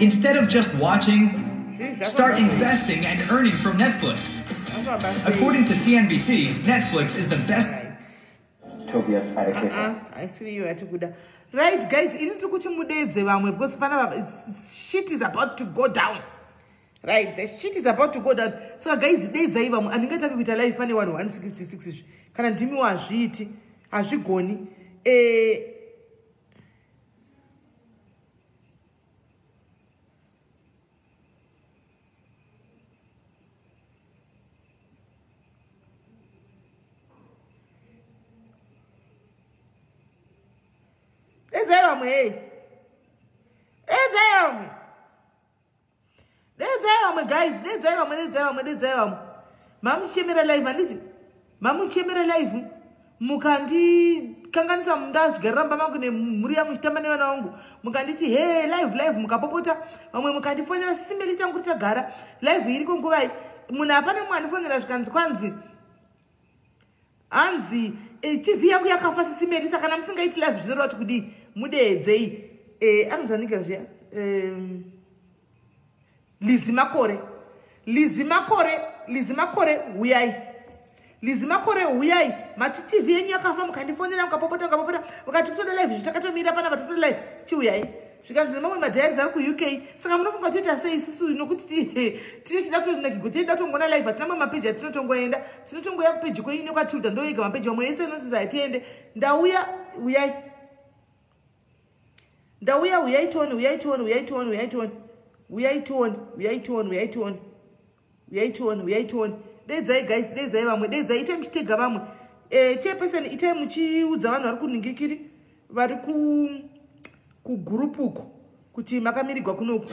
Instead of just watching, start investing and earning from Netflix. According to CNBC, Netflix is the best. I see you at good. Right, guys, you need to go to Mudeze because shit is about to go down. Right, the shit is about to go down. So, guys, days I am and get a life money 166. Can I do me one sheet? As you go, guys, Mamu chemera live anditi. Mamu chemera live. Mukandi kanganisa munda garamba mangu ne muri ya mushitambane wana wangu. Mukanditi hey live mukapopota. Mamwe mukandifonera simbeli changu chagara. Live iri konguva muna apana mwandifonera zvikanzi kwanzi. Anzi TV yangu yakafa simbeli saka namusingaiti live zvinoreva kuti kudi mudedzei. Anozanigira zvia. Lizimakore uyai. Lizimakore uyai. Mati TV yenyu yakafa mukandifonera mukapopota. Mukati kutoda live zvitakatomira pana batotoda live chiuyai. Zvikanzi mamwe maDiaries ari ku UK. Saka munofunga kuti asei isusu nokuti tine chida kutoti tongona live atina mamwe mapeji atinotongoenda. Tinotongoya kupeji kwenyu kwatiuta ndoiga mapeji vamwe yese nosiza atiende. Ndauya uyai. Ndauya uyaitoni. Dedzai guys, dedzai vamwe, dedzai itai muchitega vamwe. Chairperson itai muchiudza vanhu vari kuningirikiri vari ku group uku kuti makamirirwa kunoku.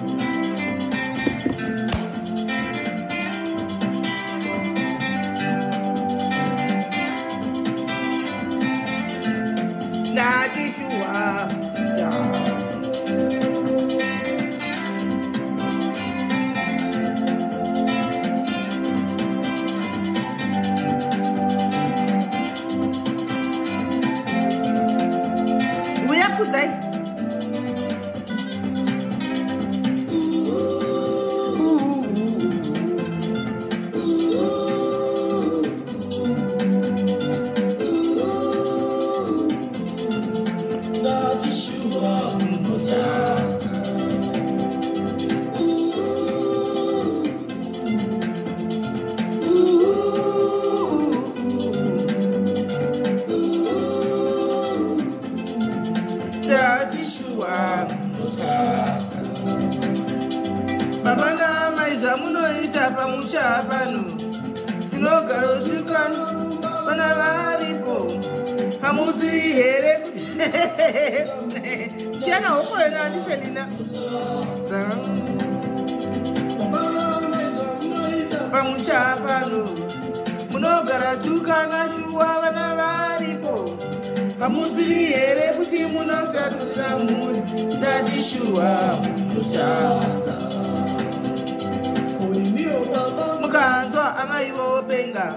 Natishua Hamuzivi here kuti Tiana hoko yena Selina Pamusha pano munogara tukana shuwa vana varipo Hamuzivi here kuti munotarisa muri dadi shuwa muchaza Mukanzwa amai vopenga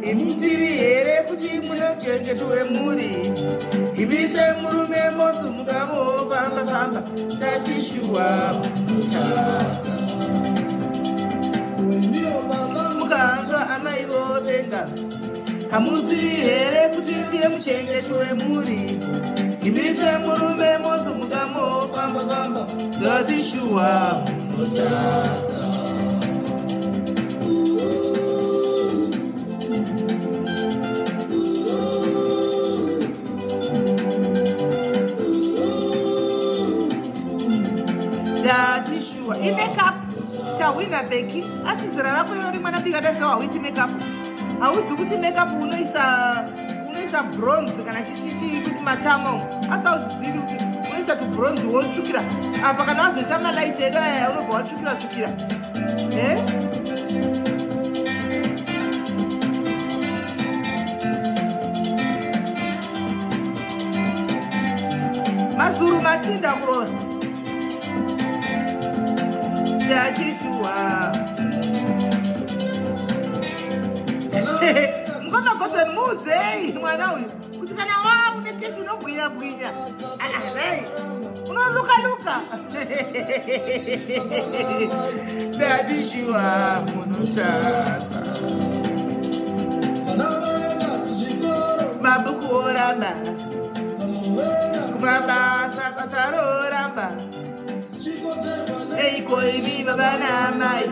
Imuzivi here kuti munochengetwe muri Imise murume mosu mugamo famba famba tatishuwa mutaza Mukanzwa amai vopenga Hamuzivi here kuti ndiye muchengetwe muri Imise murume mosu mugamo famba famba tatishuwa mutaza Tishua. I make up. Tawina Becky. Asizira lako yori mwana biga desa wa witi make up. Hausu kuti make up unoisa bronze kana chichichi kuti matamo. Asa uzivi kuti unoisa tu bronze wochukira. Apa kana wazoisa ma light edo unobva wachukira. Mazuru matinda bro. Tishua. Mkoma kote muzei mwana huyu. Kuti kana wa unekesha unobwinya. Nai. Unaluka. Tishua munutaza. Mabuku oramba. Kumaba sapasaro oramba. Eiko ibi baba na mai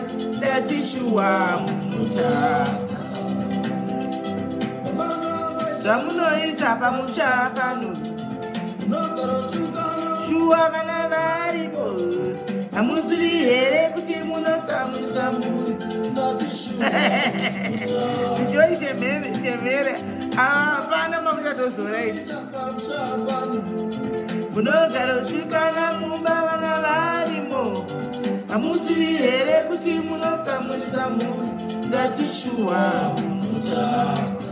Tishua mutaza Ramuno ita pamusha pano Shua vana varipo Hamuzivi here kuti munotamusa muri Nijoi temere Vana makuta dozora ini Munogara uchikana mumba vana varimo Hamuzivi here kuti munotamusa muri Tishua mutaza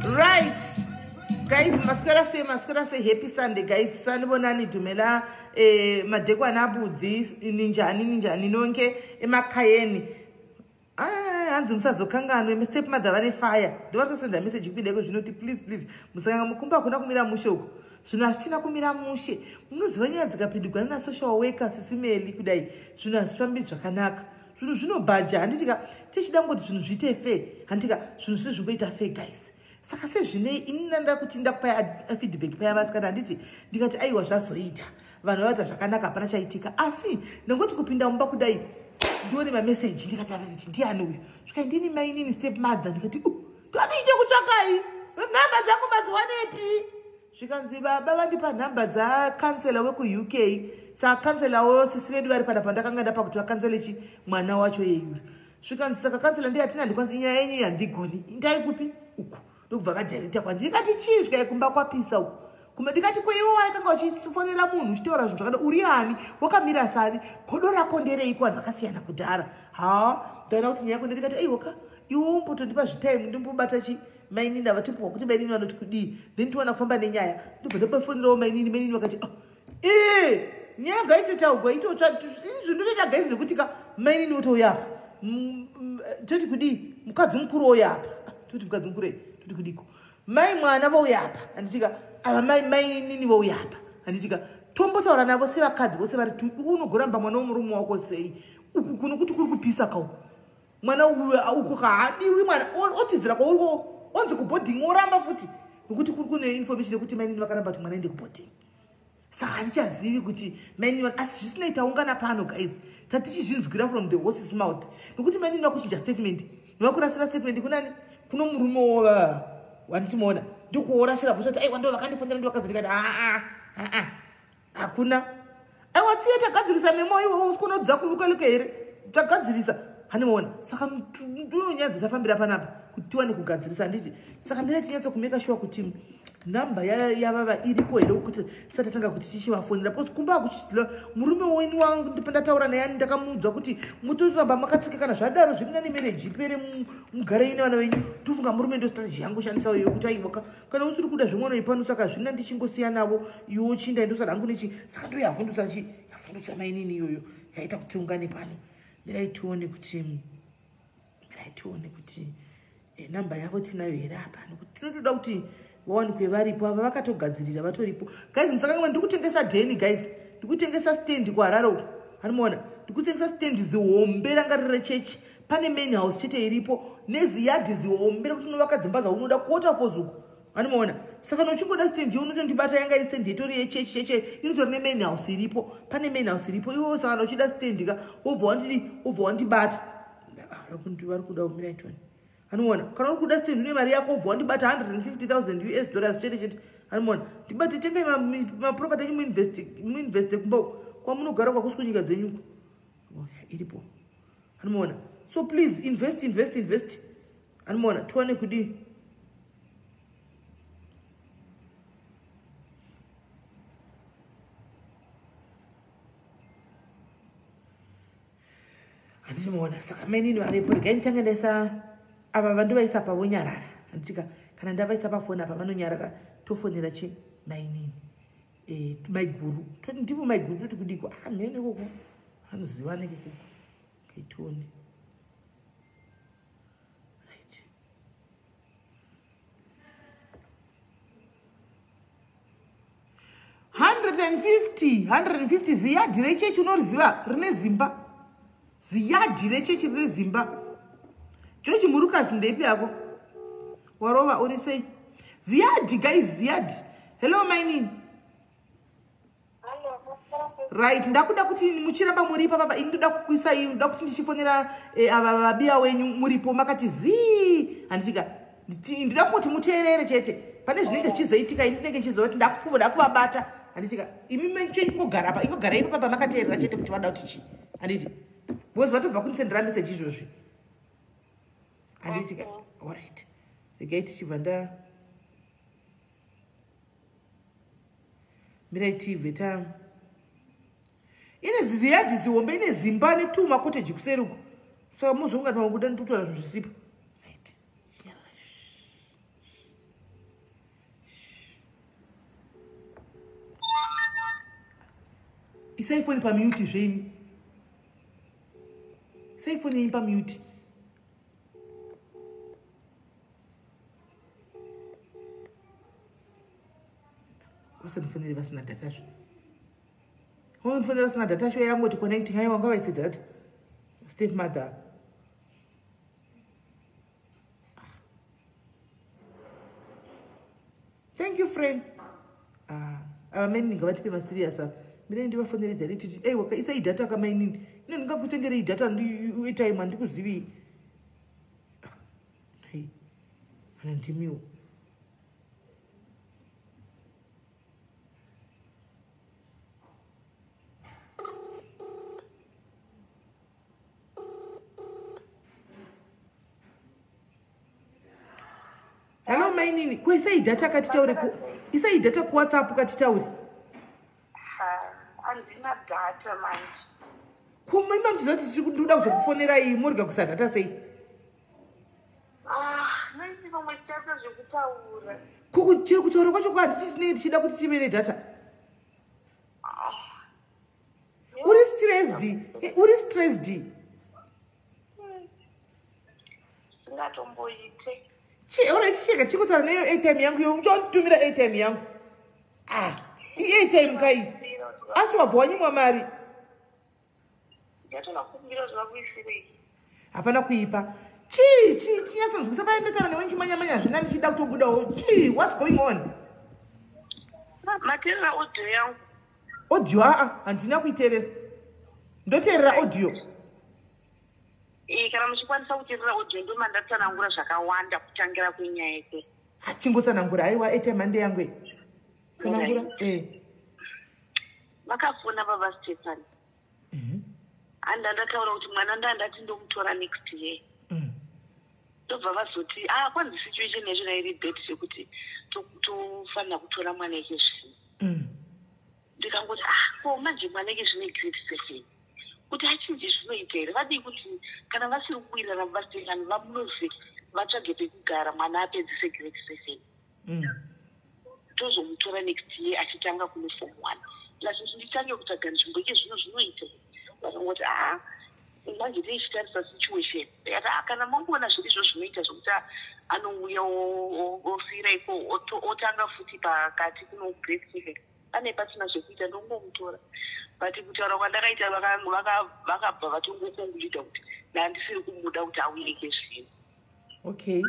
Right, guys, maskara say happy Sunday, guys. Sunday bonani dumela madekwa na budhi ninjani nonke emakayeni. Hanzi msazokangano step mother vane fire. Do want to send a message kupileko zvinoti please musanga mukumba kuna kumira mushe uko. Zvino achina kumira mushe. Munoziva nyaya dzikapindikana na social worker SIS MELLY kudai. Zvino azvifambi zvakanaka. Zvino bhaja handitika tichida ngoti zvinhu zvite fair. Handika zvinhu zvinoita fair, guys. Saka sezvine inanda kuti ndakupa feedback paya masikana nditi ndikati aiwa zvazoita vanhu vaita zvakanaka hapana chaitika asi nongoti kupinda mumba kudai ndione mamessage ndikati message ndiani uyu svika ndini mainini step mother ndikati ndatichite kutsvakai nhamba dzako madziwanepi zvikanzi baba vandipa nhamba dzakansela weku UK saka kansela wo SIS vedu vari pana pandakanga ndapa kuti vakansele mwana wacho yeyu zvikanzi saka kansela ndiye atina ndikwanzi nyaya yenyu yandigoni ndaikupi uku ndokubva vadirector kwandikati chii svika kumba kwapisa uku kuma ndikati kweiwo waikanga uchifonera munhu uchitaura zvinhu zvakada uri ani wakamira sari godo rako ndereiko vanhu vakasiyana kudhara ndaona kuti nyaya yako ndikati aiwoka iwe umbotondipa zvitime ndimbobata mainini ndavatipowa kuti mainini vanoti kudii then tiwana kufamba nenyaya ndobva ndapafonerawo mainini vakati nyaya gaitotaugwa zvinotoita gaizi zvekutika mainini wotouyapa toti kudii mukadzi mukuru woyapa toti mukadzi mukuru toti kudiko mai mwana vouyapa handitika ava mai nini vouyapa handitika tombotaura navo sevakadzi vose vari unogoramba mwana womurume wako sei uku kuno kuti kuri kupisa kauku mwana uku kahadiwi mwana otizira kwauriko onzi kubhodhing oramba futi nokuti kuri kune information yekuti mainini vakaramba kuti mwana ende kubhodhing saka handichazivi kuti mainini asi zvisinei taungana pano guys tatichizvinzwira from the horse's mouth nokuti mainini vakuchinja statement nevakurasira statement kunani kuno murume wanditimaona ndikuorashira bhusa kuti aiwa ndo vakandifonera ndo vakazirikati hakuna aiwa tsiye tagadzirisa memo iwo usikona kudza kulukaluka here tagadzirisa haniona saka ndonyadzi tafambira panapa kuti tiwane kugadzirisa handiti saka mbira tinyatsa kumeka shuwa kuti namba yavava iripo here kuti satatanga kuti tichivafonera because kumba kuchizila murume wenyu wangu ndipandataura naye ndakamuudzwa kuti mutoramba makatsikikana zvadaro zviri nani mereji pere mugare ine vana venyu tofunga murume ndo strategy yangu shandisawo iyo kuti aiwa kana usiri kuda zvimwe ipano saka zvina ndichingosiya navo iwo chinda ndosada hangu nechi saka ndo yavhundutsa mainini iyoyo yaita kuti ungane pano mirai tione kuti namba yavo tinayo here apa nokuti tinotoda kuti vawanikwe varipo ava vakatogadzirira vatoripo guys musakanga ndikutengesa dheni guys ndikutengesa stand kuharare uko hanimuona ndikutengesa stand zihombe ranga riri rechechi pane main house chete iripo neziyadhi zihombe rekuti unovaka dzimba dzaunoda kuwaterfalls uko hanimuona saka nochungoda stand yo unotondibata yanga iri stand yetori yechechi cheche inotori nemain house iripo pane main house iripo iwo saka nochida stand ka wobva wandibata vari kuda kumiraitoni hanimuona kana uri kuda stand une mari yako wobva wandibata 150,000 US dollars chete chete hanimuona ndibati tengai maproperty enyu muinveste kumba kwamunogara kwakusi kunyika dzenyuko iripo hanimuona so please invest hanimuona tiwane kudi handitimuona saka mainini varipo regai ndichangandaisa ava vandovaisa pavonyarara handitika kana ndavaisa pafoni apa vanonyarara tofonera chi mainini maiguru toti ndipo maiguru toti kudiko mhene koko anoziva nekoko kaitione right 150 ziyadhi rechechi unoriziva rine zimba ziyadhi rechechi rine zimba George Murukazi ndepi yako warova uri sei ziyadhi guys ziyadhi hello my name right ndakuda kuti muchiramba muripa baba indoda kukuisa iyi ndoda kuti ndichifonera ava vabiya wenyu muripo makati handitika ndoda kuti muteerere chete pane zvinenge chizoitika indinenge chizoti ndakuvabata handitika imi menche ingogara apa ingogara ipo baba makateerera chete kuti vada kuti chi handiti because vatobva kunisendera message izvozvi handitika alright regai tichibva nda mirai tibve ine ziyadhi zihombe ine zimba netuma cottage kuseruko saka muzongati makuda ndikutaura zvinhu zvisipo right isai foni pamute zvenyu isai foni yenyu pamute vasandifonere vasina data zvo vandifonera vasina data sho yangoti connecting hai wanga vaise data step mother thank you friend ava maini ngavatipe maserious ava mirai ndivafonere direct kuti ei wakaisai data kamainini ine ndingakutengerei data airtime handikuzivi hai kana ndimiwo hello mainini ko isai data katitaure isai data ku WhatsApp katitaure andina data manje kuma imam tizoti tichikududa kuzokufonera iyi muriga kusa data sei nani vamwe data zvekutaura kuku chiri kutaura kwacho kwanditi tichida kuti tive data uri stressed singatomboite alright cheka chikutaura neyo airtime yangu yo uchotumira airtime yangu airtime kai asi wabva wanyimwa mari hapana kuipa tinyatsonzwisa paendekana newenchimanyamanya zvina ndichida kutobudawo what's going on materera audio yangu audio handina kuiteerera ndoteerera audio kana muchikwanisa kuteerera audio ndomandatsanangura zvakawanda kutangira kwenyaya yese Achingotsanangura aiwa airtime hande yangu. Tsanangura vakafona baba Stefan. And ndataura kuti mwana ndandati ndomutora next year. Ndobva vazoti kwanzi situation yacho iri bad sekuti tofanira kutora mwana yake zvino. Ndikangoti ko manje mwana yake zvino grade 7. Kuti achinje zvinoita here vadii kuti kana vasiri kuwirirana baba Stefan vamunove vatsvage pekugara mwana apedzise grade 7. Tozomutora next year achitanga kuno form 1. Lazvo nditange kutsvaga nzvimbo yake zvino zvinoita. Vakangoti manje tichitarisa situation kana mangoona zvirizvo zvinoita zvokuti anouya ofira iko otanga futi pakati kuno grade 7 pane pasina zvekuita ndongomutora but kutaura kwandakaita vakabva vatongokonguita kuti ndandisiri kumuda kuti auyike zvino. Okay.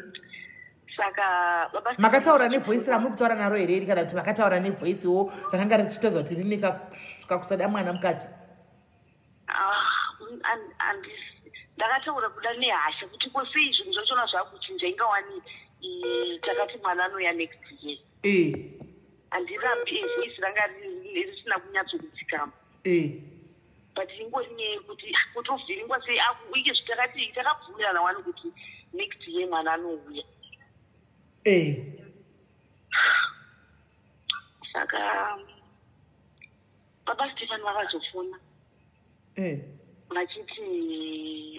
Saka makataura nevoice ramuri kutaura naro here kana kuti makataura nevoicewo rakanga richitaudza kuti rinika kusada mwana mukati? Ndakataura kuda nehasha kuti kosei zvinhu zvachona zvakuchinja ingawani takati mwana anouya next year. Handirambi voice ranga risina kunyatsokudzikama. But ingori nyaya yekuti kutovhiringwa sei ike zvitakati takabvumirana wani kuti next year mwana anouya. Saka baba Stefan vakazofona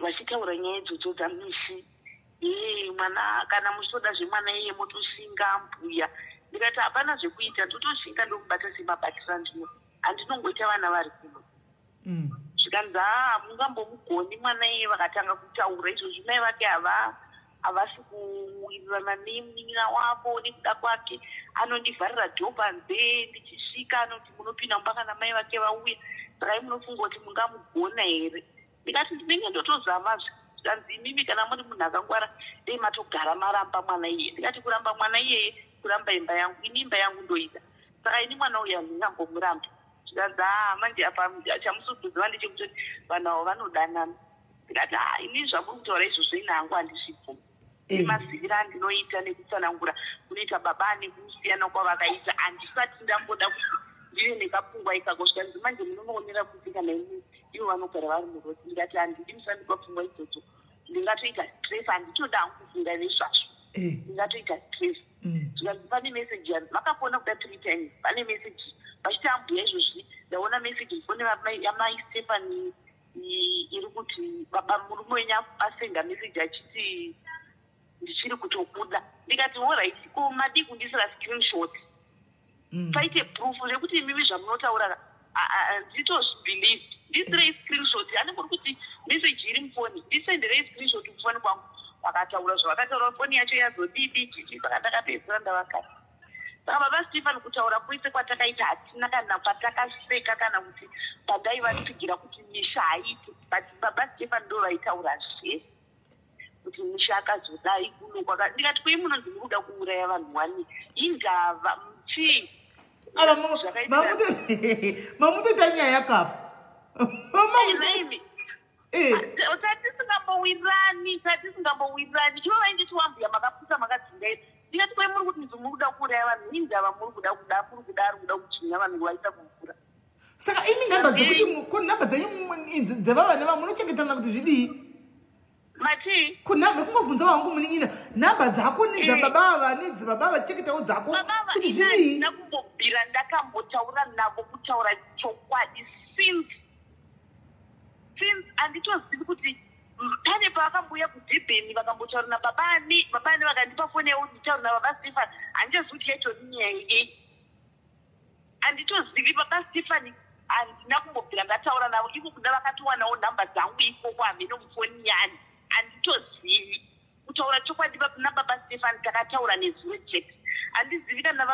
vachitaura nyaya idzodzo dzamishi mwana kana muchitoda zvemwana iye motoshinga mbuya. Ndikati hapana zvekuita totoshinga ndokubata semabatira ndino handinongoita vana vari kuno. Zvikanzi mungambomugoni mwana iye vakatanga kutaura izvozvi mai vake havasi kuwirirana nemunina wavo nekuda kwake. Anondivharira dho panze ndichisvika anoti munopinda mumba kana mai vake vauya. Saka munofunga kuti mungamugona here. Ndikati ndinenge ndotozama zvikanzi imimi kana muri munhu akangwara dei matogara maramba mwana iye. Ndikati kuramba mwana iyeye kuramba imba yangu ini imba yangu ndoita. Saka ini mwana uya ndingambomuramba. Zvikanzi manje apa chamusudzudzwa ndechekuti vanhu avo vanodanana. Ndikati ini zvamuri kutaura izvozvo ine hangu handizvibvumi. Nemazivira andinoita nekutsanangura kunoita baba nekusiyana kwavakaita handisati ndamboda kuti ndive nekapfungwa ikagosvika nzi manje munonoonera kuti kana ivo vanogara vari muroti. Ndikati handidi musandikwa pfungwa idzodzo ndingatoita stress handitoda hangu kufunga nezvazvo ndingatoita stress. Zvikanzi pane meseji vakafona kuda 3 times pane meseji vachiti ambuya izvozvi ndaona meseji fone yamai Stefani iri kuti baba murume wenyu asenga meseji achiti ndichiri kutokuda. Ndikati alright ko madi kundisira screenshot paite proof zvekuti imimi zvamunotaura nditozvibelieve ndisire screenshot anenge uri kuti meseji iri mufoni ndisendere screenshot mufoni kwangu vakataura zvavakataura foni yacho yazodidi chichi. Saka ndakapedzera ndavakati. Saka baba Stefan kutaura kwese kwatakaita hatina kana patakaseka kana kuti pandaivatsigira kuti misha haiti. But baba Stefan ndo vaitaura zvese kuti misha akazodai kuno kwaka. Ndikati kwei munonzi muri kuda kuuraya vanhu wani indava chii? Mamutoita nyaya yakapa tisingambowirirani ivo vainditi wambuya makapfusa makadzingaita. Ndikati kwei muri kuti muri kuda kuuraya vanhu indava muri kuda kuda kuchinya vanhu vaita kumvura. Saka imi nhamba dzokuti nhamba dzenyu dzevava neva munochengetana kuti zvidii? Mati kunhamba kungobvunza wangu munin'ina nhamba dzako nedzababa nedzibaba vachengetawo dzako kuti zvidii? Ndakumbobvira ndakambotaura navo kutaura chokwadi since handitozivi kuti pane pavakamboya kudhibheni vakambotaura nababani vakandipa foni yavo nditaura nababa Stefan handizivi kuti yacho ninyaya yei. Handitozivi baba Stefan handina kumbobvira ndataura navo ivo kuda vakatowanawo nhamba dzangu ikoko hamene mufoni yani. Handitozivi kutaura chokwadi nababa Stefan takataura nezureject. Handizivi kana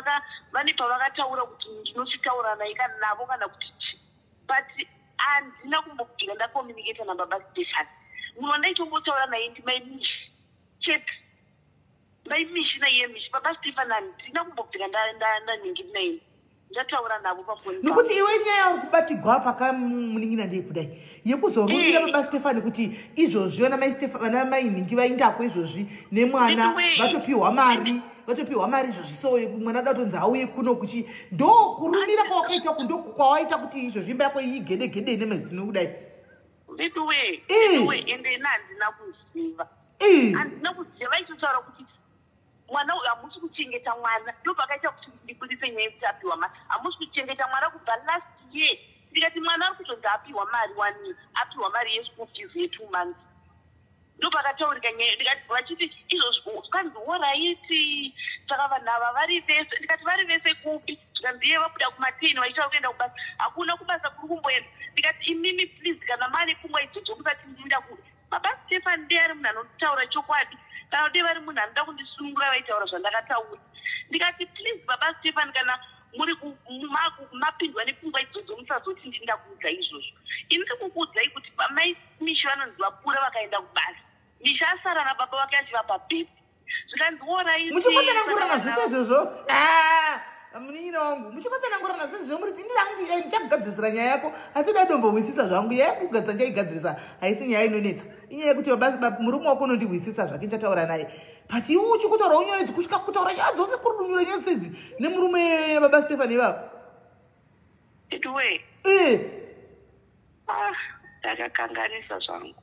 vane pavakataura kuti ndinochitaura naye kana navo kana kuti chi. But handina kumbobvira ndakomunicata nababa Stefan. Munhu ndaitombotaura naye ndimaimishi chete maimishi naiye mishi. Baba Stefan handina kumbobvira ndaningiri naye ndataura navo pafoni. Nokuti iwe nyaya uri kubatigwa pakamunin'ina ndei kudai yekuzorungira baba Stefan kuti izvozvi vana mai Nhingi vaindako izvozvi nemwana vatopiwa mari vatopiwa mari izvozvisowe mwana datonzi auye kuno kuchi ndo kurumira kwawakaita kundo kwawaita kuti izvo zvimba yako igedegede nemazino kudai Ndiwe ende handina kuziva handina kuziva ichotaura kuti mwana uyu hamusi kuchengeta mwana ndo pakaita kuti ndibudise nyaya yekuti apiwa mari hamusi kuchengeta mwana kubva last year ndikati mwana ari kutonzi apiwa mari 1 year apiwa mari yeschool fees ye2 months ndo pakataurika nyaya ndikati vachiti izvozvo zvikanzi oraiti saka vanhu ava vari vese ndikati vari vese kupi zvikanzi vabuda kuma10 vaitaura kuenda kubasa hakuna kubasa kuri kumboenda ndikati imimi please kana mane pfungwa idzodzo musati ndienda kuri baba Stefan ndiye ari munhu anotaura chokwadi kana kuti vari munhu anoda kundisunungura vaitaura zvandakataura ndikati please baba Stefan kana muri mapindwa nepfungwa idzodzo musazoti ndinda kuudza izvozvo ini ndikukuudzai kuti pamai mishi vanonzi vapura vakaenda kubasa mishi asara nababa vake achivapa bhepi zvikanzi woraiti muchikotsanangurana zvese izvozvo munin'ina wangu muchikotsanangurana zvese izvozvo muriti indira ndichakugadzisira nyaya yako hatida dombohwisisa zvangu nyaya yekugadzisa ndichaigadzirisa haisi nyaya inonetsa inyaya yekuti murume wako unondihwisisa zvake ndichataura naye but iwe uchikutorawo nyaya idzi kusvika kutaura nyaya dzose kurudunyura nyaya dzose idzi nemurume baba Stefan ivavo itiwe ndakakanganisa zvangu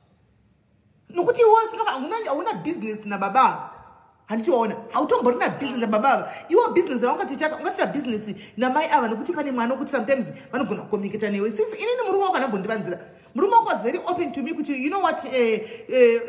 nokuti iwe hauna business nababa handichiwaona hautomborina business nababa iwo business raungatita business namai ava nokuti pane mwana wokuti sometimes vanogona kucommunicata newe sisi inini murume wako anambondivanzira murume wako was very open to me kuti you know what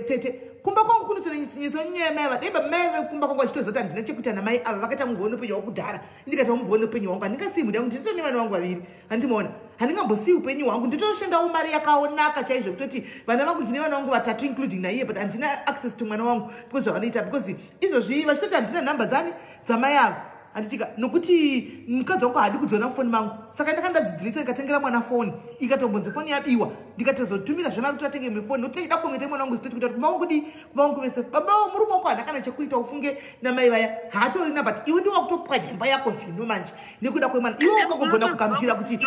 tete kumba kwangu kunotonenyiso nyaya mai ava dai bamai kumba kwangu achitoziva kuti handina chekuita namai ava vakaita muvoni upenyu hwangu kudhara indikati muvoni upenyu hwangu handingasiyi muda kuti nditone vana vangu vaviri handimaona handingambosiyi upenyu hwangu nditoshandawo mari yakaonaka chaizvo kutoti vana vangu ndine vana vangu vatatu including naiye but handina access to mwana wangu because zvavanoita because izvozvi vachitoti handina nhamba dzani dzamai avo handitika nokuti mukadzi wangu haadi kudziona mufoni mangu saka ndakandadzidzilisa ndikatengera mwana foni ikatombonzi foni yabiwa ndikatozotumira zvemari kuti vatenge mifoni nokuti ndachida kukometa mwana wangu zitoti kuti kumawangu vese baba murume wako handakana chekuita ufunge namai vaya haatorina but iwe ndiwa kutopwa nyamba yako zvino manje nekuda kwemwana iwe wakagona kugamuchira kuti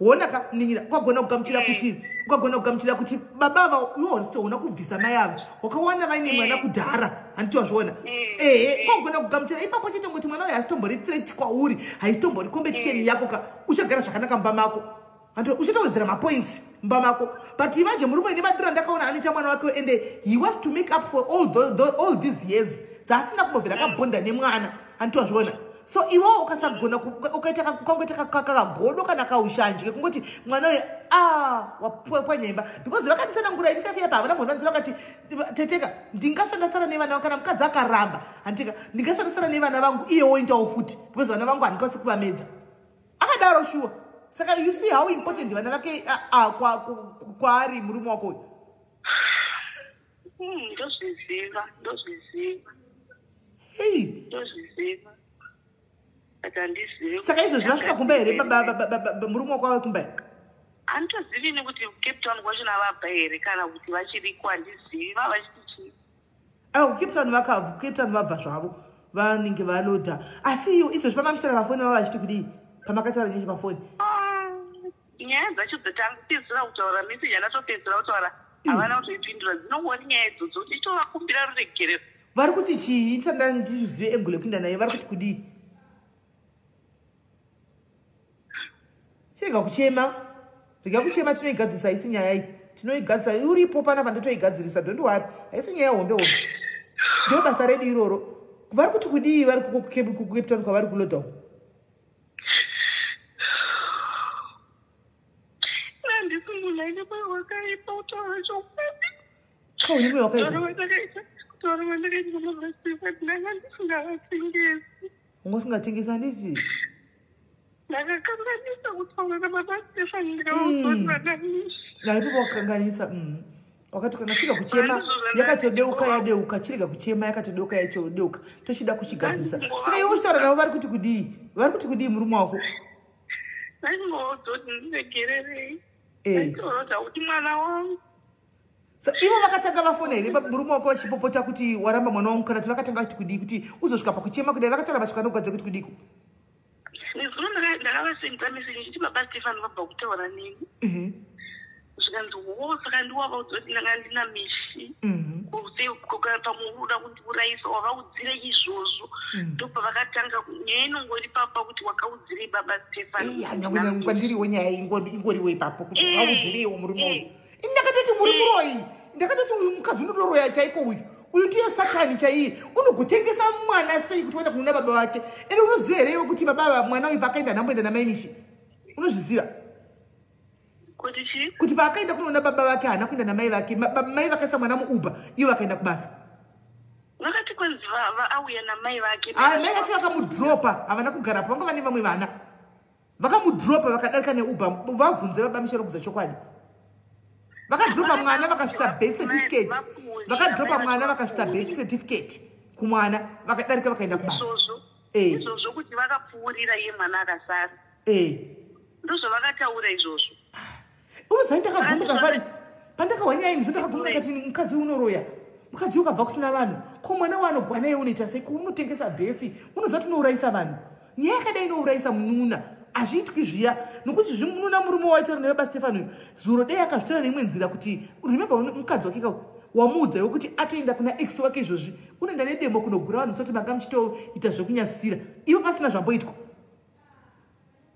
wonaka ningira kwagona kugamuchira kuti baba iwosoona kubvisa mai avo wakawana vaine mwana kudhara handitiwazviona kwagona kugamuchira ipapo chitongoti mwana uyu haisitombori threat kwauri haisitombori competition yako ka uchagara zvakanaka mumba mako uchatowedzera mapoints mumba mako but imanje murume ine madhira ndakaona anoita mwana wake and he wants to make up for all these years dzaasina kumbobvira akabhonda nemwana handitiwazviona so iwo ukasagona ukaita kakagodo kana kaushanje kungoti mwana uyu wapwa nyemba because vakanditsanangura ini fefe yapa havana mbondanzira vakati teteka ndingashandasara nevana kana mukadzi akaramba handika ndingashandasara nevana vangu iye woindawo futi because vana vangu handikwanisi kuvamedza akadaro shuwa saka you see how important vana vake kwaari murume wako ndozviziva saka izvo zvasvika kumba here murume wako ave kumba handitozivi nekuti Cape Town kwacho navabva here kana kuti vachiriko handizivi vava vachiti Cape Town vabva zvavo vanenge valodha asi izvozvi pamamushitara pafoni vava vachiti kudii pamakataura nyeshe pafoni nyaya dzacho dzatangopedzera kutaura meseji anatopedzera kutaura havana kutoipindura dzinongori nyaya idzodzo kuti itovakumbira ruregerero vari kuti chii ndisanda ndizive engule kuinda naye vari kuti kudii rega kuchema tinoigadzirisa haisi nyaya iyi tinoigadzirisa uripo panapa ndotoigadzirisa dondiwari haisi nyaya hombe ndo basa redu iroro vari kuti kudii vari kucape town kwavari kulodha uko handisi munhu aine moyo wakaipa kutaura chokwadi kaune moyo wakaipa kutaura vandakaita mabasifa ndanga ndisingavatengesi unga usingatengesi handisi ndakakanganisa kutaura nababa Stefan ndikavauzoti vadanishi aipo wakakanganisa wakati kana chika kuchema yakatodeuka yadeuka chirega kuchema yakatodeuka yachodeuka tochida kuchigadzirisa saka iwe uchitaura navo vari kuti kudii murume wako vaingouzoti ndiregererei aitorodza kuti mwana wangu ivo vakatanga vafona here murume wako vachipopota kuti waramba mwana wangu kana kuti vakatanga vachiti kudii kuti uzosvika pakuchema kudai vakatanga vasvika nokugadza kuti kudiko nezuva ndakavasendisa meseji ndichiti baba Stefan vabva kutaura neni zvikanzi wo saka ndiwava udzoti ndanga ndina mishi pamuruda kuti uraisa wakaudzire izvozvo ndobva vakatanga nyaya inongori papa kuti wakaudzire baba Stefan kwandiriwo nyaya ingoriwo ipapo kuti wakaudzirewo murume uyu ndakatoti muri muroyi ndakatoti uyu mukadzi unotoroya chaiko uyu ndiye satani chaiye unogotengesa mwana sei kuti uenda kunona baba wake ende unoziva here kuti baba mwana uyu paakaenda namboenda namai mishi unozviziva kuti paakaenda kunoona baba vake hana kuenda namai vake mai vakaisa mwana muuba iyo vakaenda kubasa vakati kwenzi auya namai vake mai vacho vakamudropa havana kugara pa vanga vane vamwe vana vakamudropa vakadarika neuba vabvunze baba mishero kuza chokwadi vakadropa mwana vakasvita birth certificate vakadropa mwana vakasvita birth certificate kumwana vakadarika vakaenda kubasa izvozvo kuti vakapfuurira iye mwana akasara ndozvo vakataura izvozvo unodzai ndakagumuka fari pandakawa nyaya inizo ndakagumuka kati mukadzi unoroya mukadzi ukabva kusina vanhu ko mwana wanogwana iye unoita sei unotengesa bhesi unozati unourayisa vanhu nyaya yakadai inourayisa munun'una hazviitwi zviya nokuti zvimunun'una murume waitaura nebaba Stefan uyu zuro dei akazvitora neimwe nzira kuti remember mukadzi wake wamuudza wekuti atoenda kuna ex wake izvozvi unoenda nedemo kunogura vanhu soti manga muchitoita zvekunyasira ivo pasina zvamboitwa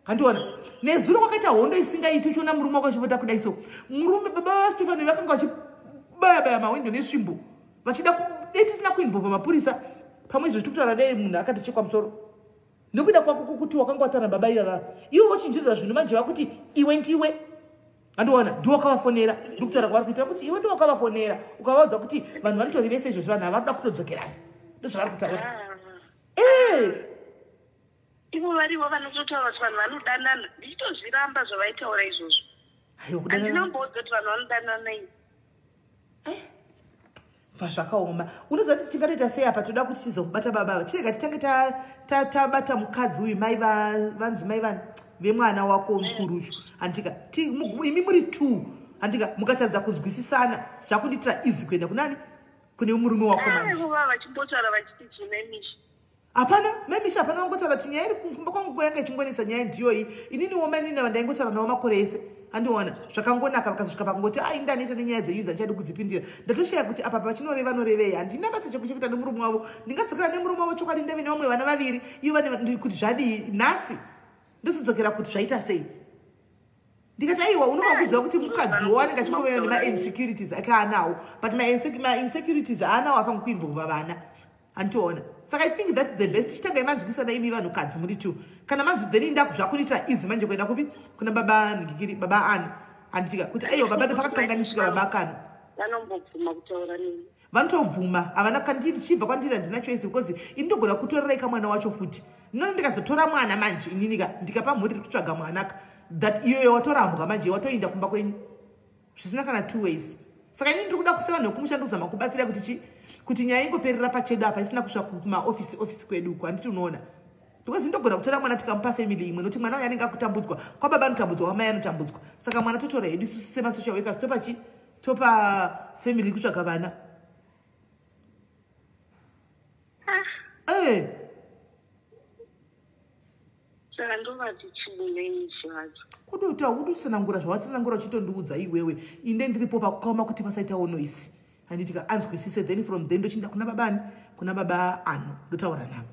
handiona nezuro kwakaita hondo isingaiti uchiona murume wako achipota kudai so murume baba Stefan vakanga vachibaya mawindo nesvimbo vachida tisina kuinvolva mapurisa pamwe izvo tikutaura dei munhu akatichekwa musoro nokuda kwako kuti wakanga wataura baba ivava ivo vochinjiriza zvinhu manje vakuti iwe ndiwe handiona ndiwakavafonera ndikutaura kwavari kuitira kuti iwe ndiwakavafonera ukavaudza kuti vanhu vanotori vese izvozvo vanhu havanoda kutodzokerana ndozvavari kutaura ivo varivo vanototaura kuti vanhu vanodanana ndichitozviramba zvavaitaura izvozvo handinamboudza kuti vanhu vanodanana ini zvakaoma unoziva kuti tingatoita sei apa toda kuti tizobata baba chirega titange tabata mukadzi uyu mai vanzi mai vanhu vemwana wako mukuru uyu handika imi muri 2 handika mukatadza kunzwisisana zvakundiitira izi kuenda kunani kune murume wako manje vachimbotaura vachiti chinemishi hapana memishi hapana vangotaura kuti nyaya iri kumba kwangu yanga ichingonetsa nyaya ndiyoyi ininiwo manina ndaingotaura nawo makore ese handiona zvakangonaka vakazosvika pakungoti indanetsa nenyaya dzeuza ndichadi kudzipindira ndatoshaya kuti apa pachinoreva norevei handina basa chekuchekuita nemurume wavo ndingadzokera nemurume wavo chokwadi ndave nevamwe vana vaviri ivo kuti zvadii nhasi ndozodzokera kuti zvaita sei ndikati aiwa unova kuziva kuti mukadziwo wanenge achingoveyo nema-insecurities ake anawo but ma-insecurities aanawo afanga kuinvolva vana handiona saka I think that's the best chitanga imanzwisana imi vanhukadzi muri 2 kana manzwi then inda zvakunitira easy manje kuenda kupi kuna baba Nigikiri baba Anu handitika kuti aiwa baba ndapakakanganisika baba Akano vanombobvuma kutaura nini vanotobvuma havana kanditi chibva kwandiri handina choice because indogona kutorereka mwana wacho futi nona ndikazotora mwana manje ininika ndikapa mhuri iri kutsvaga mwanaka that iyoyo watorambwa manje watoinda kumba kwenyu zvisina kana 2 ways saka ini ndiri kuda kuseva nekumushando kuzama kubatsira kuti nyaya ingoperera pachedu apa isina kusvika kumaofisi kwedu uko handiti unoona because ndogona kutora mwana tikamupa family imwe nokuti mwana uyu anenge akutambudzwa kwababa anotambudzwa kwamai anotambudzwa saka mwana totora hedu isusu semasocial workers topa family kutsvaga vana saka ndovati chimunei zvacho kudota udutsanangura zvawatsanangura uchitondiudza iwewe inde ndiripo pakukama kuti pasaitawo noisi handitika anzwisise then from then ndochinda kuna babani kuna baba Ano ndotaura navo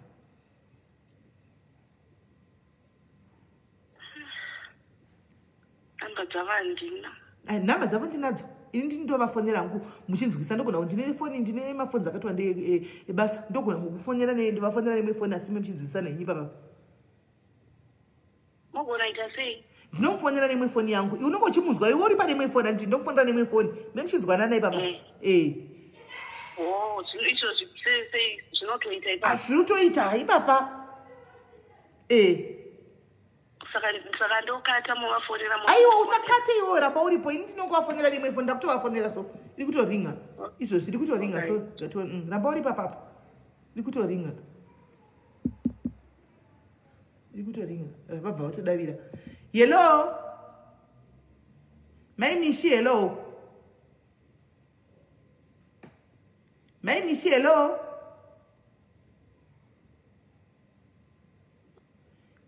namba dzavo handina nhamba dzavo ndinadzo ini ndinotovafonera ngu muchinzwisa ndogona kuti ndine foni ndine mafoni akatiwa ebasa ndogona kukufonera ndivafonera nemwe foni asi muchinzwisisa nenyi papa mogona ita sei ndinomufonera nemwe foni yangu iwe unenge uchimunzwa iwe uri pane imwe foni handiti ndomufonera nemwe foni memuchinzwana naye papa izvozvi sei zvinotoita ipapa zvinotoita hai papa saka ndokata muvafonera aiwa usakate iwe ramba uripo ini ndinongovafonera rimwe foni ndakutovafonera so iri kutoringa izvozvi iri kutoringa so ramba uri papapa iri kutoringa iri kutoringa vabva vatodavira hello mai mishi hello mai mishi hello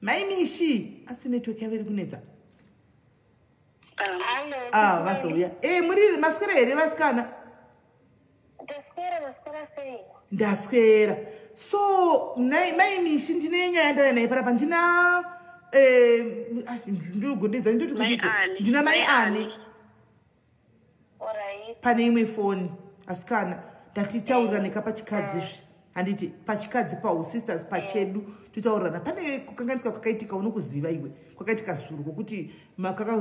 mai mishi asi network yavo iri kunetsa vasouya muri maswera here vasikana ndaswera. So mai mishi ndine nyaya ndauya naye parapa ndina ndogondedza ndina mai ani pane imwe foni asikana ndatitaurira nekapachikadzizve handiti pachikadzi pausisters pachedu totaurirana. Pane kukanganisika kwakaitika unokuziva iwe kwakaitika zuru kwokuti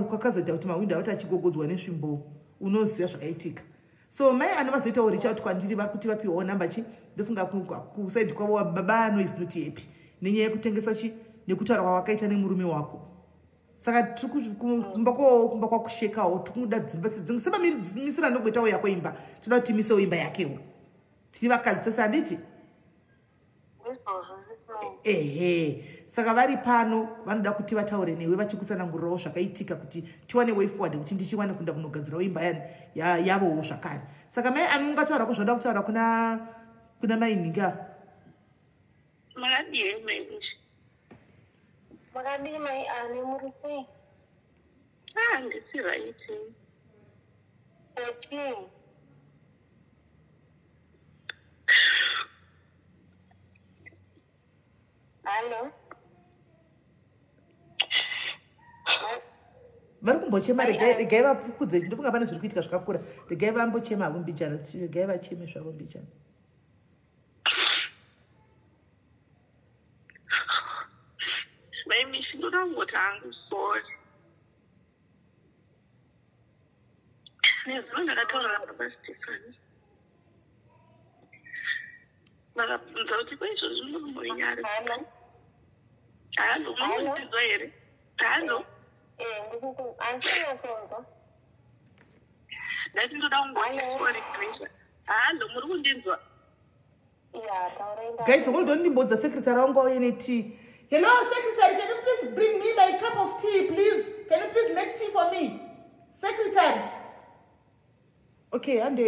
kwakazoita kuti mawindo avati achigogodzwa nesvimbo unoziva zvakaitika. So mai anovazoitawo reach out kwandiri vari kuti vapiwawo namba chi ndofunga kusaidi kwavo baba anoisi noti happy nenyaya yekutengesa chi nekutaura kwawakaita nemurume wako. Saka kumba kwakushekawo tikuda dzimba sedzingu semamisira ndogoitawo yako imba toda kuti timisewo imba yakewo tiri vakadzi tose handiti. Ehe, saka vari pano vanoda kuti vataure newe vachikutsanangurirawo zvakaitika kuti tiwane way forward kuti ndichiwane kunda kunogadzirawo imba yavowo zvakare. Saka mai anongataura zvinoda kutaura kuna mai ninga makadii mai ane muri sei? Ndisi right. Hello. vari kumbochema regai vapfukudze. Ndofunga pane zviri kuitika zvakakura. Regai vambochema havo mbichana. Regai vacheme zvavo mbichana. Maimishi ndoda ngoti hangu sorry. Nezuva ndakataura nababa Stefani. Vakabvunza kuti kwaizvozvi unomboinyari. Halo, munondinzwa here? Halo. Ndati ndoda kungoti sorry Grace. Halo, muri kundinzwa? Guys, hold on, ndimbodza secretary wangu auye netea. Hello, secretary, can you please bring me my cup of tea, please? Can you please make tea for me? Secretary. Okay, and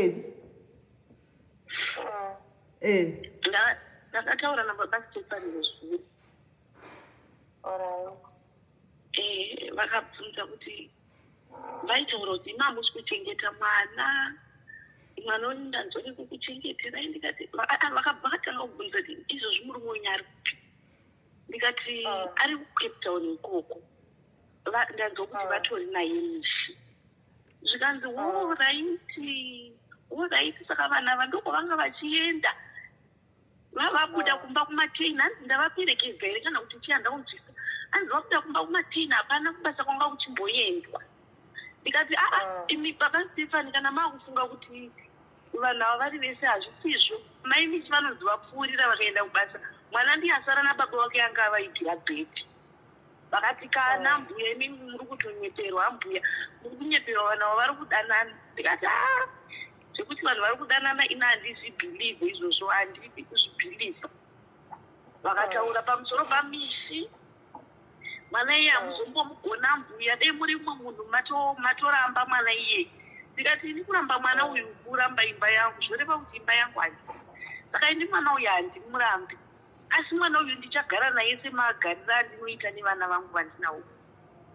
ndakataura nababa Stefani nezviri. Vakabvunza kuti vaitaura kuti mamusi kuchengeta mwana ndanzwa nekukuchengeterai. Ndikati vakabva vatanga kubvunza kuti izvozvi muri mwenyu ari kupi. Ndikati ari kuCape Town ikoko. Ndanzwa kuti vatori naye mishi. Zvikanzi oraiti saka vana vandoko vanga vachienda vavabuda kumba kumatrain. Hanzi ndavaperekedza here kana kuti chianda unzvisa. Hanzi vabuda kumba kumatrain hapana kubasa kwanga kuchimboendwa. Ndikati imi baba Stefani kana maakufunga kuti vanhu ava vari vese hazvisizvo. Mai misi vanonzi vapfuurira vakaenda kubasa. Mwana ndiye asara nababa wake anga avaigira bhedhi. Vakati kana mbuya imi muri kutonyeperwa mbuya muri kunyeperwa vanhu ava vari kudanana. Ndikati zvekuti vanhu vari kudanana ina handizvibhilivhe izvozvo handidi kuzvibhilivha. Vakataura pamusoro pamishi mwana iye hamuzombomugona mbuya dei muri mumwe munhu matoramba mwana iye. Ndikati ini kuramba mwana uyu kuramba imba yangu zvoreva kuti imba yangu handi. Saka ini mwana uyu handimurambi asi mwana uyu ndichagara naye semagariro andinoita nevana vangu vandinawo.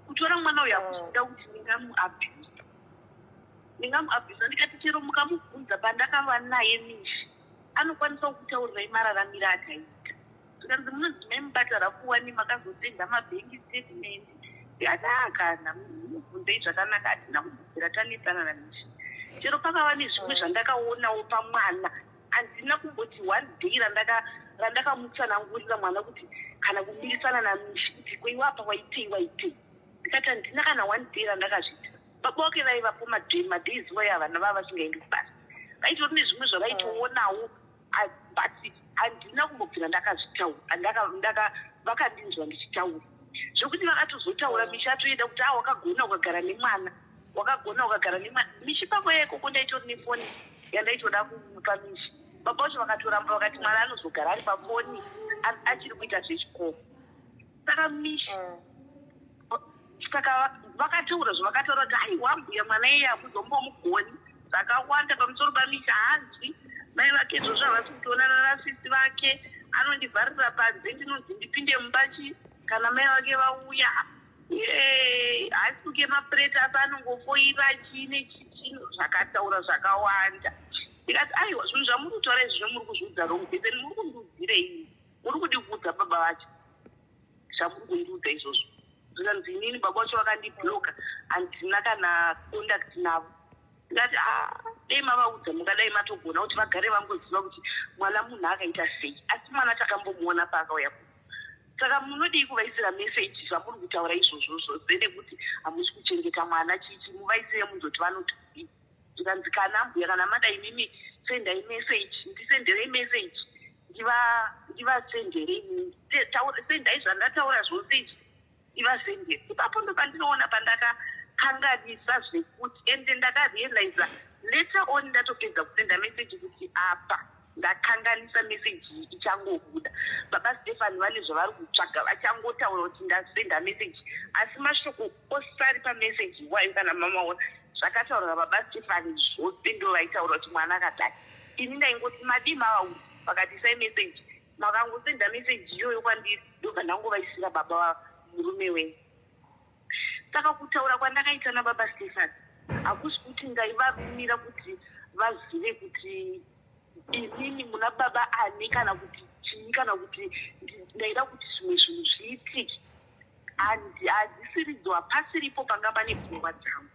Kutora mwana uyu hakuzoda kuti ndingamuabhisa. Ndikati chero mukamubvunza pandakava naye mishi anokwanisa kukutaurirai mararamiro akaita. Tikanzi munonzi maimubatara kuwani makazotenga mabhengi statement. Ndikati kana mubvunzei zvakanaka hatina kubvunzira tanetsana namishi. Chero pakava nezvimwe zvandakaonawo pamwana handina kumboti one day randakamutsanangurira mwana kuti kana kumirisana namishi kuti kweiwapa waitei. Ndikati handina kana one day randakazvita. Baba wake vaivapo madays waya vana vava vasingaendi kubasa. Vaitori nezvimwe zvavaitoonawo but handina kumbobvira ndakazvitaura. Vakandinzwa ndichitaura. Zvokuti vakatozotaura mishi atoenda kuti wakagona ukagara nemwana. Mishi pako yekoko ndaitori nefoni yandaitoda kumupa mishi. Baba vacho vakatoramba vakati mwana anozogara ari pafoni achiri kuita zvechikoro. Saka mishi saka vakataura zvavakataura kuti aiwa mbuya mwana iye hamuzombomugoni zvakawanda pamusoro pamishi haanzwi. Mai vake izvozvo havasi kutoonana nasisi vake. Anondivharira panze ndinonzi ndipinde mumbachi kana mai vake vauya. Haasuke mapureti asi anongofoira chii nechii zvakataura zvakawanda. ndikati aiwa zvinhu zvamuri kutaura izvi zvomuri kuzviudza wrong person muri kundiudzirei muri kudi kuudza baba vacho zvamuri kundiudza izvozvo zvikanzi inini baba vacho vakandibloka handina kana contact navo ndikati dei mavaudza mungadai matogona kuti vagare vangoziva kuti mwana munhu akaita sei asi mwana takambomuona paakauya saka munodii kuvaisira meseji zvamuri kutaura izvozvo zvose nekuti hamusi kuchengeta mwana chichi muvaisire munzoti vanoti zvikanzi kana mbuya kana madai mimi sendai meseji ndisenderei meseji ndivasendere sendai zvandataura zvose izvi ndivasendere ipapo ndo pandinoona pandakakanganisa zvekuti ende ndakarealiza later on ndatopedza kusenda meseji kuti apa ndakanganisa meseji ichangobuda baba Stefani vane zvavari kutsvaga vachangotaura kuti ndasenda meseji asi mashoko osari pameseji wayo kana mama ona zvakataura baba Stefani zvose ndo vaitaura kuti mwana akadai ini ndaingoti madii mavauri pakati meseji makangosenda meseji iyoyo kwandiri ndobva ndangovaisira baba murume wenyu saka kutaura kwandakaita nababa Stefani hakusi kuti ndaivabvumira kuti vazive kuti inini muna baba ani kana kuti chii kana kuti ndaida kuti zvimwe zvinhu zviitike handisiridzwa pasiripo panga pane pfungwa dzangu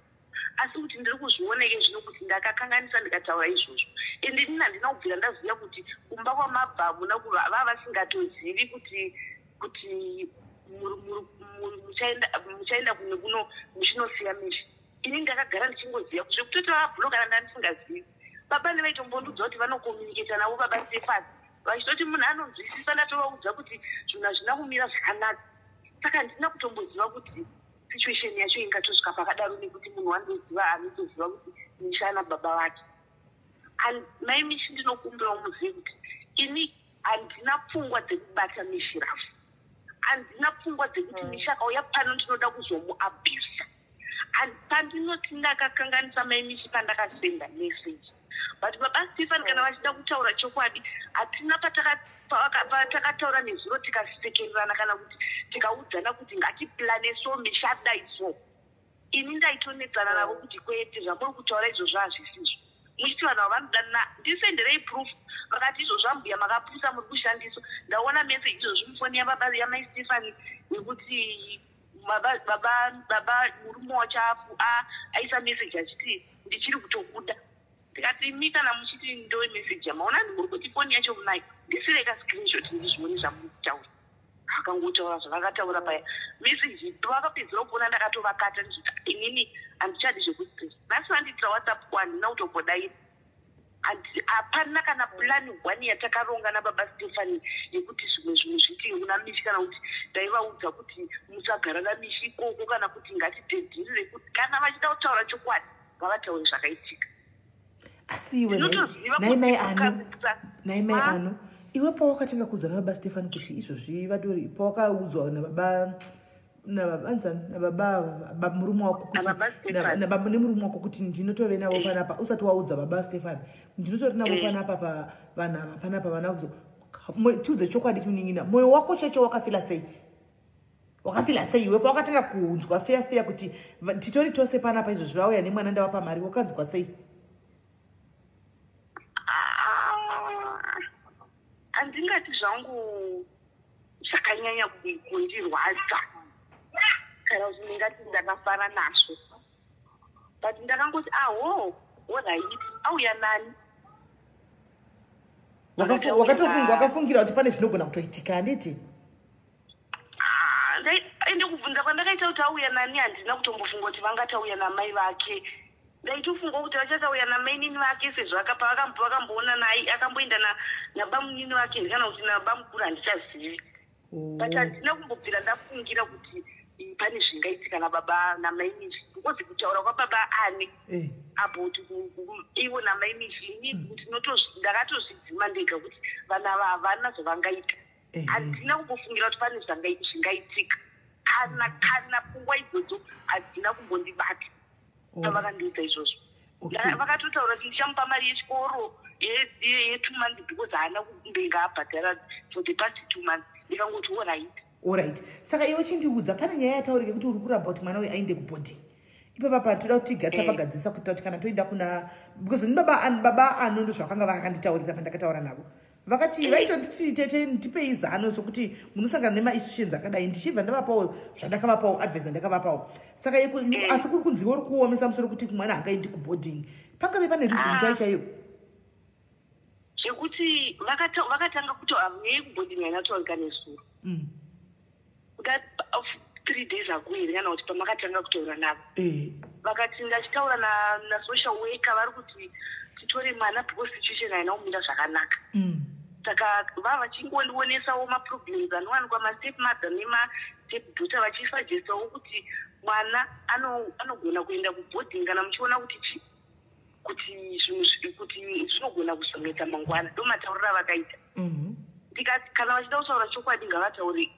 asi kuti ndiri kuzvioneke zvino kuti ndakakanganisa ndikataura izvozvo ende nini handina kubvira ndaziva kuti kumba kwamabva muna kuva vasingatozivi kuti muchaenda kune kuno muchinosiya mishi ini ndakagara ndichingoziva kuti zvekutotora bhulokana ndandisingazivi baba nevaitombondudza kuti vanokomuniketa navo baba Stefani vachitoti munhu anonzwisisa ndatovaudza kuti zvinhu hazvina kumira zvakanaka saka ndina kutomboziva kuti situation yacho ingatosvika pakadaro nekuti munhu wandoziva anotoziva kuti mishana baba vake mai mishi ndinokumbirawo muzive kuti ini handina pfungwa dzekubata mishirafu handina pfungwa dzekuti mishi akauya pano ndinoda kuzomuabhisa pandinoti ndakakanganisa mai mishi pandakasenda meseji but baba Stefani kana vachida kutaura chokwadi hatina patakataura nezuro tikasekererana kana kuti tikaudzana kuti ngatiplane so mishadai so ini ndaitonedzana navo kuti kwete zvamuri kutaura izvozvo hazvisizvo muchiti vanhu ava vanodanana ndisenderei proof vakati izvozvo ambuya makapusa muri kushandiswa ndaona meseji izvozvo mufoni yababa yamai Stefani yekuti baba murume wacho aisa meseji achiti ndichiri kutokuda ndikati imi kana muchiti ndowe meseji yamaona ndimuri kuti foni yacho munai ndisireka screenshot ndizvione zvamuri kutaura akangotaura zvavakataura paya meseji vakapedzera kuona ndakatovakata ndizviti inini handichadi zvekustress nhasi vanditira WhatsApp handina kutombodaira hapana kana plani 1 yatakaronga nababa Stefani yekuti zvimwe zviitike kuna mishi kana kuti ndaivaudza kuti musagara namishi ikoko kana kuti ngatidhedhirire kuti kana vachida kutaura chokwadi ngavataure zvakaitika asi iwe naimai ano iwe pawakatanga kuudzwa nababa Stefani kuti izvozvi vatori pawakaudzwa nababa murume wako nemurume wako kuti ndinotove navo panapa usati waudza baba Stefani ndinotori navo panapa panapa vana kuzo tiudze chokwadi chimuningina moyo wako checho wakafila sei iwe pawakatanga kuunzwa feya kuti titori tose panapa izvozvi vauya nemwana ndavapa mari wakanzwa sei? handingati zvangu zvakanyanya kundirwadza kana kuti ndingati ndakafara nazvo but ndakangoti alright auya nani wakafungira kuti pane zvinogona kutoitika handiti ende kubvunza kwandakaita kuti auya nani handina kutombofunga kuti vangatauya namai vake ndaitofunga kuti vachatauya namainini vake sezvo vakamboona naye akamboenda nabamunini vake kana kuti nabamukuru handichazivi but handina kumbobvira ndafungira kuti pane zvingaitika nababa namainini because kutaura kwababa ani apo kuti ivo namainini ndakatozvidzima ndega kuti vana havana zvavangaita handina kumbofungira kuti pane zvingaitika kana pfungwa idzodzo hadzina kumbondibata pavakandiudza izvozvo vakatotaura kuti ndichamupa mari yechikoro ye2 months because haana kumbenga abhadhara for the past 2 months ndikangoti alright saka iwe chindiudza pane nyaya yataurike kuti uri kuramba kuti mwana uyu ainde kubhodhi ipapa patoda kuti tapagadzisa kuti kana toenda kuna because baba anondo zvakanga vakanditaurira pandakataura navo vakati vaitonditi tete ndipei zano sokuti munosangana nema-issues akadai ndichibva ndavapawo zvandakavapawo advice ndakavapawo saka asi kuri kunziva uri kuomesa musoro kuti mwana hangaendi kuboarding pangave pane reason chaiyo zvekuti vakatanga kuti hamuyei kuboarding ainataurika nesuro 3 days ago here kana kuti pamakatanga kutaura navo vakati ndachitaura nasocial worker vari kuti titore mwana because situation haina kumira zvakanaka saka vava vachingondionesawo maproblems anowanikwa mastep mother nemastep daughter vachisugestawo kuti mwana anogona kuenda kuboarding kana muchiona kuti zvinogona kuzonetsa mangwana ndomataurira vakaita ndikati kana vachida kutaura chokwadi ngavataure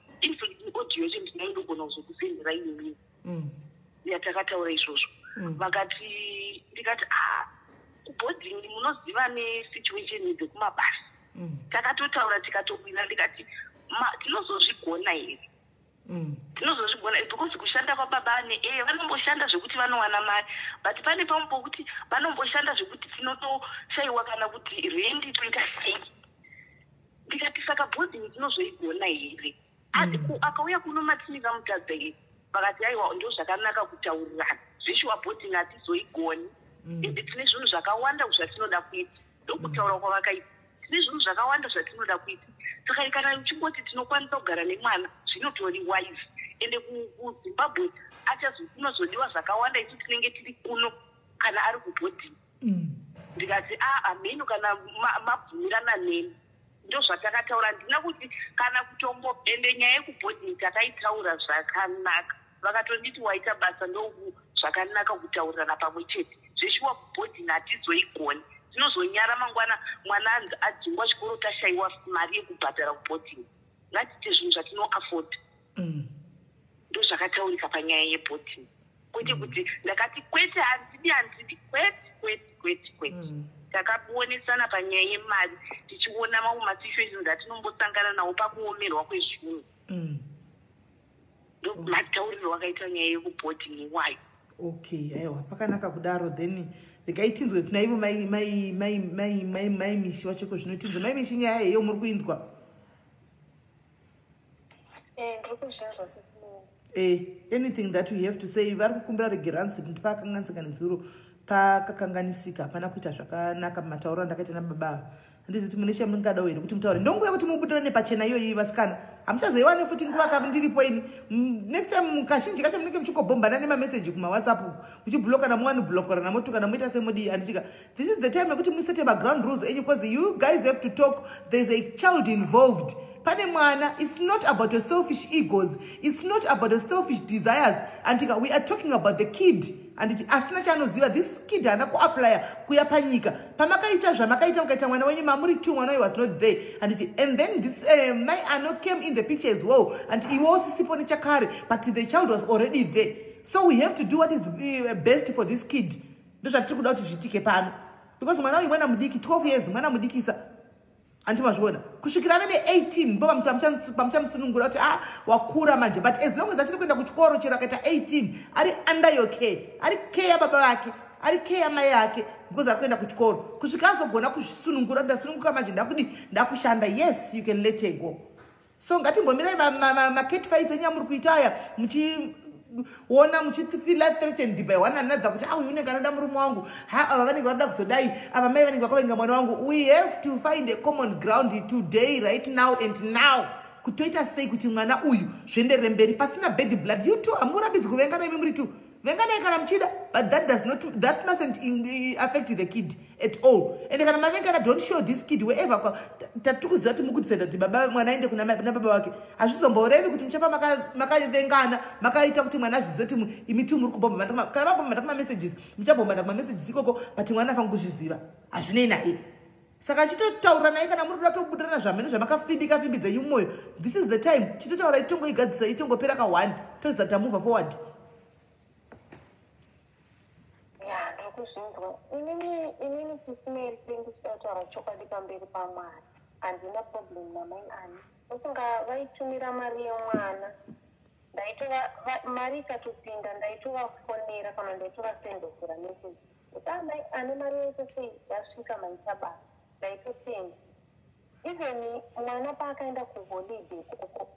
audio chendinaindogona kuzokusendera iyoyo yatakataura izvozvo vakati ndikati kuboarding munoziva nesituation dzekumabasa takatotaura tikatobwira ndikati tinozozvigona here tinozozvigona because kushanda kwababa vanomboshanda zvekuti vanowana mari but pane pamwe pokuti vanomboshanda zvekuti tinotoshayiwa kana kuti rendi toita sei ndikati saka boarding tinozoigona here akauya kuno matinika mutadza here vakati aiwa ndo zvakanaka kutaurirana zveshuwa boarding hatizoigoni ende tine zvinhu zvakawanda zvatinoda kuita ndokutaura kwavakaita tine zvinhu zvakawanda zvatinoda kuita saka kana uchingoti tinokwanisa kugara nemwana zvinotori wise ende kuzimbabwe unozodiwa zvakawanda isu tinenge tiri kuno kana ari kuboarding ndikati amenu kana mabvumirana neni ndo zvatakataura ndina kuti kana ende nyaya yekuboarding takaitaura zvakanaka vakatonditi waita basa ndoku zvakanaka kutaurirana pamwe chete zveshuwa kuboarding hatizoigoni tinozonyara mangwana mwana adzingwa chikoro tashayiwa mari yekubhadhara kuboarding ngatite zvinhu zvatinoafford ndo zvakataurika panyaya yeboarding kwete kuti ndakati kwete handidi kwete takaboonesana panyaya yemari tichiona mamwe masituations atinombosangana nawo pakuomerwa kwezvinhu ndo mataurirwo akaita nyaya yekuboarding iwayo okay aiwa pakanaka kudaro then rekaitinzwe kuna ivo mai mishi wacheko zvinotinzwa mai mishi nyaya yeyo muri kuinzwa anything that you have to say vari kukumbira regeransi kuti pakakanganisika nezuro pakakanganisika hapana kuita zvakanaka matauro andakaita nababa handizi kuti mune chamungadawo here kuti mutaure ndonguya kuti mubudirane pachena iyoyi vasikana hamuchazoiwani futi nguva ndiripo ini next time kazhinji kacho munenge muchikobhombana nemameseji kumawhatsapp muchibloka namuwanibhlokora namoto kana muita semudi handitika this is the time yekuti musete maground rules enyu because you guys have to talk. There's a child involved. Pane mwana, it's not about your selfish egos, it's not about your selfish desires. Antika, we are talking about the kid. And asina chanoziva this kid anaku apply kuyapanyika. Pamakaita zvamakaita mukaita mwana wenyu mamuri tu mwana was not there. And then this my ano came in the picture as well. And he was siponi chakare, but the child was already there. So we have to do what is best for this kid. Ndo zvatiri kuda kuti zvitike pano. Because mwana uyu mwana mudiki 12 years mwana mudikisa. Antimazvona kusvikira vene 18 baba pamuchamusunungura kuti wakura manje, but as long as achiri kuenda kuchikoro chero akaita 18 ari under your care, ari care baba vake, ari care mai yake because ari kuenda kuchikoro kusvika azogona kusunungura ndasununguka manje ndakushanda, yes you can let her go. So ngatimbomirai cat fights enyamuri kuita aya muchiona muchifila threatened by one another kuti unenge anoda murume wangu ava vanenge vanoda kuzodai ava mai vanenge vakavenga mwana wangu. We have to find a common ground today, right now and now, kutoita sei kuti mwana uyu zvienderere mberi pasina bad blood. You two hamurambidzwi kuvengana imi muri tu venganai kana muchida, but that mustn't affect the kid at all. And kana mavengana, don't show this kid wherever tatikuziva kuti mukudecide kuti baba mwana aende kuna baba wake. Hazvizomborevi kuti muchafa makavengana makaita kuti mwana azvizive kuti imi tu muri kubomba. Kana mabomba kuma messages muchabomba kuma messages ikoko, but mwana afanira kuzviziva hazvinei naye. Saka chitotaura naye kana muri kuda tobudirana zvamene zvamakafibidza yumoyo. This is the time chitotaura itongoigadzisa itongopera ka1 tozata move forward. Inini sisimeri ndikushataura chokwadi pamberi pamwana handina problem namai ani usinga vaitumira mari yemwana ndaita mari ikatopinda ndaitovafonera kana ndaitovasendesera message kuti amai ane mari yese sei yasvika maita basa ndaitotenda even mwana paakaenda kuholiday koko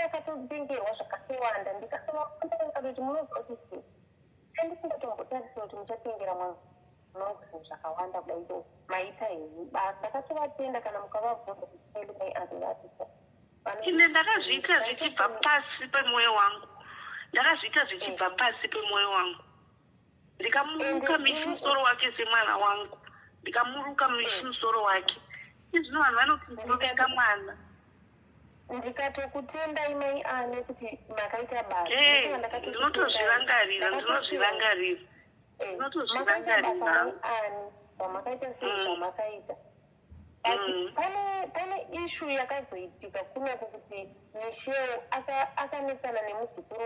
akatotengerwa zvakatowanda ndikatovaakatoti munoziva kuti handisingatombotarisira kuti muchatengera mwana zvinhu zvakawanda kudaido maita henyu basa ndakatovatenda kana mukavabvunza kuti mai andivatisa ine ndakazviita zvichibva pasi pemwoyo wangu ndikamuruka mishi musoro wake semwana wangu ndikamuruka mishi musoro wake izvino vanhu vanoti ndinovenga mwana ndikatokutendai mai ane kuti makaita basa ndinotozvirangarira pamakaita sei zvamakaita pane ishu yakazoitika kunoku kuti misheo akanetsana nemuzukuru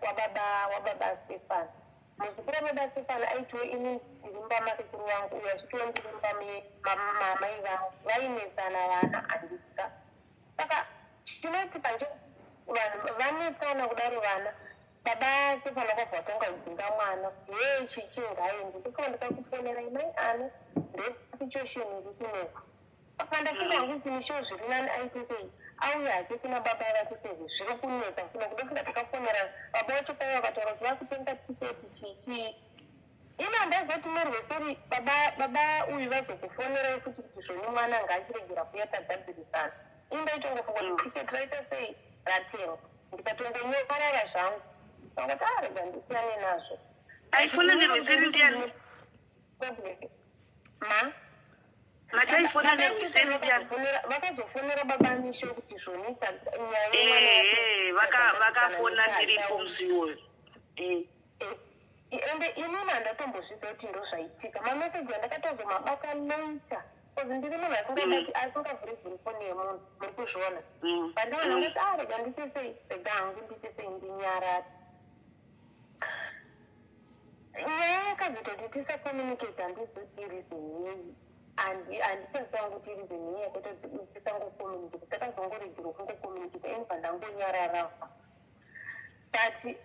wababa Stefan. Muzukuru wababa Stefan aitiwe ini ndirimba masekuru wangu uyo achitiwe ndirimba mamai vangu vainetsana vana handisika. Saka chinoti panje vanhu vanetsana kudaro vana baba Stefan akabva atanga kudzinga mwana kuti hei chichingaendi ndiko ndikakufonerai mai ane ndesituation iri kunoku. Pakandafika kuti misheo zviri nani aite sei auya hake kuna baba vake sezvo zviri kunetsa kuna kudokunda takafonera baba vacho paya vakataura kuti vakutenga tiketi chichi ino ndazotumirwe seri baba uyu vazokufonerai futi kuti zvoni mwana ngaachiregera kuya tadzabirisana indaitongofunga kuti tiketi raita sei ratengwa ndikatongonyoparara zvangu vakati arega ndisiyane nazvo aifonerwe seri ndiani vakazofonera baba misho kuti zvonita vakafona ndiripo musi iwoyo ende inini handatombozvidza kuti ndo zvaitika mameseji andakatozomabata later kozi ndiri munhu asingavhurivhuri foni yemunhu muri kuzviona pandiona ngati arega nditesei rega hangu nditesei ndinyarara nyaya yakazototi tisakomunicate handizoti reason handitaziva kuti reason yei yakatoti tisangokomunicate takazongoregera kungokomunicate ini pandangonyararafa but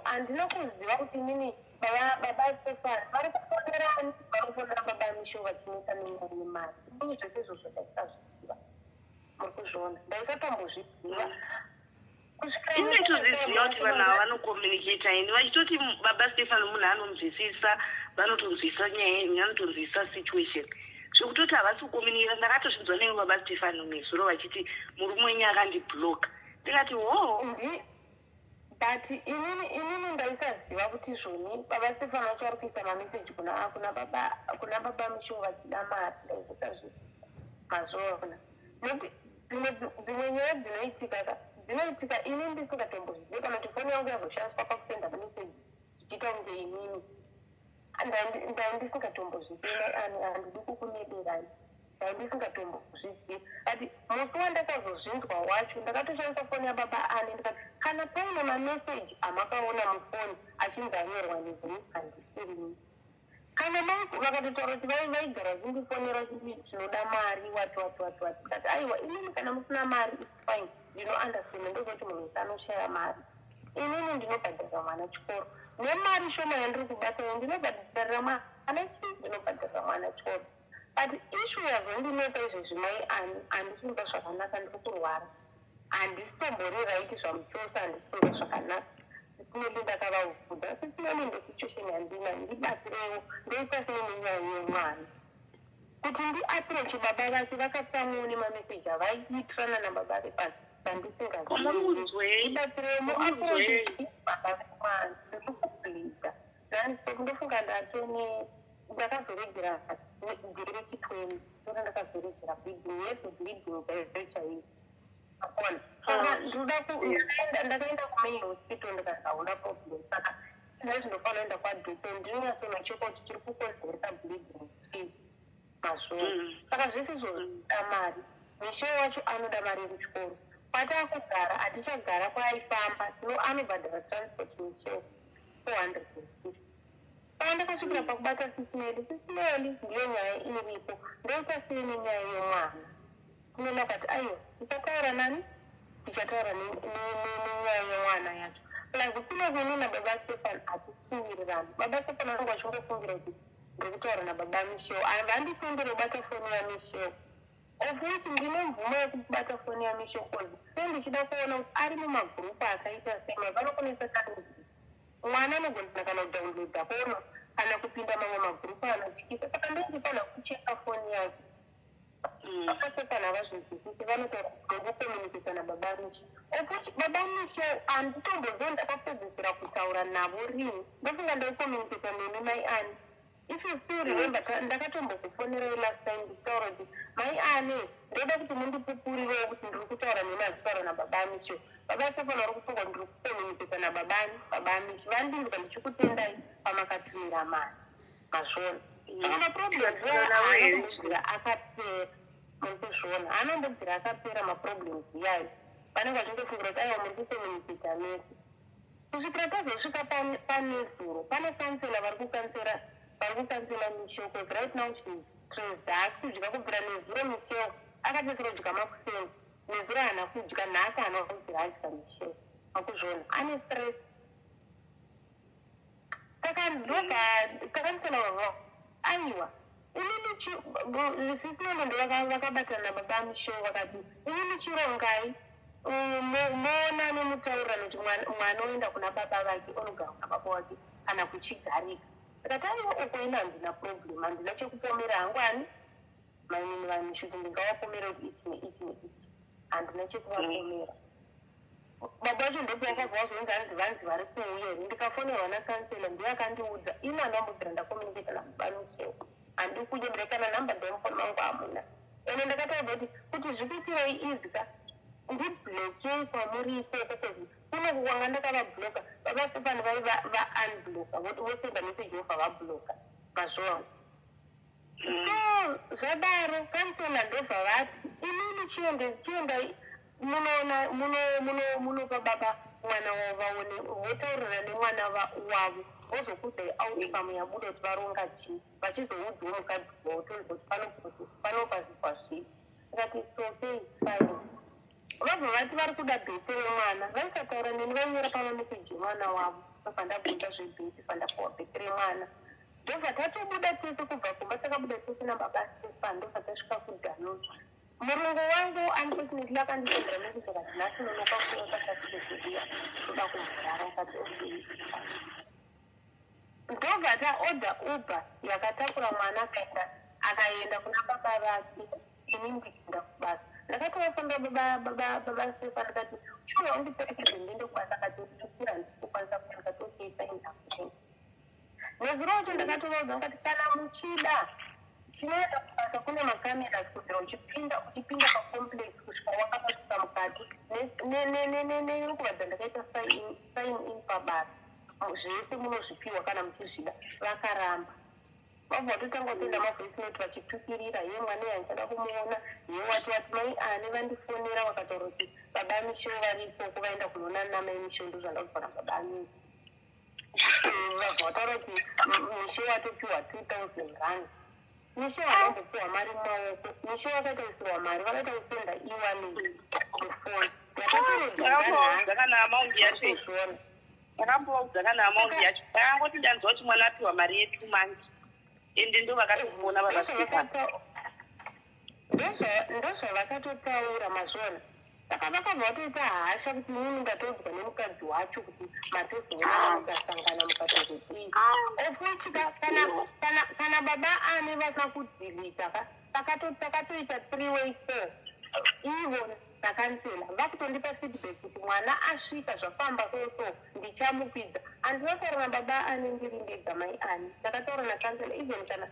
handina kuziva kuti nini baba Stefan vari kufonerani vari kufonera baba misho vachinetsa nenyaya yemari ini zvese izvozvo ndaisazviziva muri kuzviona ndaisatombozviziva ine toziziva kuti vanhu ava vanokomunicata ini vachitoti baba Stefan munhu anomuzwisisa vanotonzwisisa nyaya yenyu vanotonzwisisa situation zvekutoti havasi kukomunicata ndakatozvinzwa nemwe baba Stefan nezuro vachiti murume wenyu akandibloka ndikati but inini ndaisaziva kuti zvoni baba Stefan vacho vari kuisa mameseji kuna baba misho vachida mari ndaizotazvi mazona nokuti dzimwe nyaya dzinoitika ini ndisingatombozvizivi kana kuti foni yangu yazoshandiswa pakusenda mameseji zvichiita kunge inini ndaindisingatombozvizivi handidi kukunederai ndaindisingatombozvizivi but musi wandakazozvinzwa wacho ndakatoshandisa foni yababa ane ndikati kana paine mameseji amakaona mufoni achinzi anyorwa nezini handisirini kana vakatotaura kuti vaigara zindifonera kuti zvinoda mari wati ndikati aiwa inini kana musina mari its fine ndinoandastanda ndozoti munhu wese anoshaya mari inini ndinobhadharira mwana chikoro nemari shoma yandiri kubatayo ndinobhadharira mwana chii ndinobhadharira mwana chikoro but ishu yazondinetsa izvezvi mai ani handisinga zvakanaka ndiri kurwara handisitomborira raiti zvamuchosa handisitonga zvakanaka sinedi ndakavavhudha sisineni ndesituation yandina ndibatsirewo ndoisasine nenyaya yemwana kuti ndiaproche baba vake vakatsamwewo nemameseji avaiitirana nababa vake pasi zandisingaziibatsirewo aproche baba vemwana ndikukublida ndofunga ndatoni ndakazoregera gere chitweni ora ndakazoregera bleeding yeso bleeding chaiyo chaiyo akona ndakaenda kumain hospital ndikasaona problem saka zvinofana enda kwadoctor ndinonasona chekoti chiri kukonzeresa bleeding skin mazvona saka zvese zvoda mari misho wacho anoda mari yekuchikoro kwatakugara hatichagara kwaaifamba anobhadhara transport misho 450 pandakasvikira pakubata SIS MELLY ndiyo nyaya iripo ndoisasiri nenyaya yemwana kunena kati aiwa ndichataura nani ndichataura nenyaya yemwana kuna kunena baba Stefan atifungirirana baba Stefan anenge achingofungira kuti ndikutaura nababa Michelle handifungire kubata foni yaMichelle of which ndine mvumo yekubata foni yaMichelle cause sendichida kuona kuti ari mumagrupu akaita sema vanokonesa kanzi mwana anogona kana kudownloada fono kana kupinda mamwe magrupu anotyisa saka ndinofana kucheka foni yake vakasepana vazvinzwisisi vanotaura ngokukomunikisa nababa Michelle of which baba Michelle handitombozve ndakapedzisira kutaura navo rini ndofunga ndaikomunikisa nemi mai ani. If you still remember, ndakatombokufonera last time nditaura kuti mai ane ndoda kuti mundipupurirewo kuti ndiri kutaura nemi azitaura nababa Michelle. Baba Stefan vari kufunga ndiri kukomunikisa nababani baba Michelle vandinzwa ndichikutendai pamakatumira mari mazvona kana problems anombobvira akapera mukuzvona anombobvira akapera maproblems iyayo vanenge vachingofungira kuti aiwa muri kukomunikisa nesi kusvikira tazosvika panezuro pane kansela vari kukansela Michelle because right now she's stressed haasi kudya kubvira nezuro Michelle akapedzisira kudya makuseni nezuro haana kudya nhasi haana kubvira adya Michelle makuzvona ane stress saka ndoga kansela wavo aiwa inini sisinondo vakabatana nababa Michelle vakati inini chirongai moona nemutaurira kuti mwana oenda kuna baba vake onogara kuna baba wake kana kuchigarika akataiwa uko ina handina problem handina chekupomera hangwani mainini vanishuti ndingavapomera kuti ichi handina chekuvapomera baba vacho ndopo vakabva vazonzi vanzi vari kuuya ndikafonerwa nakansela ndiye akandiudza ina andambobvira ndakomuniketa nababa Michelle handi kunyemera kana namba dzemufoni mangu hamuna ene ndakataudza kuti zvikuitirei izika ndiblokei kwamuri ikoko kozi kuno kuwanga ndakavabloka baba Stefan vai vaunbloka vosenda meseji yofa vabloka mazvona so zvadaro kansela ndobva vati inini chiendai munopa baba mwana wavo vaone votaurira nemwana wavo vozokudai outcome yabuda kuti varonga chii vachizoudzwa mukadzi wavo toziva kuti panopazikwa zvii akati okay fine vabva vati vari kuda bhete remwana vaisataura neni vainyora pamameseji emwana wavo ndobva ndabvunza zvebhete pandapuwa bhete remwana ndobva tatobuda tese kubva kumba takabuda tese nababa Stefan ndobva tasvika kudhanoni murungu wangu unfortunately akanditendera meseji akati nhasi nonoka kuokasatiezeiya toda kumborara akati okay ndobva taodha uber yakatakura mwana akaenda kuna baba vake ini ndikuenda kubasa ndakatovafamba baba Stefan akati shuwa undiperekedze ndiende kubasa akati ndikira ndikukwanisa kuti ndikatokeisa indakutenda nezuro wacho ndakatovaudza ndikati kana muchida tinoenda kubasa kune makamera kubvira uchipinda pacomplex kusvika wakapasuka mukati nenguva dzandakaita sign in pabasa zvese munozvipiwa kana muchizvida vakaramba vabva vatotanga kuenda mavoice note vachitukirira ye mwana yanchada kumuona ye wati mai ane vandifonera vakataura kuti baba Michelle vari ikoko vaenda kunoona namai Michelle ndozvandakubvara baba Michelle vabva vataura kuti Michelle watopiwa 2000 rand Michelle hakambopiwa mari mumaoko Michelle vakaitaisirwa mari vakaita kusenda iwani mufoni yakamboudza kana amaundi yacho vakangoti ndanzwa kuti mwana apiwa mari ye2 months ende ndo vakatomuona ndozvavakatotaura mazvona saka vakabva vatoita hasha kuti inini ndatoudzwa nemukadzi wacho kuti matozoona mukasangana mukatozoti ofuchika kana baba ane vasina kudhilita takatoita 3-way call ivo nakansela vakutondipa feedback kuti mwana asvika zvafamba soso ndichamukwidza handinotaura nababa ane ndiri ndega mai ani takataura nakansela even kana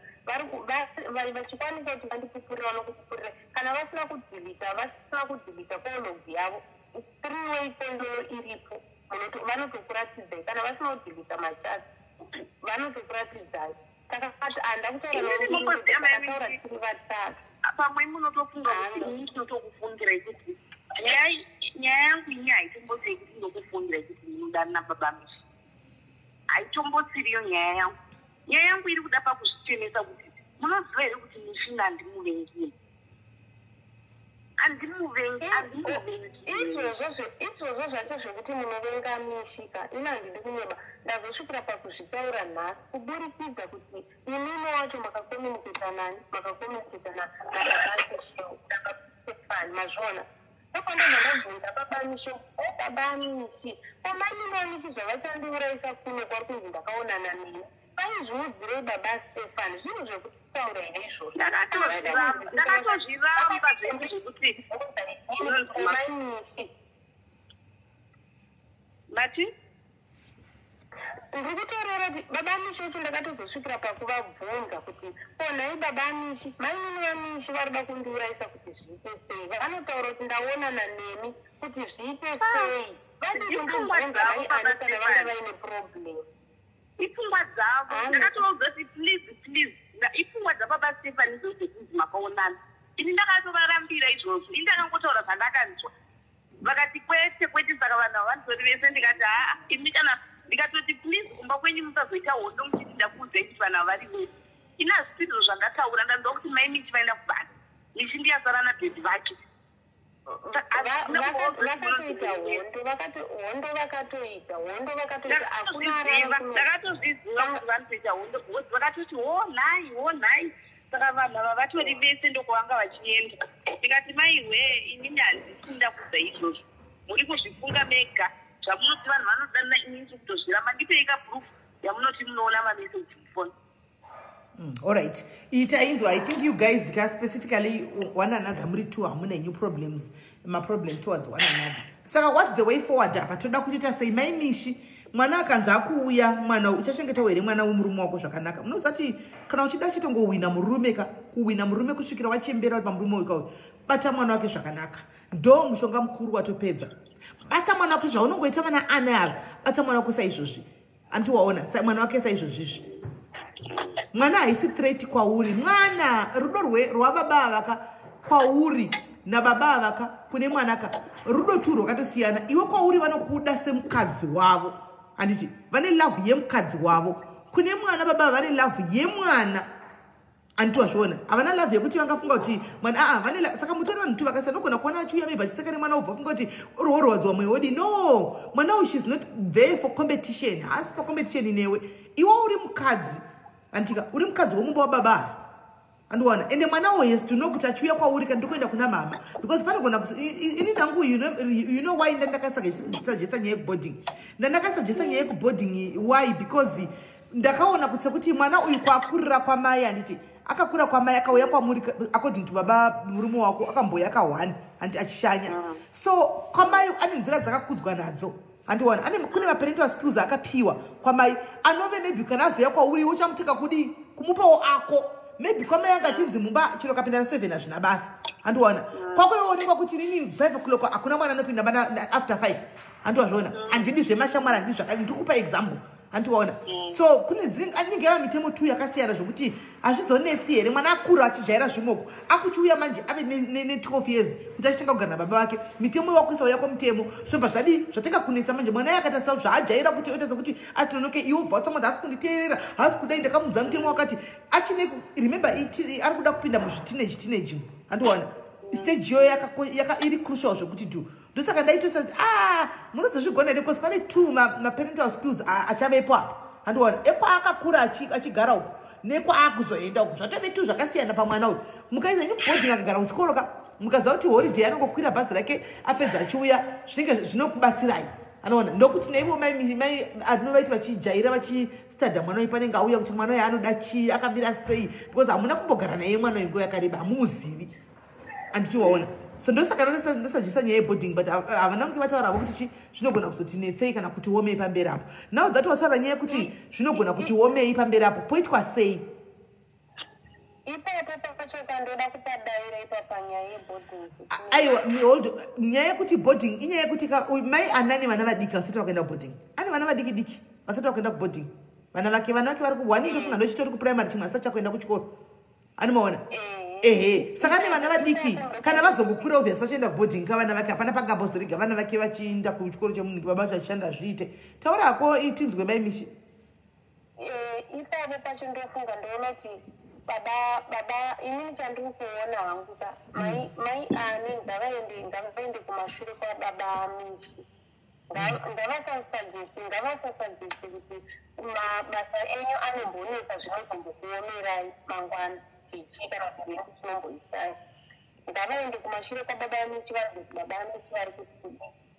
vachikwanisa kuti vandipupurira vanokupupurira kana vasina kudhilita kolog yavo 3-way call iripo vanotokuratidzai kana vasina kudhilita machati vanotokuratidzai saka ati handa kutaura tiri vatatu pamwe munotofunga kuti ini tinotokufungirai kuti nyaya yangu ini haitombosei kuti ndokufungirai kuti ndinodana nababa Michelle haitombotsiriyo nyaya yangu iri kuda pakuzvichenesa kuti munoziva here kuti Michelle handimuvengi handimuvengi izvozvo zvacho zvokuti munovenga mishika ina handidi kunyeba ndazosvikira pakuzvitaura nhasi kuburikidza kuti imimo wacho makakomuniketa nani makakomuniketa nababamisho mazvona ndokwandandanabvunza babamisho babamishi pamaimamishi zvavachandiuraisa kuno kwari kunzi ndakaonana neni paizviudzirei baba Stefan zvinhu zvekutaura here izvozvo ndakatozviramba zvengu zvekuti maimishi mati ndiri kutorora kuti baba mishi ucho ndakatozosvikira pakuvabvunza kuti onhai baba mishi maimini vamishi varida kundiuraisa kuti zviite sei vanotaura kuti ndaonana nemi kuti zviite sei vadikundibvunza vai ani kana vanga vaine problem ipfungwa dzavo ndakatoudza kuti please ipfungwa dzababa Stefan dzozekuzi makaonana ini ndakatovarambira izvozvo ini ndakangotaura zvandakanzwa vakati kwete saka vanhu havanitori vese ndikati haa imi kana ndikatoti please kumba kwenyu musazoita hondo muchiti ndakuudzai kuti vanhu havari vese ina zvipiro zvandataura ndanzwa kuti maimichi vaenda kubasa michi ndiyasara nabhedhi vake vakatoita hondo vakatoita ndakatozviziva kuti vanotoita hondo because vakatoti honhai saka vanhu ava vatori vese ndokwavanga vachienda ndikati maiwe inini handisunda kudza izvozvo muri kuzvifunga mega zvamunoti vanhu vanodanana inini kutozviramba ndipeika proof yamunoti munoona mameseji mufoni. Alright, itainzwa. I think you guys can specifically one another muri two hamuna new problems, my problem towards one another. Saka what's the way forward apa toda kuchita sei maimishi mwana akanza kuuya mwana uchachengeta were mwana wumurume wako zvakanaka munozati kana uchida chitongowina murume kuwina murume kusvikira wachembera pamurume wako bata mwana wake zvakanaka ndo mushonga mukuru watopedza bata mwana wake zvaunongoita mana ana bata mwana wako saizvozvi anti waona mwana wake saizvozvi mwana haisi threat kwauri mwana rudo rwababa vaka kwauri nababa vaka kune mwanaka rudo tu rwakatosiyana iwe kwauri vanokuda semukadzi wavo handiti vane love yemukadzi wavo kune mwana baba vane love yemwana anti wazviona havana love yekuti vangafunga kuti mwana vane saka mutori vanhu tu vakasiyana nogona kuona vachiuya maybe vachisekane mwana ubva funga kuti urworwadzwa mwoyo wodi no mwana uyu she's not there for competition haasi pacompetition newe iwe uri mukadzi antika uri mukadzi womumba wababa andiwana ende mwana uyu has to know kuti achiuya kwauri kana ndokuenda kuna mama because panogona ini ndangu you know why ndandakasajesa nyaya yekuboarding ndandakasajesa nyaya yekuboarding why because ndakaona kuti sekuti mwana uyu kwakurira kwamai handiti akakura kwamai akauya kwamuri according to baba murume wako akamboya aka1 andi achishanya so kwamai ane nzira dzakakudzwa nadzo andiwana kune maparental skills akapiwa kwamai anove maybe kana azoya kwauri uchamuteka kudi kumupawo ako maybe kwamai anga chinzi mumba chiro kapinda 7 hazvina basa andiwana kwako yoonekwa kuti nini 5 o'clock hakuna mwana anopinda bana after 5 andiwazviona handidi zvemashamwari handidi zvakadi ndikupa example antiwaona so kune anenge ava mitemo 2 yakasiyana zvokuti hazvizonetsi here mwana akura achijaira zvimoko akuchiuya manje ave ne12 years kuti achitanga kugara nababa vake mitemo iwakuisa uyako mutemo zvobva zvadi zvateka kunetsa manje mwana iye akatarisa zvaajaira kuti oita sokuti atinonoke iwo bva watsamwana haasi kunditeerera haasi kudai ndakamudza mutemo wakati achine remember ari kuda kupinda muzviteenage andiwaona stage yo iri crucial zvokuti do ndosaka ndaitosa munozozvigona here because pane 2 maparental skills achavepo apa andiwana ekwaakakura achigara uko nekwaakuzoenda uko zvatove 2 zvakasiyana pamwana uyu mukaisa nyu kuboarding akagara kuchikoro ka mukaziva kuti holiday anongokwira bhazi rake apedza achiuya zvinenge zvinokubatsirai anoona ndokuti naivo mai anovaiti vachijaira vachistadha mwana uyu panenge auya kuti mwana uyu anoda chii akamira sei because hamuna kumbogara naye mwana uyu nguva yakareba hamuuzivi anditiwaona so ndosaka ndasajisa nyaya yeboarding but havana kunge vatauravo kuti zvinogona kuzotinetsei kana kuti womei pamberi apo now that wataura nyaya yekuti zvinogona kuti womei pamberi apo poitwa sei ipapo pachoka ndoda kupadaira ipapa nyaya yeboarding aiwa nyaya yekuti boarding inyaya yekuti mai anani vana vadiki vasati vakaenda kuboarding ane vana vadiki diki vasati vakaenda kuboarding vana vake vari kuwani ndofunga ndochitori kuprimary chimwe asati chakuenda kuchikoro animaona saka ne vana vadiki kana vazongokura obvious vachienda kuboarding kavana vake hapana pangambozoriga vana vake vachienda kuchikoro chemunhu baba zvachishanda zviite taurako itinzwe maimishi ipapo pacho ndofunga ndoona kuti baba inini chandiri kuona hangu ka mai ani ngavaende kumashure kwababa Mishi ngavasasagesi kuti mabasa enyu anombonesa zvinotombokuomerai mangwana tichida kuti tinomboisai ngavaende kumashure kwababa Mishi vazozi baba Mishi vari kuti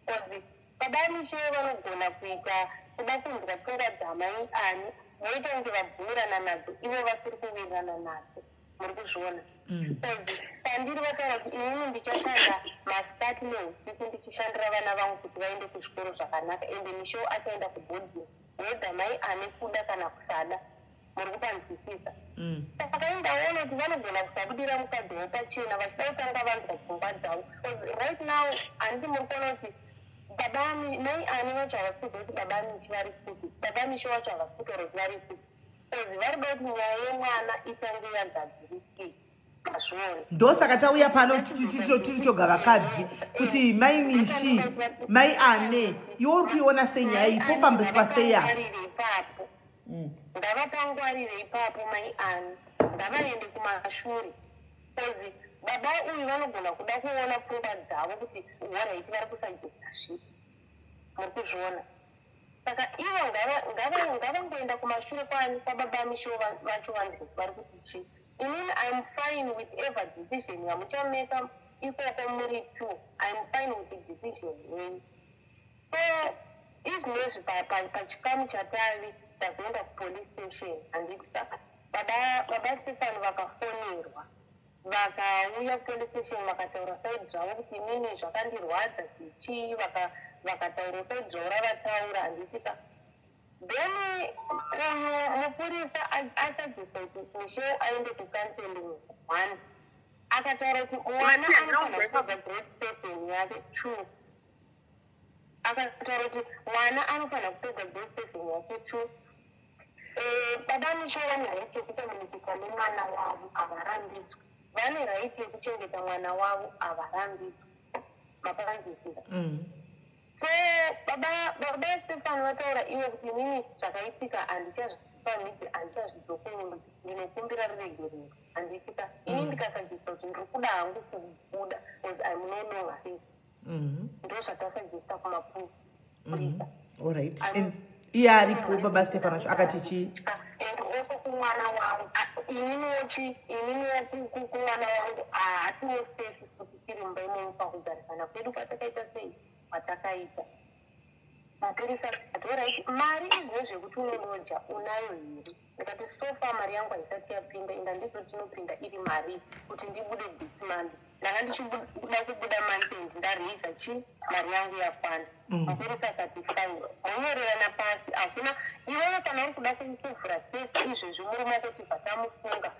kozi baba Mishi vanogona kuita kuda kunzwa pfungwa dzamai ani voita kunge vabvumirana nadzo ivo vasiri kuwirirana nadzo muri kuzviona pandiri vataura kuti inini ndichashanda masikati neusiku ndichishandira vana vangu kuti vaende kuzvikoro zvakanaka ende mishowo achaenda kubhodhingi wedha mai ane kuda kana kusada muri kupanzwisisa saka indaona kuti vanogona kusabudira mukadzi wopachena vachida kutanga vanzwa pfungwa dzavo right now handiti muri kuona kuti baba mai ani vacho havasi kuziva kuti baba Mishi vari kuti baba Mishi vacho havasi kutaura kuti vari kuti kozi vari kuda kuti nyaya yemwana itange yagadzirike mazviona ndosaka tauya pano tiri chogavakadzi kuti mai Mishi mai ane iwe uri kuiona senyaya iyi pofambiswa seya ipapo ngavapangwarire ipapo mai ani ngavaende kumashure kozi baba uyu vanogona kuda kuona pfungwa dzavo kuti waraiti vari kusagesa zvipi muri kuzviona saka ivo ngavangoenda kumashure kwani kwababa Mishi vacho vanhu vari kuti chi inini I'm fine with ever decision yamuchameka ikoko muri two I'm fine with the decision yenyu so izvinezvi pachikamu chatavi tazoenda kupolice station handiti baba Stefan vakafonerwa vakauya police station vakataura saidi zvavo kuti inini zvakandirwadza tichii vakataura saidi zvavo ravataura handitika then uyu mupurisa asadzisa kuti mishewo aende kucounseling one akataura kuti mwana anofanira kutoga grade 7 yake 2 akataura kuti mwana anofanira kutoga grade 7 yake 2 baba Mishewo vane right yekukomunikita nemwana wavo avarambidzwa vane right yekuchengeta mwana wavo avarambidzwa mapanzwisisa so baba Stefan vataura ivo kuti inini zvakaitika handichazvifanidzi handichazvidzokenyundi ndinokumbira riregerero handitika ini ndikasagesa kuti ndiri kuda hangu kubuda because I'm no longer safe ndo zvatasagesa kumapurisa alright iye aripo baba Stefan wacho akati chii oko kumwana wangu inini kumwana wangu hatiwo safe kuti tiri mumba imomo pakugarisana kwedu patakaita sei patakaita mapurisa ati oraiti mari izvino zvekuti unonoja unayo here ndikati sofa mari yangu haisati yapinda inda ndizo tinopinda iri mari kuti ndibude this month ndanga ndichida kubuda month ndarisa chi mari yangu yakwana mapurisa akati fine munyorerana pasi hakuna iwewe kana uri kuda kuvhura kesi izvezvi muri makoti vatamufunga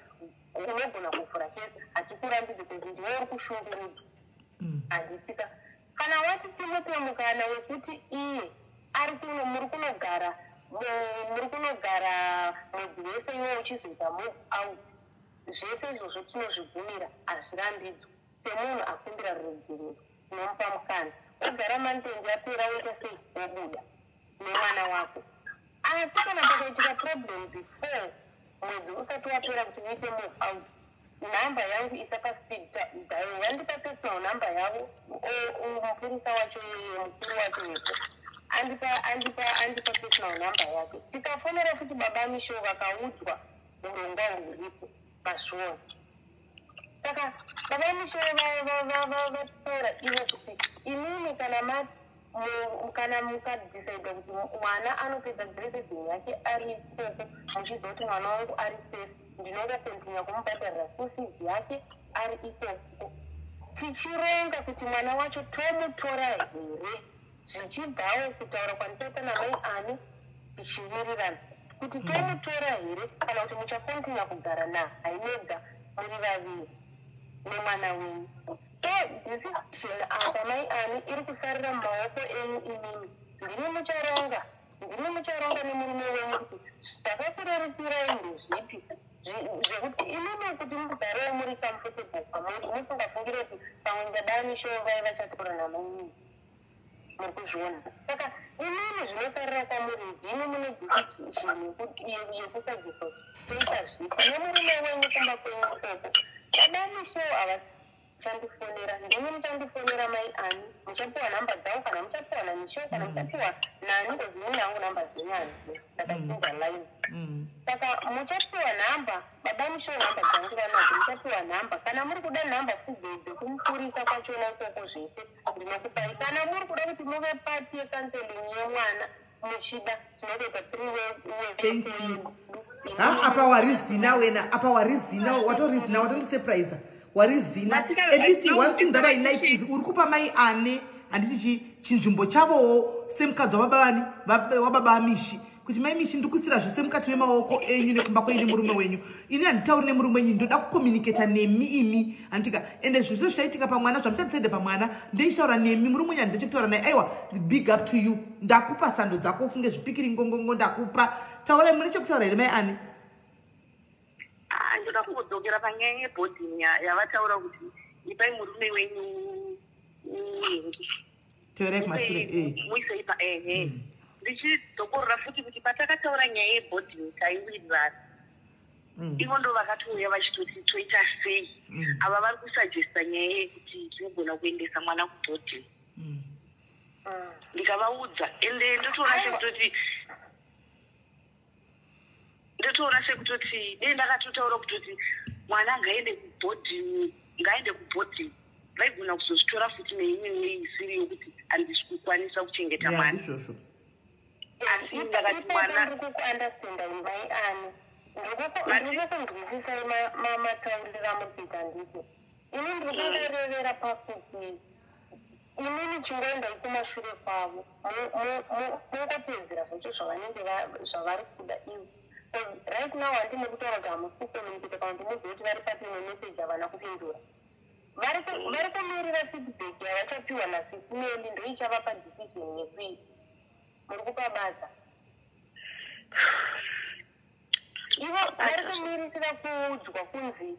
unogona kuvhura kesi hatikurambidzi kuti ndiwe uri kushungurudzwa handitika kana wati timupe mukana wekuti iye muri kunogara mwedzi wese iwe uchizoita move out zvese izvozvo tinozvibvumira hazvirambidzwa semunhu akumbira ruregerero tinomupa mukana wogara mantenzi yapera woita sei wobuda nemwana wako asi kana pakaitika problem before mwedzi usati wapera kuti uite move out nhamba yangu isapaspeed dial wandipa personal nhamba yavo mupurisa wacho mukuru wacho wepo andipa personal nhamba yake tikafonera futi baba Mishewo vakaudzwa urongwa huripo mazviona saka baba Mishewo vataura ivo kuti inini kana mukadhisaidha kuti mwana anopedza grade 7 yake ari ikoko muchiziva kuti mwana wangu ari safe ndinongokontinya kumubhadharira school fees yake ari ikoko tichironga kuti mwana wacho tomutora here zvichibvawo kutaura kwanditaita namai ani tichiwirirana kuti tomutora here kana kuti muchakontinya kugara nahainega muri vaviri nemwana wenyu so decision apa mai ani iri kusarira mumaoko enyu imimi ndimi mucharonga nemurume wenyu kuti zvakakurerukira ndezvipi zvekuti imimi kuti mugarewo muri comfortable pamuri musingafungire kuti pamwe baba Mishewo vai vachatora namai muri kuzviona saka imimi zvinosarira kwamuri dzimi mune yekusadziso kuita zvipi nemurume wenyu kumba kwenyu ikoko. Dadamisho avachandifonera, ndimi muchandifonera mai ani, muchapiwa nhamba dzavo kana muchapiwa namisho kana muchapiwa nani, kozimini hangu nhamba dzenyani ndakachinja laini. Saka muchapiwa nhamba, babamisho nhamba dzangu vanadzo, muchapiwa nhamba. Kana muri kuda nhamba dzekumupurisa kwachona ikoko zvese ndinokupai. Kana muri kuda kuti muve pati yekanseling yemwana muchida tinotoita 3 weeks. Apa warizina wena, apa warizina, watorizina, watondisurprise. Warizina. At least one thing that I like is urikupa mai ane handisi chinzvimbo chavowo semukadzi wababa mishi. Kuti mai mishi ndikusira zvese mukati memaoko enyu nekumba kwenyu murume wenyu. Ini handitauri nemurume wenyu, ndoda kucommunicate nemi imi. Antika ende zvese zvichaitika pamwana zvamuchatsende pamwana ndechitaura nemi murume wenyu ndechitaura naye. Aiwa, big up to you. Ndakupa sando dzako ufunge zvipikiri ngongongo ndakupa. Taura mune chekutaura here mai ani. Ndoda kudzokera panyaya yeboarding yavataura kuti ipai murume wenyu wingi. Tevereka mashure muisei ndichidzokorora futi kuti patakataura nyaya yeboarding taiwirirana. Ivo ndo vakatouya vachitoti toita sei. Ava vari kusajesta nyaya yekuti tinogona kuendesa mwana kuboarding. Ndikavaudza ende ndotoona sekutoti dei ndakatotaura kutoti mwana ngaende kuboarding vaigona kuzozvitora futi neimwe isiri yokuti handisi kukwanisa kuchengeta mwana. Asi ndakati mwana ndikukuandastenda mai ani ndirikunzwisisai matauriro amurikuita nditi ini ndirikungerevera pakuti inini chingoenda ikumashure kwavo mungotedzera zvacho zvavari kuda ivo. Right now handine kutaura kuti hamukukomunikita kana kuti muzive kuti vari pati nemeseji havana kupindura. Vari kumirira feedback yavachapiwa naSIS MELLY ndoichavapa decision yekuita. Muri kupabasa ivo vari kumirisira kuudzwa kunzi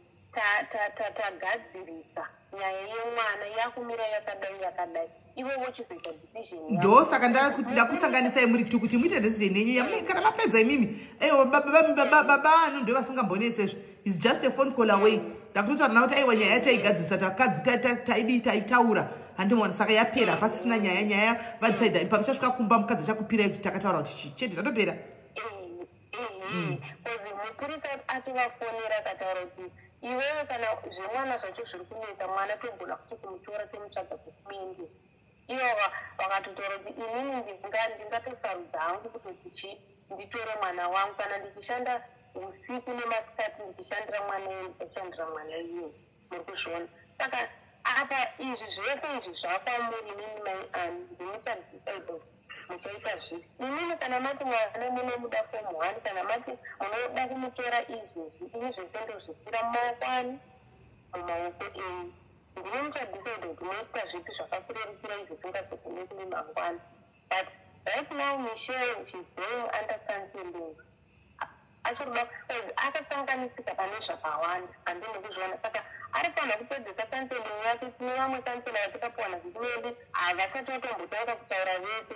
tagadzirisa nyaya yemwana yakumira yakadai ivo vochizoita decision ndo saka ndakusanganisai muri tu kuti muite decision yenyu kana mapedza imimi baba anu ndo vasingambonetsezvo. It's just a phone call away. Ndakutotaura nawo kuti aiwa nyaya yataigadzirisa takadzi taitaura handimona saka yapera pasisina nyaya vadecide pamuchasvika kumba mukadzi achakupirai kuti takataura kuti chete tatopera. Kozi mupurisa atovafonera akataura kuti iwewe kana zvemwana zvacho zviri kunetsa mwana togona kuti kumutora tomutsvaga kukuende. Ivo vakatotaura kuti inini ndingatosarudza hangu kutoti nditore mwana wangu kana ndichishanda usiku nemasikati ndichishandira mwana iye ndichishandira mwana iye. Muri kuzviona. Saka apa izvi zvese izvi zvakwamuri inini mai ani ndimuchadecide muchaita zvipi. Inini kana mati mwana munomuda form 1 kana mati munoda kumutora izvezvi ini zvese ndozvisira mumaoko ani mumaoko enyu. Ndine muchadecide kuti moita zvipi zvakakurerukira izvi zvingazokunesi mangwana. But right now Michelle she's going under counseling. Achirikuda akasanganisika pane zvakawanda handine kuzviona. Saka ari fanira kupedzisa counseling yake. Tine vamwe counselor vatakapiwa naSIS MELLY havasati vatombotaura kutaura vese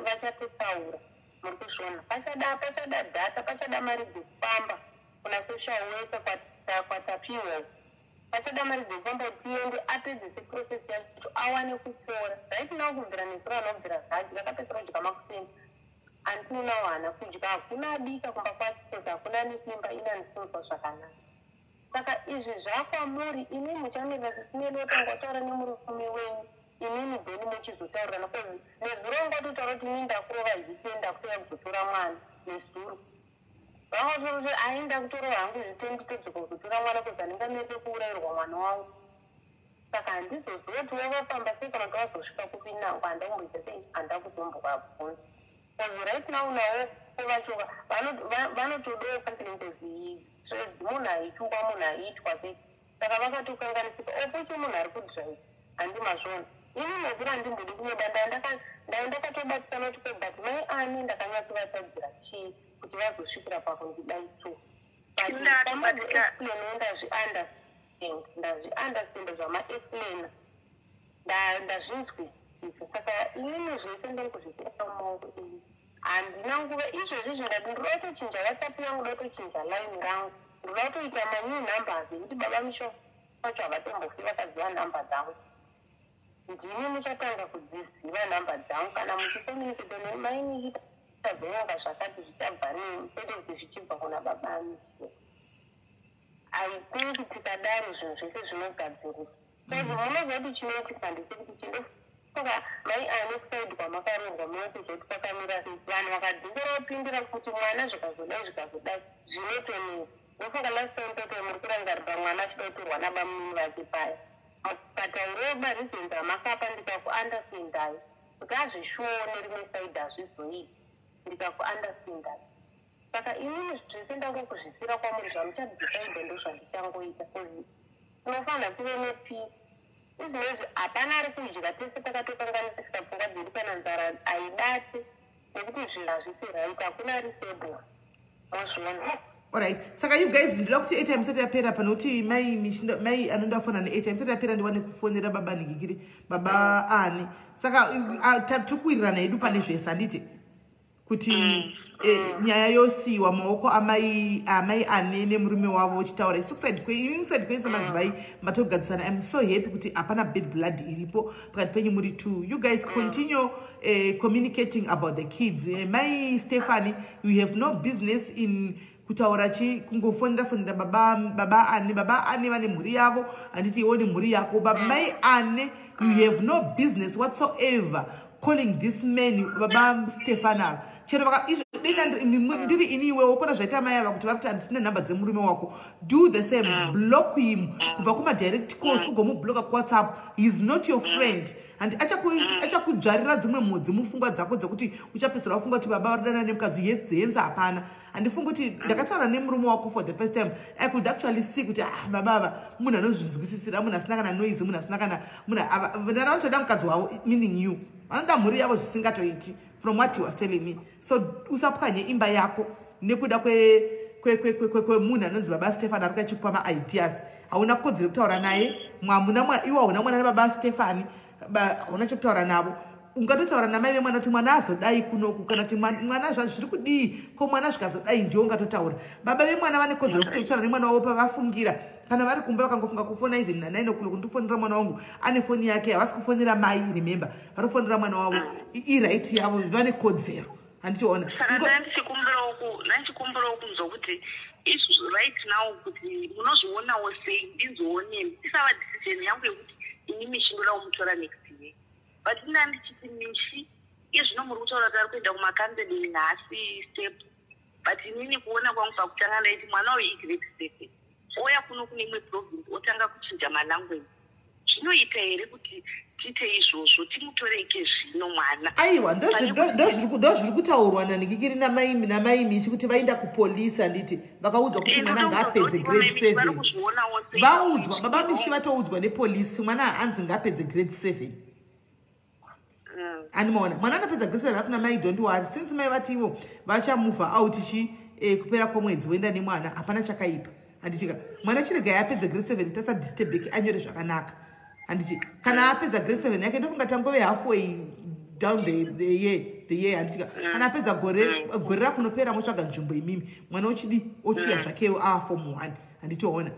vachatotaura. Muri kuzviona. Pachada data, pachada mari dzekufamba kuna social worker kwatapiwa. Pachada mari dzekufamba tiende apedzise process yacho awane kupora. Right now kubvira nezuro anobvira zhaji vakapedzera kudya makuseni. Antiona wana kudya hakuna abika kumba kwasikoza hakuna nesimba ina nisinzwa zvakanaka. Saka izvi zvakwamuri inini muchamirira SIS MELLY otanga kutaura nemurume wenyu inini dheni muchizotaurirana kozi nezuro ngatotaura kuti ini ndakurova zvitenda kutoya kuzotora mwana nezuro. Vakazoro kuti ainda kutora hangu zvitenda todzoka kuzotora mwana kozi handingamete kuurayirwa mwana wangu. Saka handizoziva kuti wavafamba sei kana kuti vazosvika kupi nangu handakumboita sei handa kutombokabvunza. Kozi right now navo vacho vanotodawo kantilengozi munhu aitukwa munhu aiitwa sei. Saka vakatokanganisika opocho munhu ari kudrive handimazvona. Ini nezuro handimbodi kunoda ndakatobatsana kuti but mai ani ndakanyatsovatadzira chii kuti vazosvikira pakundidai so. But pamaexplain ndazviunderstand zvamaexplaina ndazvinzwisisa. Saka inini zvese ndiri kuzvisira mumaoko enyu handinanguva izvozvi zvingati ndoda kutochinja WhatsApp yangu, ndoda kutochinja line rangu, ndoda kutoita manew numbers ekuti baba misho vacho havatombofi vakaziva nhamba dzangu. Ndini muchatanga kudziziva nhamba dzangu kana muchikomukita nemai nichitazononga zvakati zvichabva nini kwete kuti zvichibva kuna baba amichio. I think tikadaro zvinhu zvese zvinogadzirika. Saka munoziva kuti chinoitika ndechekuti chindofunga mai ane kwamakarorwa munotozoti kwakamira sei. Vanhu vakadzingora kupindira kuti mwana zvikazodai zvinotomira. Ndofunga last time toto muri kurangarira mwana achidotorwa nabamuni vake paya. Mukataurawo reasons amakapa ndikakuunderstandai kuti azvishuwo nerimwe side hazvizoiti ndikakuunderstandai. Saka inini zvese ndangokuzvisira kwamuri zvamuchadecide ndo zvandichangoita kozi unofanira kuve nepeace. Izvinezvi hapana ari kudya tese takatokanganisika pfungwa dzedu kana nzara aibate nekuti zvinhu hazvisi right, hakuna risable mozviona. Alright, saka you guys ndoda kuti airtime isati yapera panoti mai anonda fona neairtime isati yapera ndiwane kufonera baba nigikiri baba ani. Saka tatukuwirirana hedu pane zvese handiti kuti nyaya yosiwa maoko amai ane nemurume wavo uchitaura suicide kwense madzimai matogadzisana. I'm so happy kuti hapana bad blood iripo pakati penyu muri two. You guys continue communicating about the kids. Mai Stephanie, you have no business in kutaura kungofonera baba ane vane mhuri yavo handiti iwo nemhuri yako. But mai ane, you have no business whatsoever calling this man baba Stefana. Chero ndiri iniwe wokona zvaita mai ava kuti vari kuti handisina nhamba dzemurume wako. Do the same, block him kubva kuma-direct calls ugomubloka kuWhatsApp. He is not your friend and achakudzvarira dzimwe mhodzi mupfungwa dzako dzekuti uchapedzisira wafunga kuti baba varidana nemukadzi yenza hapana. Handifunga kuti ndakataura nemurume wako for the first time. I could actually see kuti babava munhu anozvinzwisisira, munhu asina kana noise, munhu asina kana ndanotoda mukadzi wavo, meaning you. Vanoda mhuri yavo zvisingatoiti from what he was telling me. So usapwanye imba yako nekuda kwemunhu anonzi baba Stefani ari kuchipa ma-ideas. Hauna kodzero kutaura naye, iwo hauna mwana nababa Stefani, hauna chokutaura navo. Ungatotaura namai vemwana kuti mwana azodai kunoku kana kuti mwana zviri kudii ko mwana zvikazodai ndio ungatotaura. Baba vemwana vane kodzero kuti kutaura nemwana wavo pavafungira. Kana vari kumba vakangofunga kufona even na 9 o'clock ndifonera mwana wangu ane foni yake, havasi kufonera mai, remember vari kufonera mwana wavo iright yavo, vane kodzero. Handichiona saka nandichikumbira kunzwa kuti isusu right now kuti munozvionawo sei ndinzooneni isava decision yangu yekuti inimi chindodawo mutora next year. But ina ndichiti mishi izvino muri kutaura kuti ari kuenda kumakanseling nhasi step, but inini kuona kwangu pakutanga ndaiti mwana uyu igrade 7 oya kuno kune imwe province otanga kuchinja malanguage. Zvinoita here kuti tiite izvozvo timutoreke zvino mwana? Aiwa, ndozviri kutaurwa nanikikiri namai mishi kuti vaenda kupolisi handiti vakaudzwa kuti mwana ngaapedze grade 7. Vaudzwa baba mishi vatoudzwa nepolisi mwana hanzi ngaapedze grade 7. Animaona mwana anapedza grade 7 hakuna mai don't worry, since mai vati ivo vachamuva out kupera kwemwedzi woenda nemwana hapana chakaipa. Handichika mwana chirega yapedza grade 7 tasa disturb anyore zvakanaka. Handiti kana apedza grade 7 yake ndofunga tangove halfway down the year. Handichika kana apedza gore rakunopera motsvaga nzvimbo imimi mwana ochiya zvakewo form 1. Handitoona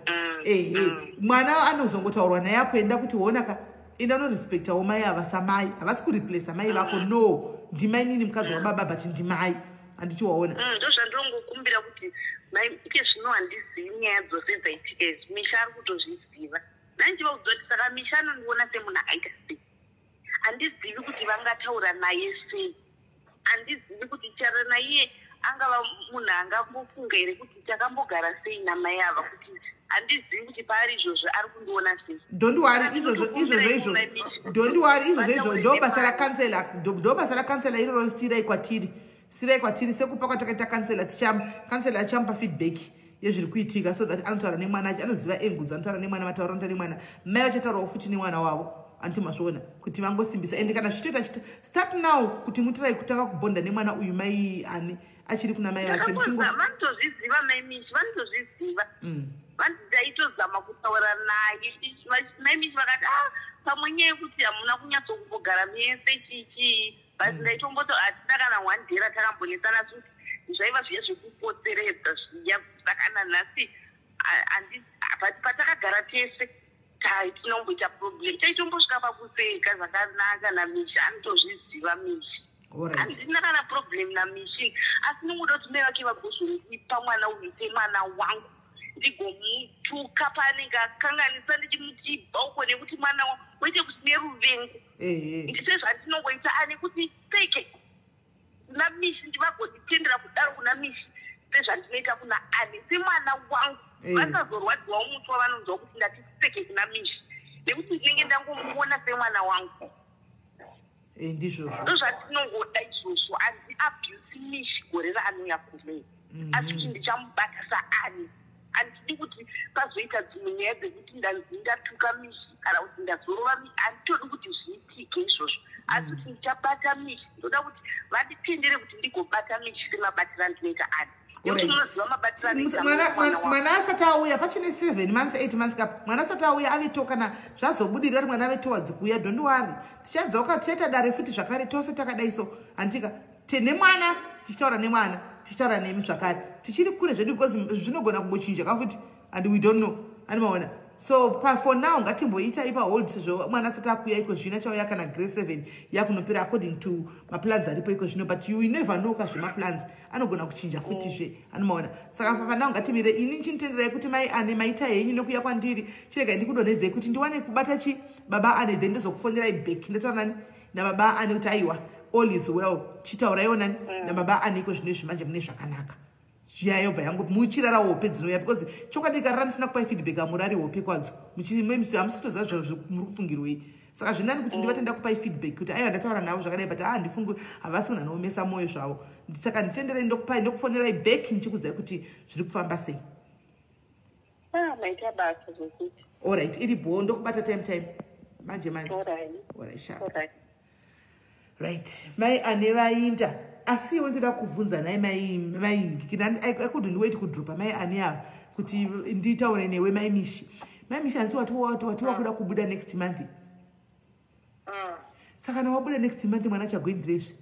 mwana anozongotaurwa naye akuenda kuti honaka enda norespectawo mai ava samai, havasi kureplace mai vako, no ndimai nini mukadzi wababa but ndimai. Handitiwaona ndozvandongokumbira kuti ike zvino handizivi nyaya dzose dzaitika izvi. Misha ari kutozviziva. Nandichiva kuziva kuti saka Misha anondiona semunhu akaita sei. Handizivi kuti vangataura naye sei. Handizivi kuti chara naiye angava munhu angambofunga here kuti takambogara sei namai ava, kuti handizivi kuti paari izvozvo ari kundiona sei. Don't worry, izvozvo don't worry, izvozvo ndo basa rakansela iroro sirai kwatiri sekupa kwatakaita kansela achamupa feedback yezviri kuitika so that anotaura nemwana acho anoziva engudzi anotaura nemwana mataura anotaura nemwana mai vachataurawo futi nemwana wavo. Antimazviona kuti vangosimbisa ende kana zvitoita start now kuti mutirai kutanga kubhonda nemwana uyu mai ane achiri kuna mai vake vanotozviziva mai mishi vanotozviziva vandaitozama kutaura naye mai mishi vakati pamwe nyaya yekuti hamuna kunyatsokumbogara mese chichii basi ndaitomboto hatina kana one day ratakambonetsana kuti zvaiva zviya zvekupoteredza zviya saka nanhasi patakagara tese tinomboita problem taitombosvika pakuseka zvakanaka namishi anotozviziva mishi handina kana problem namishi asi nongoda kuti mai vake vagozondipa mwana uyu semwana wangu ndigomutuka paanenge akanganisa ndichimutipa uko nekuti mwana wangu oite kusine ruvengo ndisezvandinongoita ane kuti peke kuna mishi ndivagonditendera kudaro kuna mishi sezvandinoita kuna ane semwana wangu vasazorwadziwawo muti wavanonzwa kuti ndatiseke kuna mishi nekuti ndinenge ndangomuona semwana wangu ndizvozvo ndozvatinongoda izvozvo handiabuse mishi gore raanouya kumei asi kuti ndichamubata saani handidi kuti pazoita dzimwe nyaya dzekuti ndatuka mishi kana kuti ndazorova mishi handitodi kuti zviitike izvozvo asi kuti ndichabata mishi ndoda kuti vanditendere kuti ndigobata mishi semabatiro andinoita ani mwana asati auya pachine 7 months 8 months kapa mwana asati auya aveto kana zvazobudirira kuti mwana avetowadzi kuuya don't worry tichadzoka tichaita dare futi zvakare tose takadaiso handika nemwana tichitaura nemwana tichitaura nemi zvakare tichiri kure zvedu because zvinogona kungochinja kafuti and we don't know animaona so for now ngatimboita ipa hold sezvo mwana asati akuya iko zvino chauya kana grade 7 yakunopera according to maplans aripo iko zvino but you never know kazvemaplans anogona kuchinja futi zve anomaona saka panao ngatimire ini chinitenderai kuti mai ane maita henyu nokuya kwandiri chirega ndikudonhedzei kuti ndiwane kubata chi baba ane then ndozokufonerai back ndataura nani nababa ane kuti aiwa all is well chitauraiwo nani nababa ane iko zvino zvimanje mune zvakanaka zviyayobva yangu muchirara hope dzinouya because chokwadi karara ndisina kupai feedback amurari hope kwadzo hamusi kutoziva zvamuri kufungirwei saka zvinani kuti ndivatenda kupai feedback kuti aiwa ndataura navo zvakadai but handifungi havasi munhu anoomesa mwoyo zvavo saka nditenderei ndokupai ndokufonerai back ndichikudzai kuti zviri kufamba sei maita basa zvokuti allright iripo ndokubata time manje right mai ane vainda asiwo ndida kuvhunza nai mai I couldn't wait kudropa mai ane ava kuti nditaure newe mai mishi handiti watiwa kuda kubuda next month saka na wabuda next month mwana chagoendirezve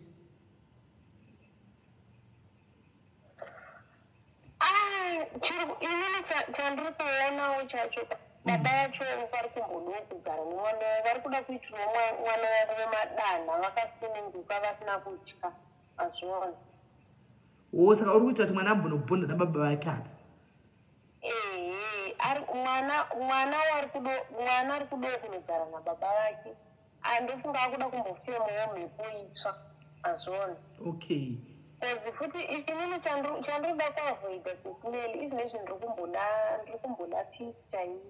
inini chandiri kuonawo chacho baba vacho vari kumbodowo kugara nemwana vari kuda kuitirawo mwana wavo vemadana vakasununguka vasina kutya azviona saka uri kuita kuti mwana ambonobhonda nababa vake apa mwana ari kudowo kunogara nababa vake andofunga akuda kumbofemawo mhepo itsva azviona okay kozi futi inini chandirida kuavoida sesimeli izvinezvi ndiri kumboda peace chaii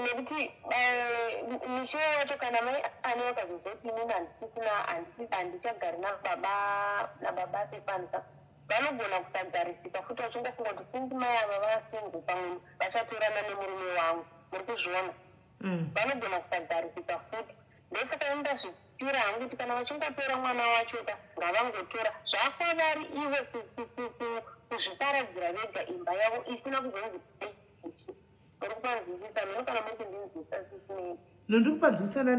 nekuti misho wacho kana mai ane wakazozoti inini handichagari nababa sefanisa vanogona kusagarisika futi vachingofunga kuti sinzi mai ava vasingu pamwe vachatorana nemurume wangu muri kuzviona vanogona kusagarisika futi ndosaka indazvipira hangu kuti kana vachingotora mwana wachoka ngavangotora zvakwavari ivo kuzviparadzira vega imba yavo isina kuzonzi uri kupanzwisisa mino kana muti ndinzwisa sisinei nondikupanzwisana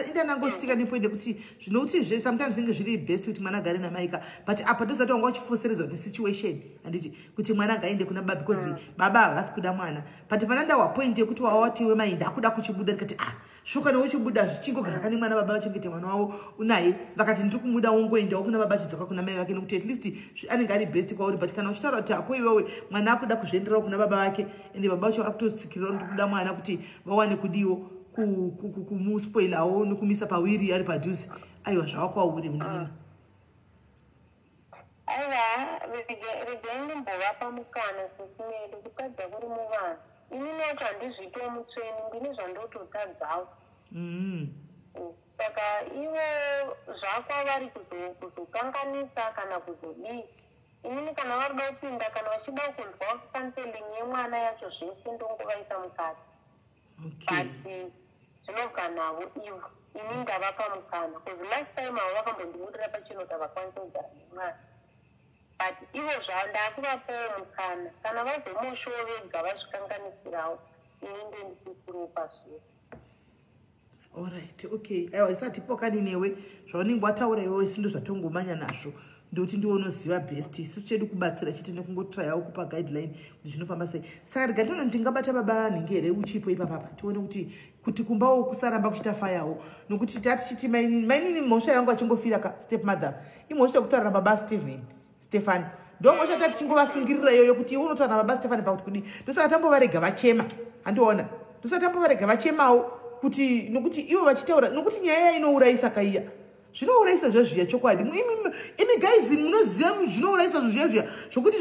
indanangositika nepoinde kuti zvinokuti zve sometimes zvinge zviri best kuti mwana agare namaika but apa ndozati wanga uchifoseredzwa nesituation handiti kuti mwana agaende kuna baba because baba havasi kuda mwana but pana ndawapoint yekuti wawatiwe mai ndakuda kuchibuda ndikati shuka neuchibuda zvichingogara kane mwana baba vachengete mwana wavo unaye vakati ndiri kumuda wongoendawo kuna baba achidzoka kuna mai vake nekuti at least anenge ari best kwauri but kana uchitaura kuti ako iwewe mwana akuda kuzvienderawo kuna baba vake ende baba vacho vari kutotsikirirawo ndiri kuda mwana kuti vawane kudiwo kumuspoilawo nokumisa pawiri ari padhuze aiwa zvawakwauri munini aiwa regai ndimbovapa mukana sesimeli kutadza kuri muvanhu inini wacho handizviitwo mutsveni ndine zvandototadzawo saka ivo zvakwavari kuzokanganisa kana kuzodii inini kana varida kupinda kana vachida kunzwa kanseling yemwana yacho zvese ndongovaisa mukati but zvinobva navo ivo ini ndavapa mukana bcause last time avo vakambondimurira pachinota vakwanisa kugara nemwana but ivo ndakuvapawo mukana kana vazomoshowo vega vazvikanganisirawo ini ndendisisiriwo pazviro Alright, okay. Aiwa isati pokani newe zvaunenge wataura iwewe sindo zvatongomanya nazvo ndokuti ndiwonoziva best isu chedu kubatsira chete nekungotryawo kupa guideline kuti zvinofamba sei. Saka ndikatoona ndingabata baba anenge here uchipo ipapapa tione kuti kumbawo kusaramba kuchita fayawo nokuti tati chiti mainini mhosva yangu achingofira ka step mother imhosva yekutaura baba Stefan ndo mhosva tati chingovasungirira iyoyo kuti iwe unotaura baba Stefan pakuti kudi ndosaka tambovarega vachema handiona ndosaka tambovarega vachemawo kuti nokuti ivo vachitaura nokuti nyaya inourayisa kaiya zvinourayisa zvezviya chokwadi imi guys munoziva zvinourayisa zvezviya zvokuti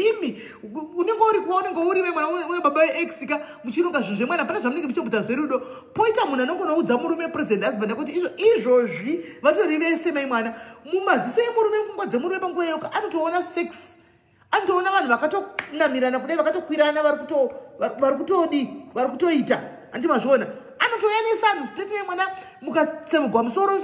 imi unenge uri kuonenge uri mwana une baba exika muchironga zvinhu zvemwana pana zvamunenge muchibvuta zverudo poita munhu anongonoudza murume present husband akuti izvozvi vatori vese mai mwana mumaziso emurume mupfungwa dzemurume panguva yoka anotoona sex anotoona vanhu vakatonamirana kudai vakatokwirana vari kutoita andimazviona anotoyanisa anhu siteti mwana mukatsemugwa musoro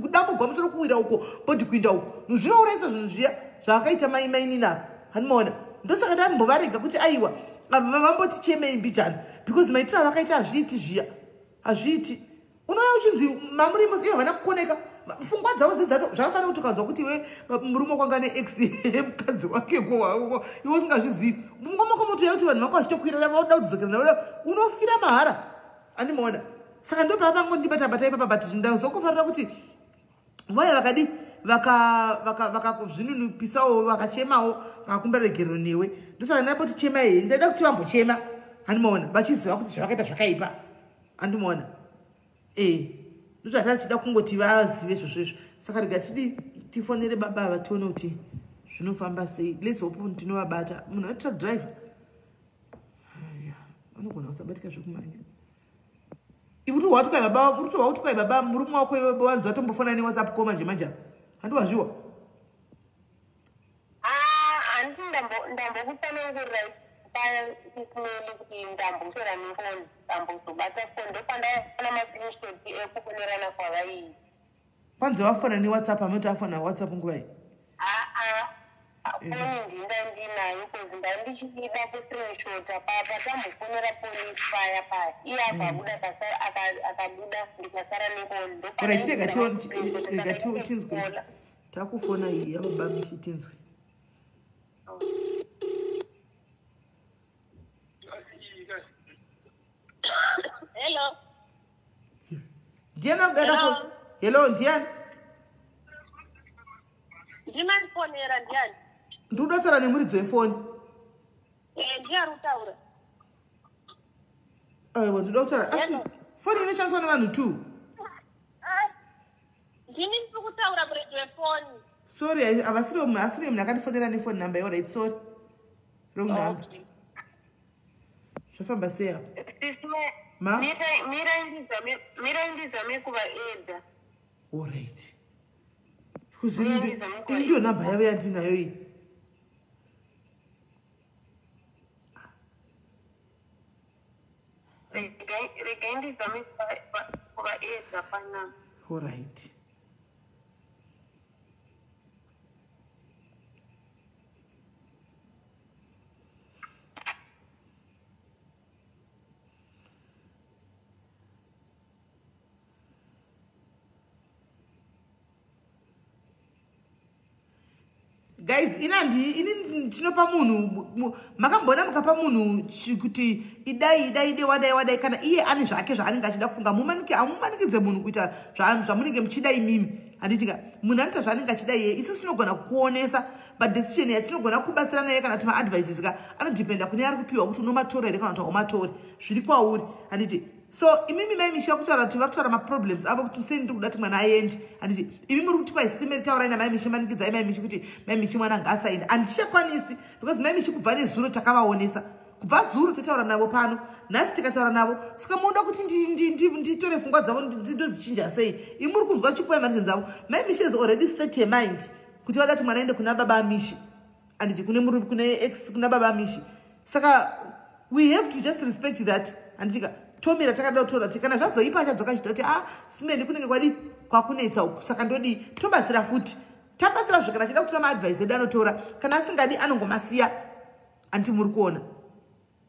kudambogwa musoro kuwira uko bodi kuinda uko zvinourayisa zvinhu zviya zvakaita mainina hanimaona ndosaka ndambovarega kuti aiwa vamboti chemei mbijana because maitiro vakaita hazviiti zviya hazviiti unouya uchinzi mamurimo ivo vana kukoneka pfungwa dzavo zvakafanira kuti ukanzwa kuti iwe murume kwanga neex mukadzi wake iwe usingazvizivi pfungwa mako motoya kuti vanhu vako vachitokwirana vauda kudzokerana unofira mahara andimona saka ndo papa ndibata ipapa but ndazokufarira kuti vaya vakadi vakazvinunupisawo vakachemawo vakakumbira regerero newe ndosaka ndapoti chema iyi ndada kuti vambochema andimona vachiziva kuti zvavakaita zvakaipa andimona ndozvatachida kungoti vazive zvozvezvo saka rega tifonere baba ava tione kuti zvinofamba sei let's hope tinovabata munhu atruck driver anogona kusabatika zvekumanya ikuti wautukai baba murume wako wanzi watombofona newhatsapp ko manje handiwazviwa handiti ndambokutsanangurira paismail kuti ndambotora nefoni ndambozobata foni ndopandaona mascreenshot ekufonerana kwavai kwanzi wafona newhatsapp amoti afona whatsapp nguva iyi foni ndinayo kozi ndandichida kuscreenshota patambofonera polisi paya iye akabuda akabuda ndikasara nefoni tinzwe takufona iyi yababamishi tinzwe hello ndiani akugada hello ndiani ndinanifonera ndiani ndikuda kutaura nemuridzi wefoni ndiyari kutaura aiwa ndinoda kutaura asi foni inoshandiswa nevanhu 2 ndini ndiri kutaura muridzi wefoni sorry asiri munhu akandifonera nefoni number yora its sorry wrong number zvafamba sei apa mira indizame kuvaedha alright because ini ndiyo namba yavo yandinayo iyi rega indizame kuvaedha panamba alright guys ini tinopa munhu makambona mukapa munhu kuti idai wadai kana iye ane zvake zvaanenge achida kufunga hamumanikidze munhu kuita zvamunenge muchida imimi handitika munhu anoita zvaanenge achida iye isu tinogona kuonesa but decision yatinogona kubatsira naye kana kuti maadvices ka anodependa kune ari kupiwa kuti unomatora here kana kuti haumatori zviri kwauri handiti so imimi maimishi vakutaura kuti vakutaura maproblems avo kuti sei ndiri kuda kuti mwana aende handiti imi muri kuti kwaisimeri taurai namaimishi manikidzai maimishi kuti maimishi mwana ngaasaenda handichakwanisi because maimishi kubva nezuro takavaonesa kubva zuro tataura navo pano nhasi tikataura navo saka munoda kuti nditore pfungwa dzavo ndindodzichinja sei imi muri kunzwa chipoya marizeni dzavo maimishi is already set a mind kuti vada kuti mwana aende kuna baba amishi handiti kune ex kuna baba amishi saka we have to just respect that handitika tomira takada kutora kuti kana zvazoipa achadzoka chito kuti simendi kunenge kwadi kwakunetsa uku saka ndodi tobatsira futi tabatsira zve kana chida kutora maadvice edu anotora kana asingadi anongomasiya anti muri kuona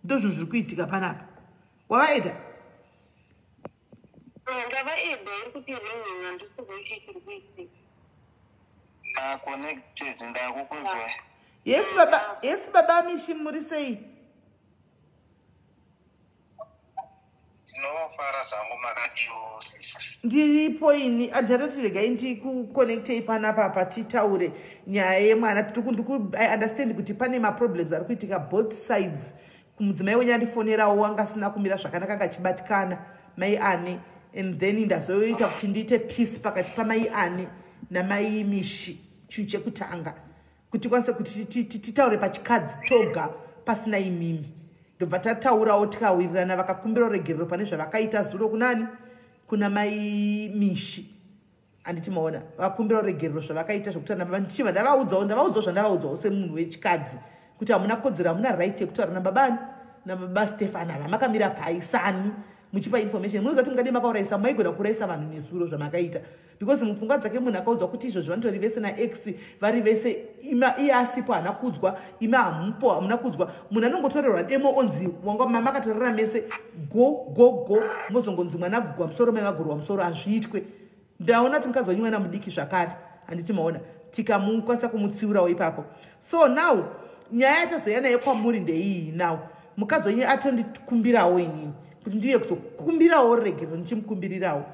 ndo zvinhu zviri kuitika panapa wavaita ndava ebe iri kuti ringinya ndisikuichitiri kuiti connected ndakukunzwa. Yes baba Mishi muri sei? Tinofara zvangu makadiwo sisa. Ndiripo ini adhatoti regai ndikuconnectei panapa patitaure nyaya yemwana I understand kuti pane maproblems ari kuitika both sides. Kumudzimai wenyu andifonerawo wanga asina kumira zvakanaka anga achibatikana mai ane, and then ndazoita kuti ndiite peace pakati pamai ane namai Mishi chinhu chekutanga kuti kwanise kuti titaure pachikadzi toga pasina imimi. Ndobva tataurawo tikawirirana vakakumbira regerero pane zvavakaita zuro kunani kuna mai Mishi. Anditi maona vakumbira regerero zvavakaita zvokuti ndichiva ndavaudzawo zvandavaudzawo semunhu wechikadzi kuti hamuna kodzero, hamuna right yekutaura nababani nababa Stefan ava makamira paisani muchipa information. Munoziva kuti mungade makauraisa maigona kuraisa vanhu nezuro zvamakaita, because mupfungwa dzake munhu akaudzwa kuti izvo zvanotori vese naX vari vese iye asipo hana kudzwa, ime hamupo hamuna kudzwa. Munhu anongotorerwa demo onzi wanga mamatorera mese go mozongonzi mwana agugwa musoro mai vagorwa musoro. Hazviitwe. Ndaona kuti mukadzi wenyu mwana mudiki zvakare. Handiti maona tikamukwanisa kumutsiurawo ipapo. So now nyaya yatazoya nayo kwamuri ndeiyi. Now mukadzi wenyu atondikumbirawo inini kuti ndiye kuzokumbirawo regerero ndichimukumbirirawo,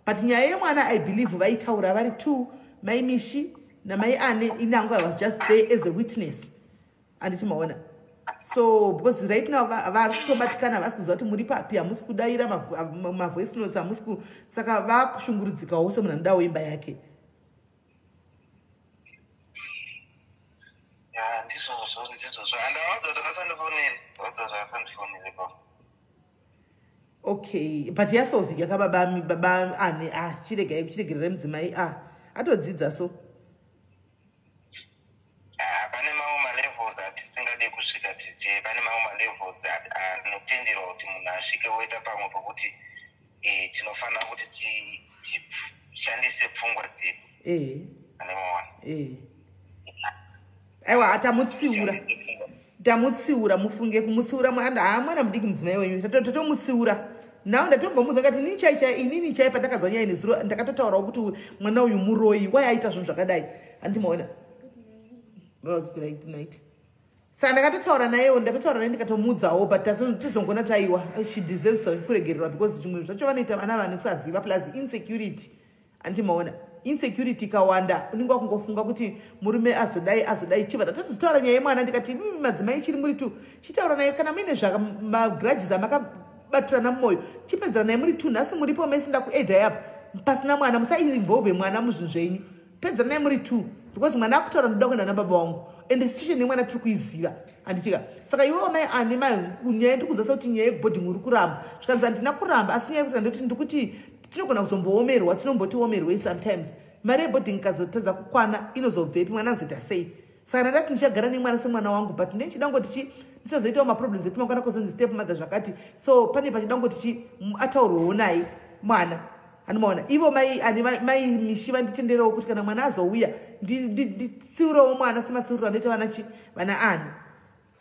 but nyaya yemwana I believe vaitaura vari two, mai Mishi namai ane. Inango I was just there as a witness. Anditi maona. So because right now vari kutobatikana vasi kuziva kuti muri papi, hamusi kudaira mavoice notes, hamusi saka vakushungurudzikawo semunhu anodawo imba yake. Okay, but yasovhika kababa ane chiregerere mudzimai atodzidza so. Pane mamwe malevels atisingade kusvika tiche, pane mamwe malevels anotenderwa kuti munhu asvike oita pamwe pokuti tinofanira kuti tishandise pfungwa dzedu. Pane mawana. Aiwa tamutsiura mufunge kumutsiura mwana mudiki mudzimai wenyu totomutsiura. Now ndatombomuudza ngati inini chai pandakazwa nyaya nezuro ndakatotaurawo kuti mwana uyu muroyi wai aita zvinhu zvakadai. Handimaona. Good night. Saka ndakatotaura nayewo, ndakatotaura naye ndikatomuudzawo, but tizongona taiwa she deserves kuregererwa because zvimwe zvacho vanoita vana vanhu kusaziva plus insecurity. Handimaona. Insecurity kawanda unenge wakungofunga kuti murume azodai chibva tatozitaura nyaya yemwana ndikati madzimai chiri muri tu chitaura naye kana muine magrudges amakabatirana mumwoyo chipedzera naye muri tu. Nhasi muripo maisinda kuedha yapo pasina mwana, musainvolve mwana muzvinhu zvenyu, pedzera naye muri tu because mwana akutaura ndoda kuenda nababa vangu and situation yemwana tiri kuiziva. Handitika saka iwewo mai ane nyaya ndikuudza sekuti nyaya yekuboarding uri kuramba zvikanzi handina kuramba asi nyaya yekuti ndikuti tinogona kuzomboomerwa, tinombotiomerwei sometimes. Mari yeboarding ikazotadza kukwana inozobvepi, mwana azoita sei? Saka ndati ndichagara nemwana semwana wangu, but ndichida ngoti ndisazoitawo maproblems etinokwana kuzonzi step mother zvakati. So pane pachida ngoti ataurwewo naye mwana. Hanimaona ivo mai Mishi vanditenderawo kuti kana mwana azouya nditsiurewo mwana sematsiuriro anoita vana ani.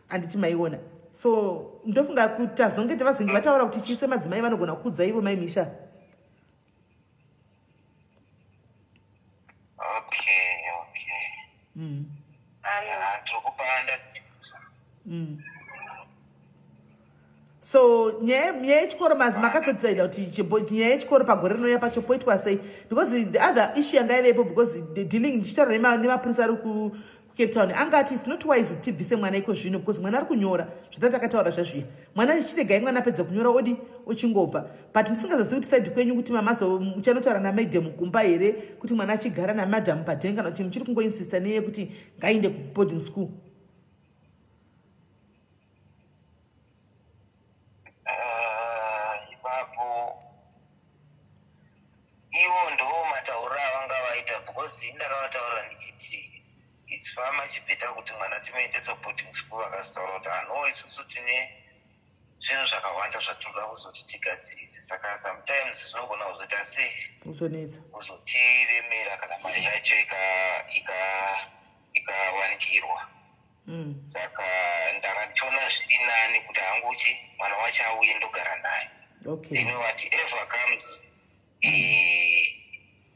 Handiti maiona. So ndofunga kuti tazonge tavazenge vataura kuti chise madzimai vanogona kukudza ivo mai Misha. So nyaya yechikoro makazodzaida kuti nyaya yechikoro pagore rinouya pacho poitwa sei, because the other issue yanga ivepo because the dealing ndichitaura nemapurisa ari kuCape Town angati it's not wise kuti tibvise mwana iko zvino because mwana ari kunyora zvatakataura zvazviya. Mwana chiregai mwana apedza kunyora odi ochingobva, but ndisingazozivi kuti side kwenyu kuti mamazo muchanotaura namadam kumba here kuti mwana achigara namadam padhen kana kuti muchiri kungoinsista neye kuti ngainde kuboarding school. Ivo ndo matauro avanga vaita because ndakavataura ndichiti it's far much better kuti mwana timuendesa boarding school. Vakazotaura kuti no isusu tine zvinhu zvakawanda zvatinoda kuzoti tigadzirise, saka sometimes zvinogona kuzoita sei kuzotiremera kana mari yacho ikawandirwa. Saka ndanga ndichiona zviri nani kuti hanguchi mwana wacho auye ndogara naye. Then whatever comes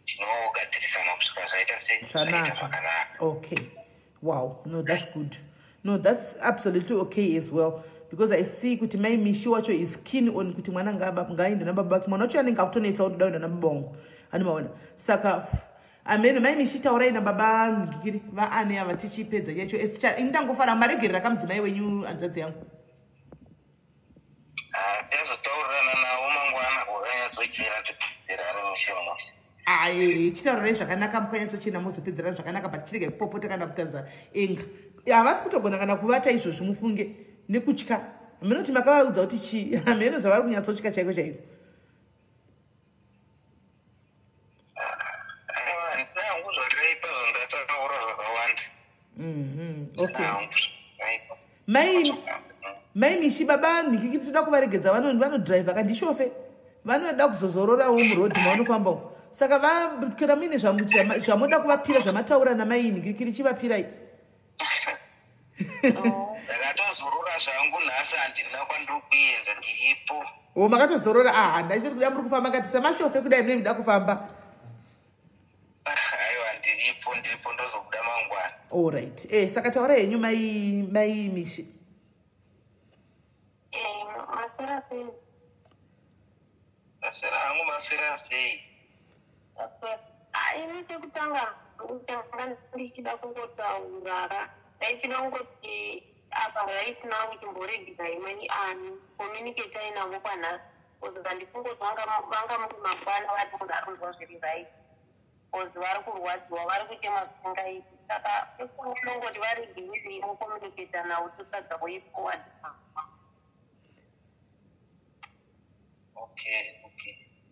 tinogadzirisana kusvika zvaita zvakanaka. Okay. Wow. No, that's good. No, that's absolutely okay as well. Because I see kuti mai mishi wacho is keen on kuti mwana ngaende nababa bake. Mwana wacho anenge akutonetsa kuti ndaenda nababa wangu. Animaona. Saka amene mai mishi taurai nababa ngikiri vaane ava tichipedza yacho esicha indangofara maregerera kamudzimai wenyu hanzvadzi yangu. Tichazotaurana nawo mangwana wakanyatsochera topedzerana mushimoshi. Chitaurira zvakanaka mukanyatsochena muzopedzerana zvakanaka but chirege kupopota kana kutadza enga. Havasi kutogona kana kuvata izvozvo mufunge nekutya. Munoti makavaudza kuti chii? Hamene zvavari kunyatsotya chaiko chaiko. Nangu zvakaipa zvandataura zvakawanda. Okay. Mai mishi baba ndikiki tinoda kuvaregedza vanodrive kandishofe. Vanoda kuzozororawo murodhi mavanofamba umo. Saka kana muine zvamuda kuvapira zvamataura namai ndikiki chivapirai. Ndakatozorora zvangu nhasi handina kwandiri kuenda ndiripo. Makatozorora ndaichiri kuda muri kufamba ngati semashofe kudai mune muda kufamba. Aiwa ndiripo ndozobuda mangwana. All right. Saka taura henyu mai mishi. Maswera hangu maswera sei? Ini chekutanga ndichida kungotaura ndaichida kungoti apa right now chimboregedza imweni ani communicate navo kwanhasi kozi handifungoti vanga muri mangwana vatingarunzwa zviri right kozi vari kurwadziwa vari kuchema zvisingaiti saka ekunongoti varegewezei mucommunicata navo tosadza kuiforward. Okay.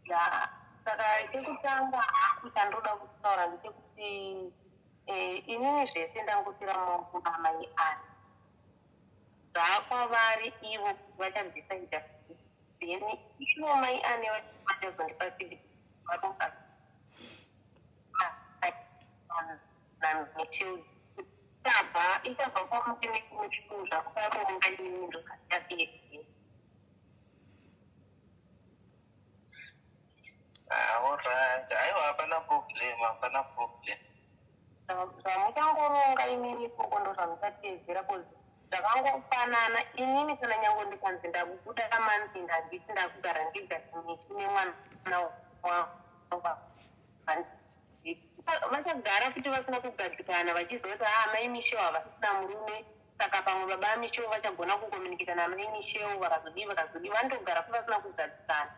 Ya, saka chekutanga chandinoda kutaura ndechekuti inini zvese ndangotira mumaoko amai ani zvakwavari ivo vachadhisaidha then ivo mai ani vachazondipa feedback vatoka ichabva kwamuchinimuchiku zvakutarongaini ndokatiyafiye. Alright. Aiwa hapana problem. Zvamuchangoronga imini koko ndo zvamuchatedzera kozi zvakangofanana inini kana nyange ndikanzi ndakubuda kamanzi ndanditi ndakugara ndegazimiti nemwana vachagara kuti vasina kugadzikana vachizoti mai mishewo havasisina murume saka pamwe baba amishewo vachagona kukomunikita namai mishewo vakazodii vanotogara kuti vasina kugadzikana.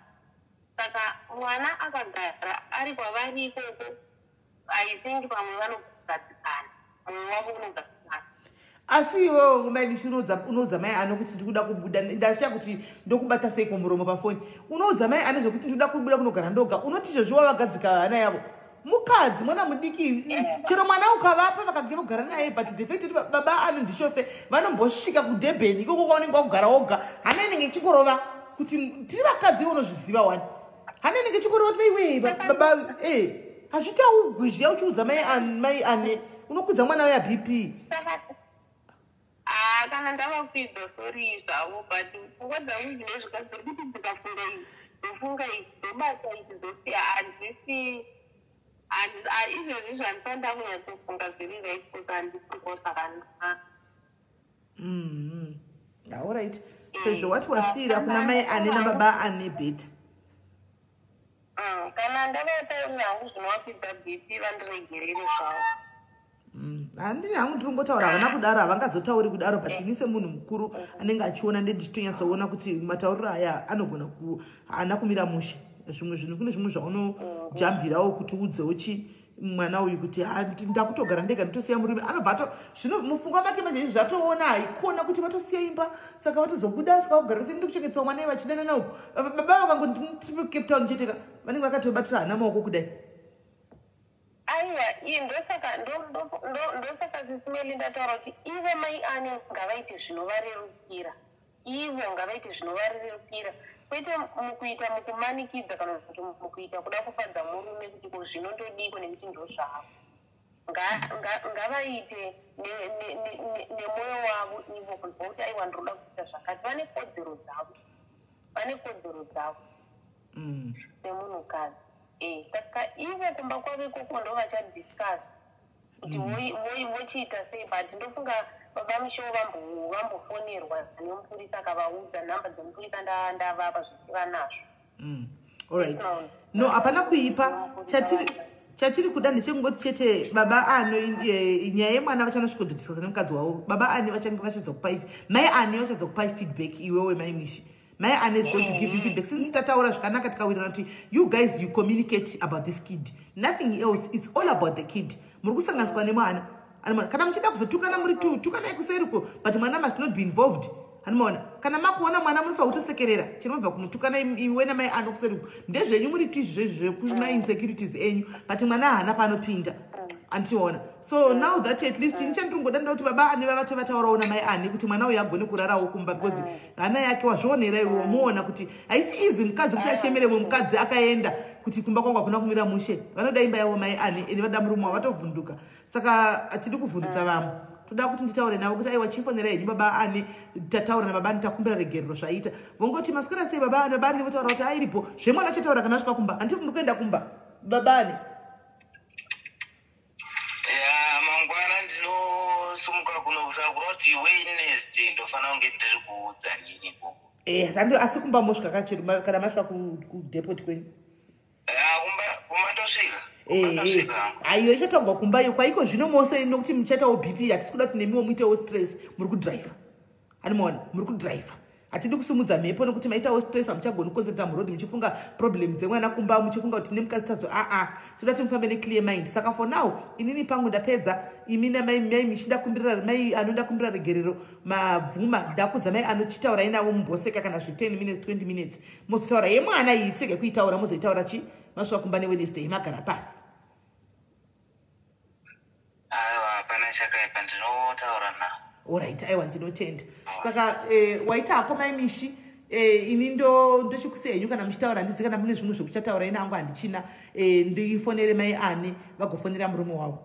Saka mwana akagara ari kwavari ikoko I think pamwe vanogadzikana mumwe wavo unogadzikana. Asi iwewo mai mishi unoudza mai ane kuti ndikuda kubuda ndachiya kuti ndokubata sei kumuromo pafoni unoudza mai ane zvokuti ndikuda kubuda kunogara ndoga unoti izvozvo wavagadzika hana yavo mukadzi mwana mudiki chero mwana ukavapa vakageva kugara naye but the fact kuti baba ane ndishofe vanombosvika kuDurban ikoko kwaunenge wakugara woga hana inenge ichikurova kuti tiri vakadzi unozviziva wani hana inenge ichikurova kuti maiwe baba hazvitaugwizhiya uchiudza mai ane unokudza mwana weya BP. Kana ndava kuidza sori zvavo but pfungwa dzangu dzine zvikadziri kuti dzikafunga ndofunga dzobata idzi dzosiya hadzisi izvozvi zvandisanda kunyatsofunga zviri right because handisiko zvakanaka. Alright. Sezvo wati wasiyira kuna mai ane nababa ane bheta. Kana ndavataurira hangu zvinovakwidza BP vandiregerere zvavo. Handini hangu ndiringotaura havana kudaro havangazotauri kudaro but ini semunhu mukuru anenge achiona ndenditonyatsoona kuti matauriro aya anogona haana kumira mushe. Zvimwe zvinhu kune zvimwe zvaunojambirawo kuti udzewo mwana uyu kuti ndakutogara ndega nditosiya murume anobva zvino mupfungwa make mazhinji zvatoona haikona kuti vatosiya imba saka vatozobuda saka kugara sei ndikuchengetsawo mwana iye vachidana nauko baba vakangoti Cape Town cheteka vanenge vakatobatira hana maoko kudai. Aiwa ndosaka SISmely ndataura kuti ivo mai ane ngavaite zvinovarerukira ivo ngavaite zvinovarerukira kwete mukuita mukumanikidza kana kuti mukuita kuda kufadza murume kuti ko zvinondodiko nekuti ndozvavo ngavaite nemwoyo wavo ivo kunzwa kuti aiwa ndinoda kuita zvakati vane kodzero dzavo semunhukadzi saka ivo kumba kwavo ikoko ndo vachadiscuss kuti vochiita sei, but ndofunga baba musho vambofonerwa nemupurisa akavaudza nhamba dzemupurisa ndavapa zvisiva nazvo. Alright. No, hapana kuipa chatiri kuda ndechengoti chete baba ano nyaya yemwana vachanosvikodhiskasa nemukadzi wavo. Baba ani vachange vachazokupa mai ani vachazokupa feedback iwewe mai Mishi. My Anne is going to give you feedback. Since tataura zvakanaka tikawirana you guys you communicate about this kid. Nothing else. It's all about the kid. Muri kusanganiswa nemwana. Kana muchida kuzotukana muri tu tukana ikuseriko but mwana must not be involved. Anoona kana makuona mwana muri kutosekerera chinomva kunotukana iwe na mai Anne kuseriko ndezvenyu muri tu izvezve kuma insecurities enyu but mwana hana panopinda. Antiona. So now that at least nchandingoda ndoti baba ani vavate vatauraona mai Anne kuti mwana uyu agone kurarawo kumba because hana yake wazvionera iwe muona kuti haisi easy mukadzi kuti achemere mukadzi akaenda kuti kumba kwangu akuna kumira mushe vanoda imba yavo mai Anne ene vada murume vatovhunduka saka atidi kuvhundutsa vamwe toda kuti nditaure navo kuti aiwa chifonera henyu baba Anne tataura nababa Anne takumbira regerero zvaita vongoti maswera sei baba Anne votaura kuti airipo zvemwana chataura kana asvika kumba handiti muri kuenda kumba baba Anne. Sumuka kunokusakura kuti awareness ndofana kunge ndiri kuudza nyinyi koko. Asi kumba mosvika kachiri kana masvika kudepot kwenyu. Kumbandosvika. Aiyo ichatagwa kumba iyo kwaiko zvino mose nokuti muchatawo BP hatisi kuda kuti nemiwo muitewo stress muri kudriver. Anoona muri kudriver. Hatidi kusumudza mhepo nokuti maitawo stress hamuchagoni kuconcentrate muroad muchifunga problem dzemwana kumba muchifunga kuti nemukadzi tazo toda kuti mufambe neclear mind. Saka for now inini pangu ndapedza imi namai Mishi ndakumbirira mai Anne ndakumbirira regerero mabvuma ndakudza mai Anne chitaura inawo mumboseka kana 10 minutes 20 minutes muzotaura yemwana iyi tsege kuitaura muzoitaura chi masvika kumba neWednesday magara pasi. Hapana chakaipa ndinotaura navo. Alright, aiwa ndinotenda. Saka waita hako mai Mishi ini ndochikusei henyu kana muchitaura handisi kana mune zvimwe zvekuchataura ina hangu handichina ndifonere mai Anne vagofonera murume wavo.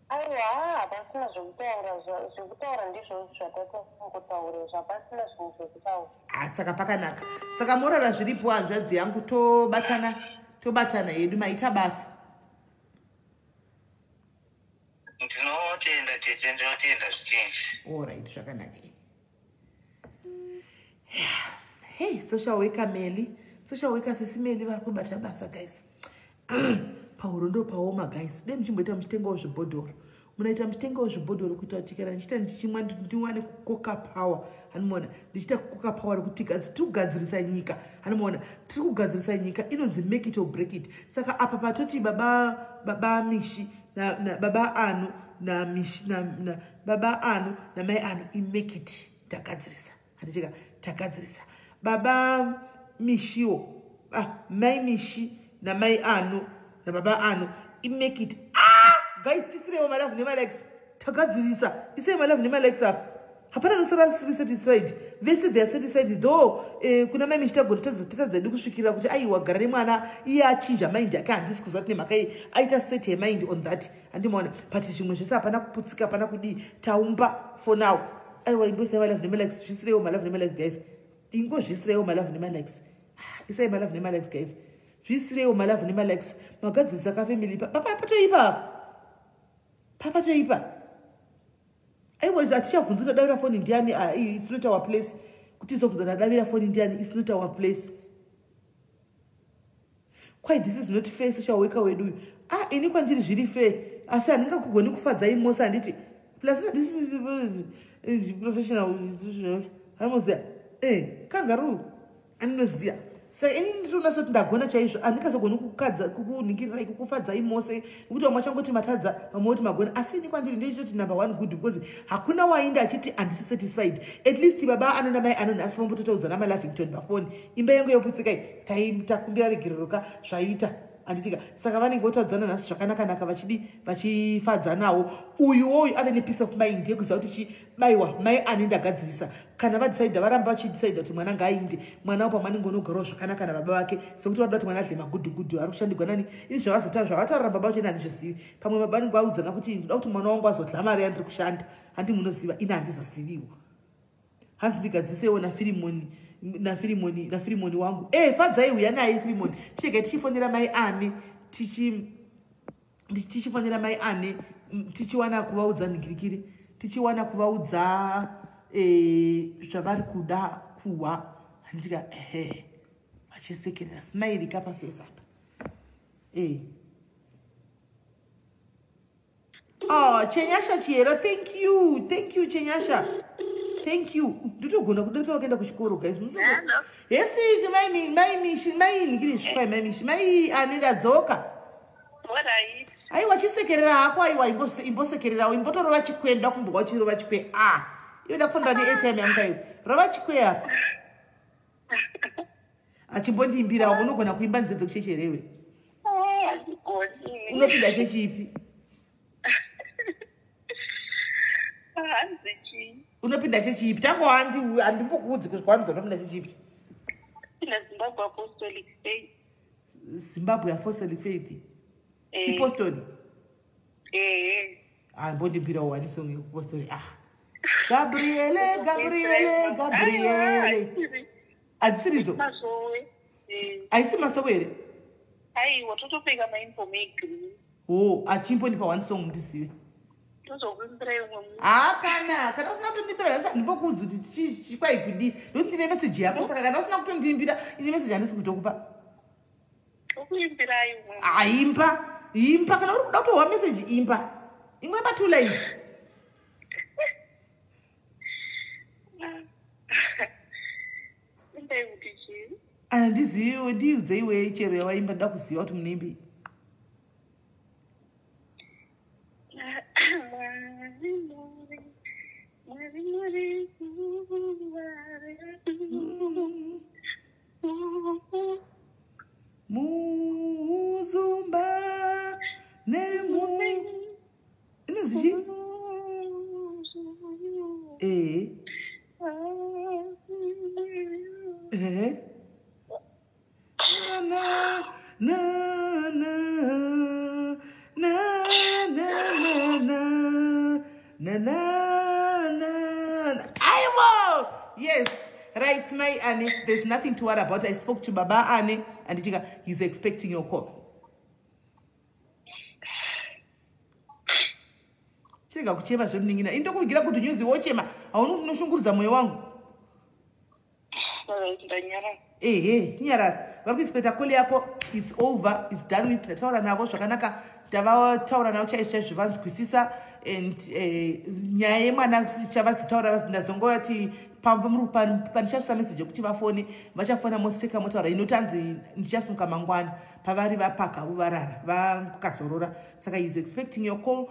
Aiwa pasina zvekutaura ndizvo zvatakutaura zvapasina zvimwe zvekutaura. Saka pakanaka. Saka morara zviripo hanzvadzi yangu tobatana hedu maita basa. Ndinotenda tete ndinotenda zvichinji. Alright, zvakanaka. Hey, social worker Melly, social worker SIS MELLY vari kubata basa guys. Pauro ndo paoma guys. Dai muchimboita muchitengo wezvibhodhoro. Munoita muchitengo wezvibhodhoro kuti atikira ndichita ndichimwa ndiwane kukoka power. Anoona ndichita kukoka power kuti tugadzirisa nyika. Anoona tiri kugadzirisa nyika inonzi make it or break it. Saka apa patoti baba Mishi na baba Anne na Mishi na baba Anne na mai Anne make it takadzirisa. Handichika takadzirisa. Baba Mishiwo mai Mishi na mai Anne na baba Anne make it guys tisire my love nema legs takadzirisa isay my love nema legs up hapana nosara satisfied they say they are satisfied though kuna mai Mishi tagotadza kusvikira kuti aiwa gara nemwana iye achinja mind yake handisi kuziva kuti nemhaka aita set her mind on that andimona but zvimwe zvese hapana kuputsika hapana kudi taumba for now aiwa imbosay my love nema legs zvisirewo my love nema legs guys ingozvisirewo my love nema legs isay my love nema legs guys zvisirewo my love nema legs magadzirisa kafamily papa toipa aiwa hatichabvunza kuti adavira foni ndiani it's not our place kuti izobvunza kuti adavira foni ndiani it's not our place. Quite this is not fair social worker wedu ini kwandiri zviri fair asi handingakugoni kufadzai mose handiti plus this is professional anoziya kangaroo aninoziya saka ini nditoona soti ndagona chaizvo handingazogoni kukuningirirai kukufadzai mose nekuti vamwe vachangoti matadza vamwe voti magona asi ini kwandiri ndechitoti number one good because hakuna wainda achiti handisi satisfied at least baba Anne namai Anne nhasi vambototaudzana malavington pafoni imba yangu yoputsikai takumbira regereroka zvaita handitika saka vanenge votaudzana nhasi zvakanakanaka vachifadzanawo uyu ave nepeace of mind yekuziva kuti baiwa mai Anne ndagadzirisa kana vadecida varamba vachidecida kuti mwana ngaainde mwana wo pamwanenge unogarawo zvakanaka nababa vake sekuti vadoda kuti mwana adle magudhugudhu ari kushandigwa nani ini zvavataurira baba vacho ini handizvizivi pamwe baba vanenge vaudzana kuti ndoda kuti mwana wangu azodla mari yandiri kushanda handi munoziva ini handizoziviwo hanzi ndigadzisewo nafirimoni nafirimoni wangu fadzai uya naye firimoni chege tichifonera mai ane tichifonera mai ane tichiwana kuvaudza nigirikiri tichiwana kuvaudza zvavari kuda kuhwa handitika vachisekerera smile kapafesi apa chenyasha chiyero thank you chenyasha thank you nditogona kudarika vakaenda kuchikoro guys yesi mainingiri svikwai maimishi mai anedadzoka aiwa chisekerera hako aiwa imbosekererawo imbotorova chikwenda kumbogwa uchirova chikwe ioda kufonera neatime yangu kaiwe rova chikwe apa achimbondiimbirawo unogona kuimba nzedzo kuchecherewe unopinda chechipi unopinda chechipi tango handimbokuudzi kuzvikwanidza unopinda chechipi Zimbabwe Apostolic Faith ipostoli mbondimbirawo wanisonge kupostoli Gabriele adzisiridzo aisi masowere aiwa totopfeka mainfomegri achimbonipa one song ndisive kana usina kutondimbira asi handimbokuudza kuti chikwai kudi nokuti ndine meseji yako saka kana usina kutondimbira ine meseji handisi kutokupa imba kana uri kuda kutohwa meseji imba ingwemba 2 lines handiziviwe ndiudzeiwe chero yawaimba ndoda kuziva kuti munembi muzumba inozichi yes right my Annie, there's nothing to worry about. I spoke to Baba Annie and he's expecting your call. Chega kuchema zvomningina indokugira kuti nyuzi wochema hauna kunoshungurudza moyo wangu nyarara vari kuexpecta call yako is over is done with ndataura navo zvakanaka ndavataura navo chaizvo zvivanzwisisa and nyaya yemwana chavazitaura ndazongoti pandichasvisa meseji yekuti vafone vachafona moseka motaura inotanzi ndichasimuka mangwana pavari vapaka vovarara vakazorora saka is expecting your call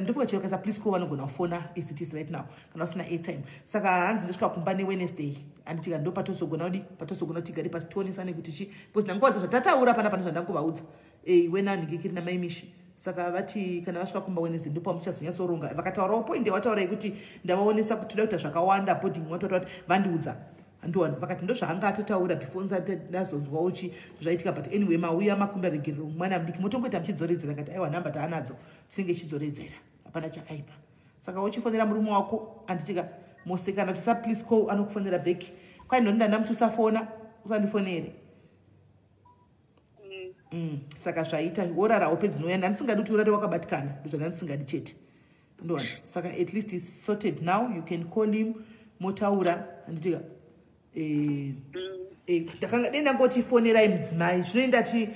ndofuka chero kasa please call vanogona kufona as it is right now kana usina airtime saka hanzi ndosvika kumba neWednesday anditika ndo patozogona kuti tigare pasi tionesane kuti chi because ndangowadza zvatataura pana zvandangovaudza wenanhingikiri namaimishi saka vati kana vasvika kumba Wednesday ndipo muchazonyatsoronga vakataurawo point yawataurai kuti ndavaonesa kuti toda kuita zvakawanda boarding watotaura kuti vandiudza handiwana vakati ndo zvaanga atotaura before ndazonzwawo zvaitika but anyway mauya makumba regerero mwana mudiki motongoita muchidzoredzera ngati aiwa nhamba taanadzo tinenge chidzoredzera hapana chakaipa saka uchifonera murume wako anditika mosekana kuti sa please call anokufonera back kwai ndonda muti usafona usandifonere saka zvaita worarawo pedzinoyanda ndisingadi kuti urare wakabatikana ndozvanga ndisingadi chete ndoona saka at least is sorted now you can call him motaura anditika ndakanga denda ngoti fonerai mudzimai zvinoenda ti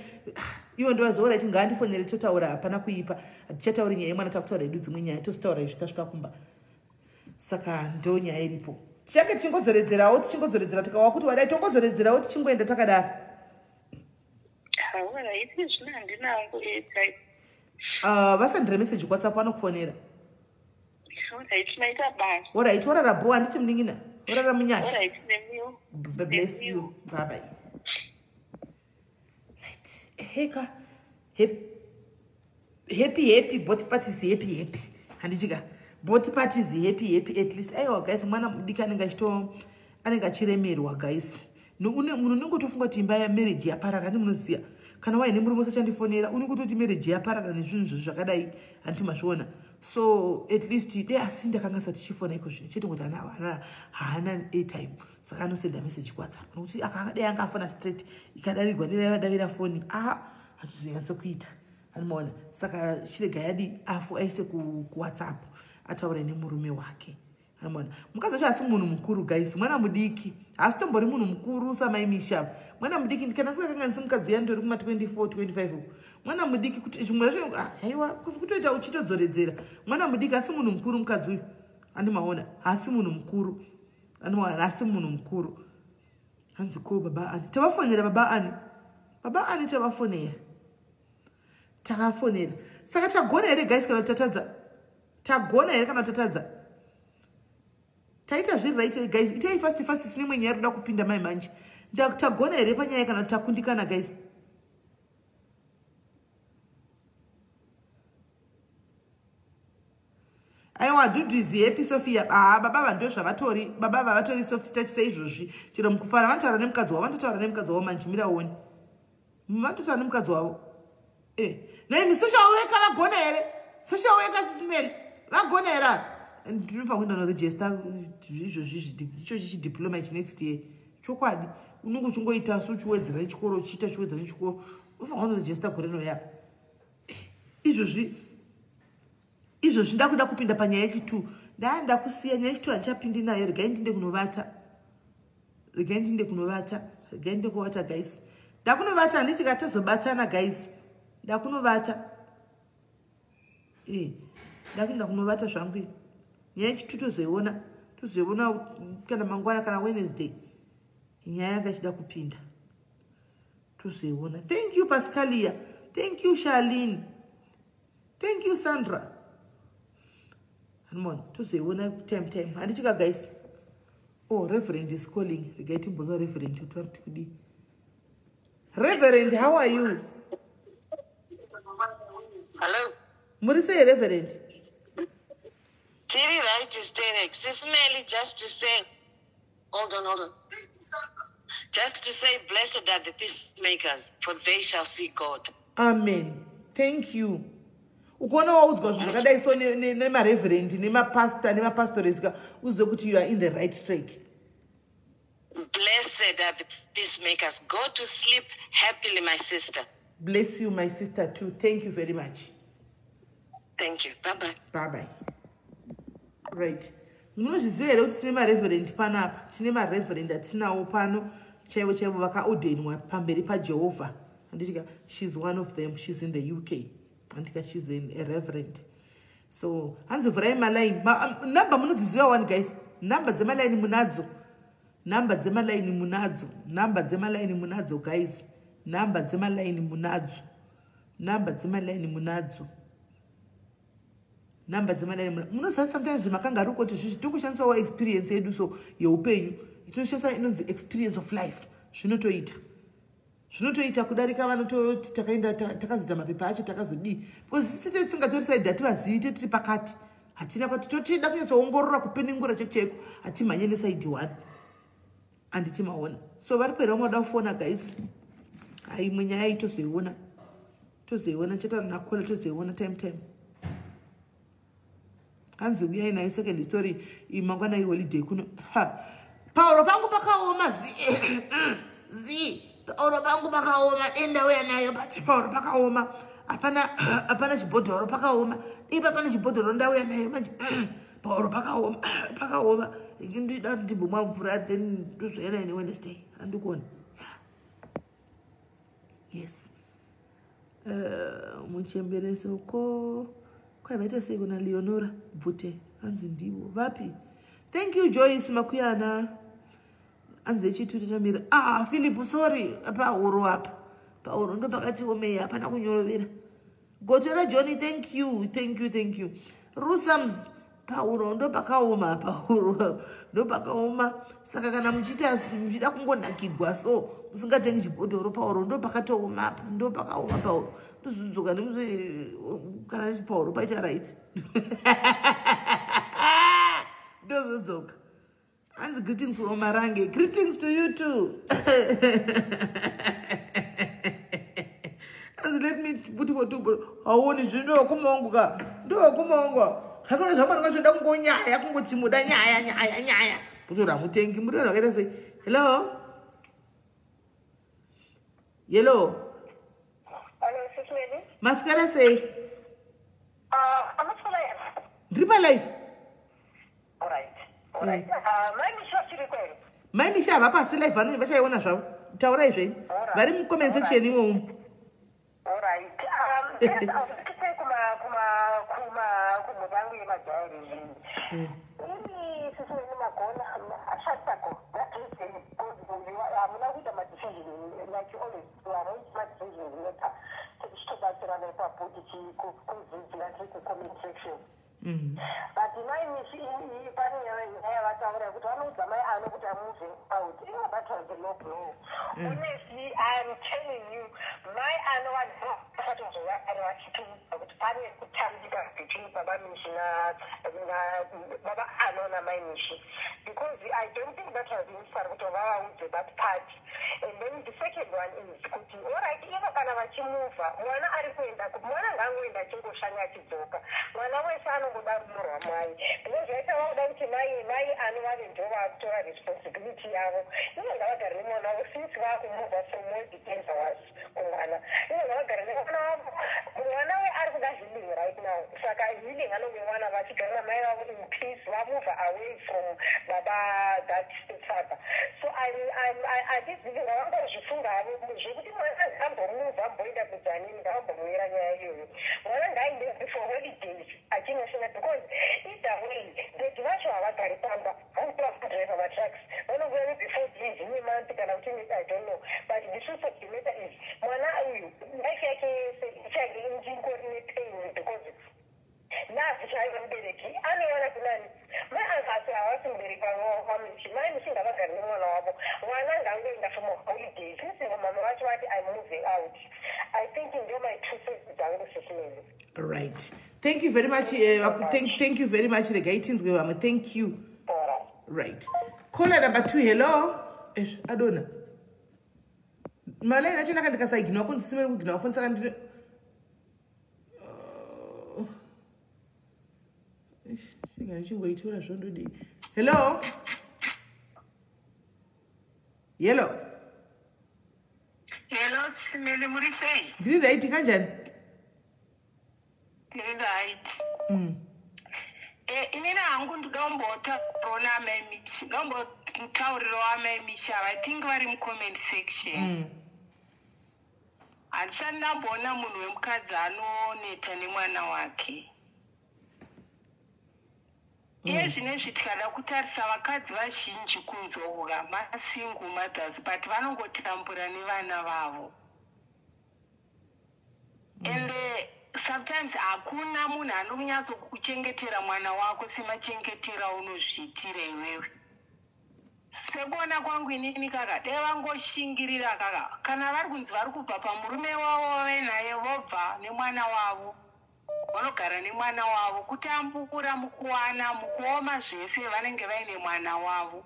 iwo ndovazoora iti ngaandifonere totaura hapana kuipa hatichatauri nyaya yemwana takutaura edu dzimwe nyaya tositaura izvi tasvika kumba saka ndo nyaya iripo tichange tichingodzoredzera tikawa kuti wadai tongodzoredzerawo tichingoenda takadaro vasandire meseji kuwhatsapp vanokufonera orit worara bo handiti muningina worara munyasha bless you bye bye right heka happy both parties happy handitika both parties happy at least aiwa guys mwana mudiki anenge achiremerwa guys munhu unenge utofunga kuti imba yamarriage yaparara ndimunoziya kana waine murume usachandifonera unenge utoti marriage yaparara nezvinhu zvakadai handiti mazviona so at least asi ndakanga sati chifona iko zvino chete kuti haana airtime saka anosenda message kuwhatsapp nokuti akadai anga afona straight ikadavigwa nevadavira foni hatuzonyatso kuita anomaona saka chirega yadi afu aise kuwhatsapp ataure nemurume wake anomaona mukadzi wacho asi munhu mukuru guys mwana mudiki asi tombori munhu mukuru samaimisha mwana mudiki kana sikakanga mukadzi uya ndori kuma 24 25 uko mwana mudiki kuti zvimwe zvacho haiwa kutoita uchitodzoredzera mwana mudiki asi munhu mukuru mukadzi uyu andimaona asi munhu mukuru anomaona asi munhu mukuru hanzi ko baba ani tavafonera baba ani tavafonera takafonera saka tagona here guys kana tatadza tagona here kana tatadza taita zviri right guys itai fast tine mwenye yarida kupinda mai manje tagona here panyaya kana takundikana guys aiwa dhudhizi happy Sophia baba vandio zvavatori baba vavatori soft touch saizvozvi chero mukufara vanotaura nemukadzi wavo vandotaura nemukadzi wavo manje miraoni vanotaura nemukadzi wavo naimi social worker vagona here social worker SIS MELLY vagona here ndinofa kuenda noregister izvozvi icho chidiploma ichi next year chokwadi unenge uchingoita suchiwedzera nechikoro uchiita chiwedzera nechikoro unofanira kunoregister gore noyapa izvozvi ndakuda kupinda panyaya yechi2 ndaanda kusiya nyaya yechi2 handichapindi nayo regai ndinde kunovata guys ndakunovata handiti katazobatana guys ndakunovata ndakuenda kunovata zvangu nyaya yechi2 tozoiona kana mangwana kana Wednesday nyaya yanga ichida kupinda tozoiona. Thank you Pascalia, thank you Charlene, thank you Sandra. Come tozoiona time handichika guys. Reverend is calling. Regaiti mboza Reverend utwarti kudi. Reverend, how are you? Hello. Muri say Reverend? TV right is telling SIS MELLY just to say, hold on. Just to say, blessed are the peacemakers, for they shall see God. Amen. Thank you. Ukona waudzwa zvinhu zvakadai so nemareverend nemapastor nemapastoreska uzive kuti you are in the right track. Blessed are the peacemakers. Go to sleep happily, my sister. Bless you, my sister, too. Thank you very much. Thank you. Bye-bye. Bye-bye. Right. Munozviziva here kuti tine mareverend panapa. Tine mareverend atinawo pano chaivo vakaordainwa pamberi paJehovha. Anditika, she's one of them. She's in the UK. Anditika, she's a reverend. So, hanzi vurai malaini. Number munodziziva one, guys. Number dzemalaini munadzo. Number dzemalaini munadzo, guys. Number dzemalaini munadzo. Munoziva sometimes makanga ari kuti tikushandisa wa experience yedu so yeupenyu. Tinoshandisa inonzi experience of life. Zvinotoita kudarika vanototi takaenda takazoita mapepa acho takazodii. Because sisi tisingatori side hativazivi tiri pakati. Hatina kuti totida kunyatsoongorora kupenengura cheko hatimhanye neside 1. Anditimaona. So vari pera unoda kufona guys. Hai munyaya iyi tozoiona chata nakola tozoiona time. Hanzi uyai nayo second story imangwana holiday kuno. Pauro pangu pakaoma Pauro pangu pakaoma denda uya nayo pati Pauro pakaoma. Apana chibhodhoro pakaoma. Ipa pana chibhodhoro ndauya nayo manje. Pauro pakaoma. Ndida ndibumwa mvura then tozoenda ne Wednesday. Andikuona. Yes. Muchembereso ko kwaita sei kuna Leonora Bvute hanzi ndivo vapi. Thank you Joyce Makuyana. Anze chitu tamira. Philip sorry apa uro apa. Pa uro ndo pakati omeya hapana kunyorovera. Gotora Johnny, thank you. Rusams Pauro ndo pakaoma saka kana muchida kungonakigwa so musingatengi chibhodhoro Pauro ndo pakatooma apa ndo pakaoma Pauro ndozudzoka nemusi kana Pauro paita right ndozudzoka. Hands greetings from Marange. Greetings to you too. And let me buti for two awoni zvindo kumongoka ndo kumongo hakuna zvamwana ngazvoda kungonyaya kungotsimuda nyaya butora mutengi muri rakaita sei hello SIS MELLY. masikala sei ndiri palife maimishi hava pasi live vanhu vachaiona zvavo taurai zveni vari mucomment section imomo But my mission is honestly, I'm telling you, my annual because I don't think that has been that part. And then the second one is all right, even kana vachimuva mwana ari kuenda mwana ngangoenda chingoshanya chidzoka mwana wese anongoda rumuro rwamai because zvaita vakuda kuti mai anova ndova kutora responsibility yavo ivo ngavagara nemwana wavo since vakumuva from more depends us kumwana ivo ngavagara nemwana wavo mwana we ari kuda healing right now saka healing anonge mwana vachigara namai vavo in peace vamuva away from baba that stepfather. So I did ngavangozvifunga havo zvekuti mwana ambomuva amboenda kudzanini ngavambomwira nyaya iyoyo mwana ngainde for holidays achinosina because either way beti vacho havagari pamba vanodriva matrucks vanongoya before days in a month kana kuti I don't know, but the truth of the matter is mwana uyu life yake yese ichange ingori pain because nazvichaiva mubereki anowana kunani mai angasi havasi mubereki wamishi mai mishi ngavagari nemwana wavo mwana ngangoenda from holidays since mama vacho vati I'm moving out. I think ndo my two cents dzangu SIS MELLY. Right, thank you very much. Thank you very much regaitinzwe vamwe, thank you. Right, caller number 2. Hello adona malai nachinaka ndikasaiginawa kunzi simeni kuginawa foni saka ndiri chingoitora zvondodii. Hello SIS MELLY muri sei? ndiri right kanjani? Ndiri right. Inini hangu ndidombotaurira amaimishi ndombotaurirawo amaimishi ava I think vari mucomment section. Handisati ndamboona munhu wemukadzi anoneta nemwana wake. Iye zvinezvi tikada kutarisa vakadzi vazhinji kunzouka masingle mothers but vanongotambura nevana vavo. And sometimes hakuna munhu anonyatsokuchengetera mwana wako semachengetera unozviitira iwewe. Sekuona kwangu inini kaka dai vangoshingirira kaka kana vari kunzi vari kubva pamurume wavo venaye vobva nemwana wavo vanogara nemwana wavo kutambura mukuwana mukuoma zvese vanenge vaine mwana wavo.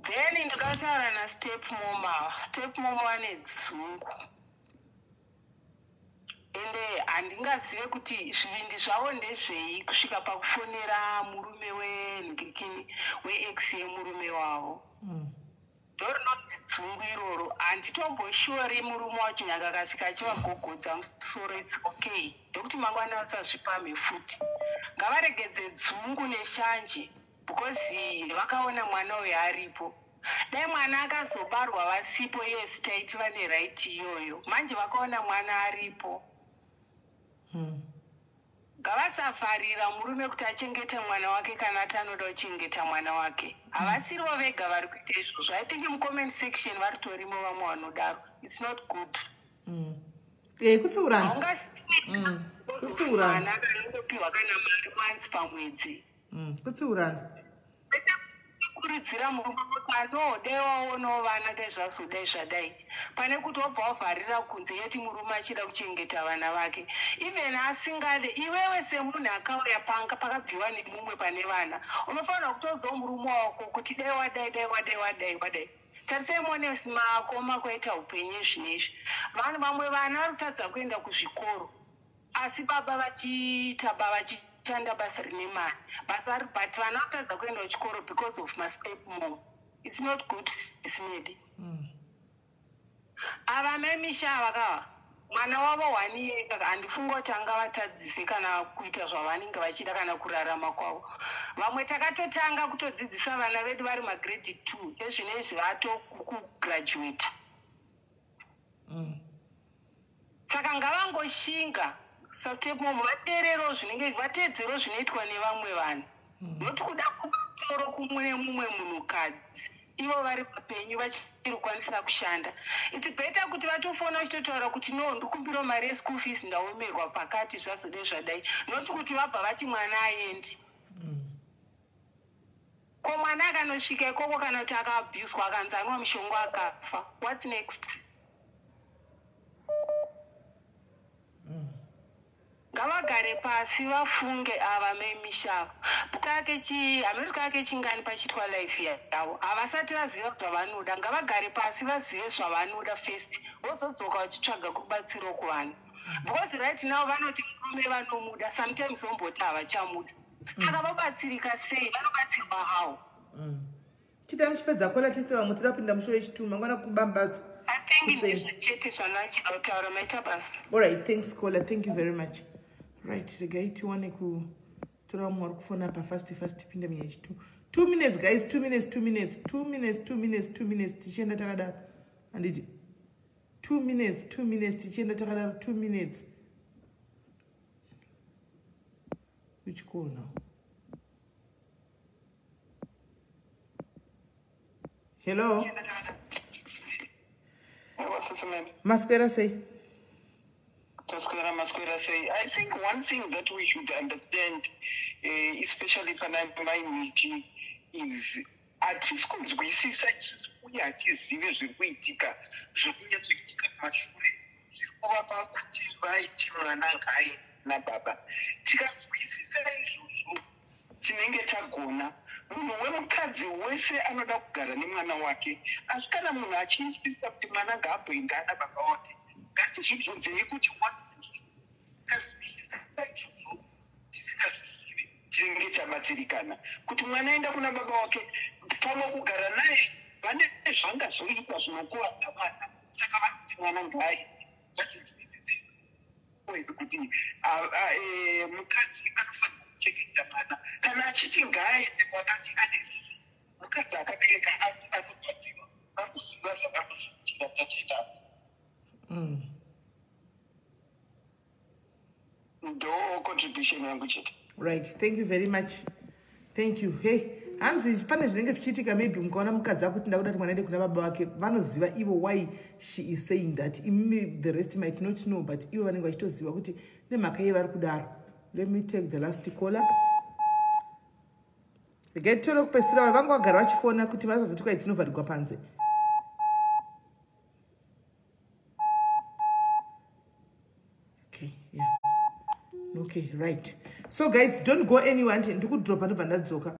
Then ndikataura stepmoma vane dzungu ende handingazive kuti zvivindi zvavo ndezvei kusvika pakufonera murume weex yemurume wavo. Ndorinoti dzungu iroro handitomboshuori murume wacho nyanga kasvika achivagogodza musoro it's okay ndokuti mangwana vasazvipamhe futi ngavaregedze dzungu neshanje because vakaona mwana uyo aripo. Dai mwana akazobarwa vasipo yes taiti vane right iyoyo manje vakaona mwana aripo. Ngavasavharira murume kuti achengete mwana wake kana ati anoda kuchengeta mwana wake. Havasirivo vega vari kuita izvozvo. I think mucomment section varitorimo vamwe vanodaro. It's not good. Kutsiurana. Mwana akanongopiwa kana mari once pamwedzi. Kutsiurana. Kurudzira murume wako dai waonawo vana dai zvazodai zvadai pane kuti wobva wavharira kunze yeti murume achida kuchengeta vana vake even asingade iwewe semunhu akauya pakabviwa nemumwe pane vana unofanira kutodzawo murume wako kuti dai wadai tarisai muone makoma kwaita upenyu zvinezvi. Vanhu vamwe vana vari kutadza kuenda kuzvikoro asi baba vachishanda basa rine mari. Basa but vana kutadza kuenda kuchikoro because of mastep mom. It's not good, SIS MELLY. Ava memisha avakava mwana wavo 1 year handifunga kuti angavatadzise kana kuita zvavanenge vachida kana kurarama kwavo. Vamwe takatotanga kutodzidzisa vana vedu vari magrade 2 ezvinezvi vatokugraduata. Saka ngavangoshinga sastep mom vateerero zvinenge vateedzero zvinoitwa nevamwe vanhu. Noti kuda kubatoro kumwe nemumwe munhukadzi ivo vari papenyu vachiri kukwanisa kushanda. It's better kuti vatofona vachitotaura kuti no ndikumbira mari yeschool fees ndaomerwa pakati zvazode zvadai. Noti kuti vabva vati mwana aendi. Ko mwana akanosvika ikoko kana kuti akaabhuswa akanzanwa mushongo akafa. What's next? Ngavagare pasi vafunge ava memishava. Hameno kake chingani pachitwa life yavo. Havasati vaziva kuti vanoda. Ngavagare pasi vazive zvavanoda first. Vozodzoka vachitsvaga kubatsiro kuvanhu. Because right now vanoti murume vanomuda. Sometimes vomboti havachamuda. Saka vabatsirika sei? Vanobatsirwa how? Chita muchipedza kola tise vamwe tirapinda musho wechituma ngwana kubambaza. I think chete zvanochida kutaura maita basi. All right, thanks Kola. Thank you very much. Right, regai tiwane kutora mumwe ari kufona pa fast pinda munyaya yechitu. 2 minutes guys, 2 minutes tichienda takadaro. Handiti 2 minutes tichienda takadaro 2 minutes. Which call now? Hello. Masquera say. I think one thing that we should understand, especially for my meeting, is atisinzwisisa uye hatizive zviri kuitika zvirikunyatsoitika kumashure zviri kuvapa kuti vaiti mwana ngaaende nababa. Tikanzwisisa izvozvo tinenge tagona. Munhu wemukadzi wese anoda kugara nemwana wake, asi kana munhu achiinsista kuti mwana ngaabhoenda nababa wake, ngatizvibvunzei kuti wazvikazwisisa izvozvo tisingazvizivi tinenge tabatsirikana. Kuti mwana aenda kuna baba wake pamwe kugara naye vane zvangazoita zvinokuvadza mwana, saka vanoti mwana ngaaende. Ngatinzwisise kuti mukadzi anofanira kuchengeta mwana. Kana achiti ngaaende kwakati ane rizi, mukadzi akabereka anobatsirwa akuziva zvakanozviitira tachitanga. Ndo contribution yangu chete. Right, thank you very much. Thank you. Hey, hanzi pane zvinenge zvichiitika maybe mukaona mukadzi akuti ndakuda kuti mwana aende kuna baba wake, vanoziva ivo why she is saying that. The rest might not know, but ivo vanenge vachitoziva kuti nemhaka yei vari kudaro. Let me take the last caller. Regai toro kupesira vangu vagara vachifona kuti vasazoti kwai tinovharirwa panze. Okay, yeah. Okay, right. So guys, don't go anywhere until ndikudropa ndobva ndadzoka.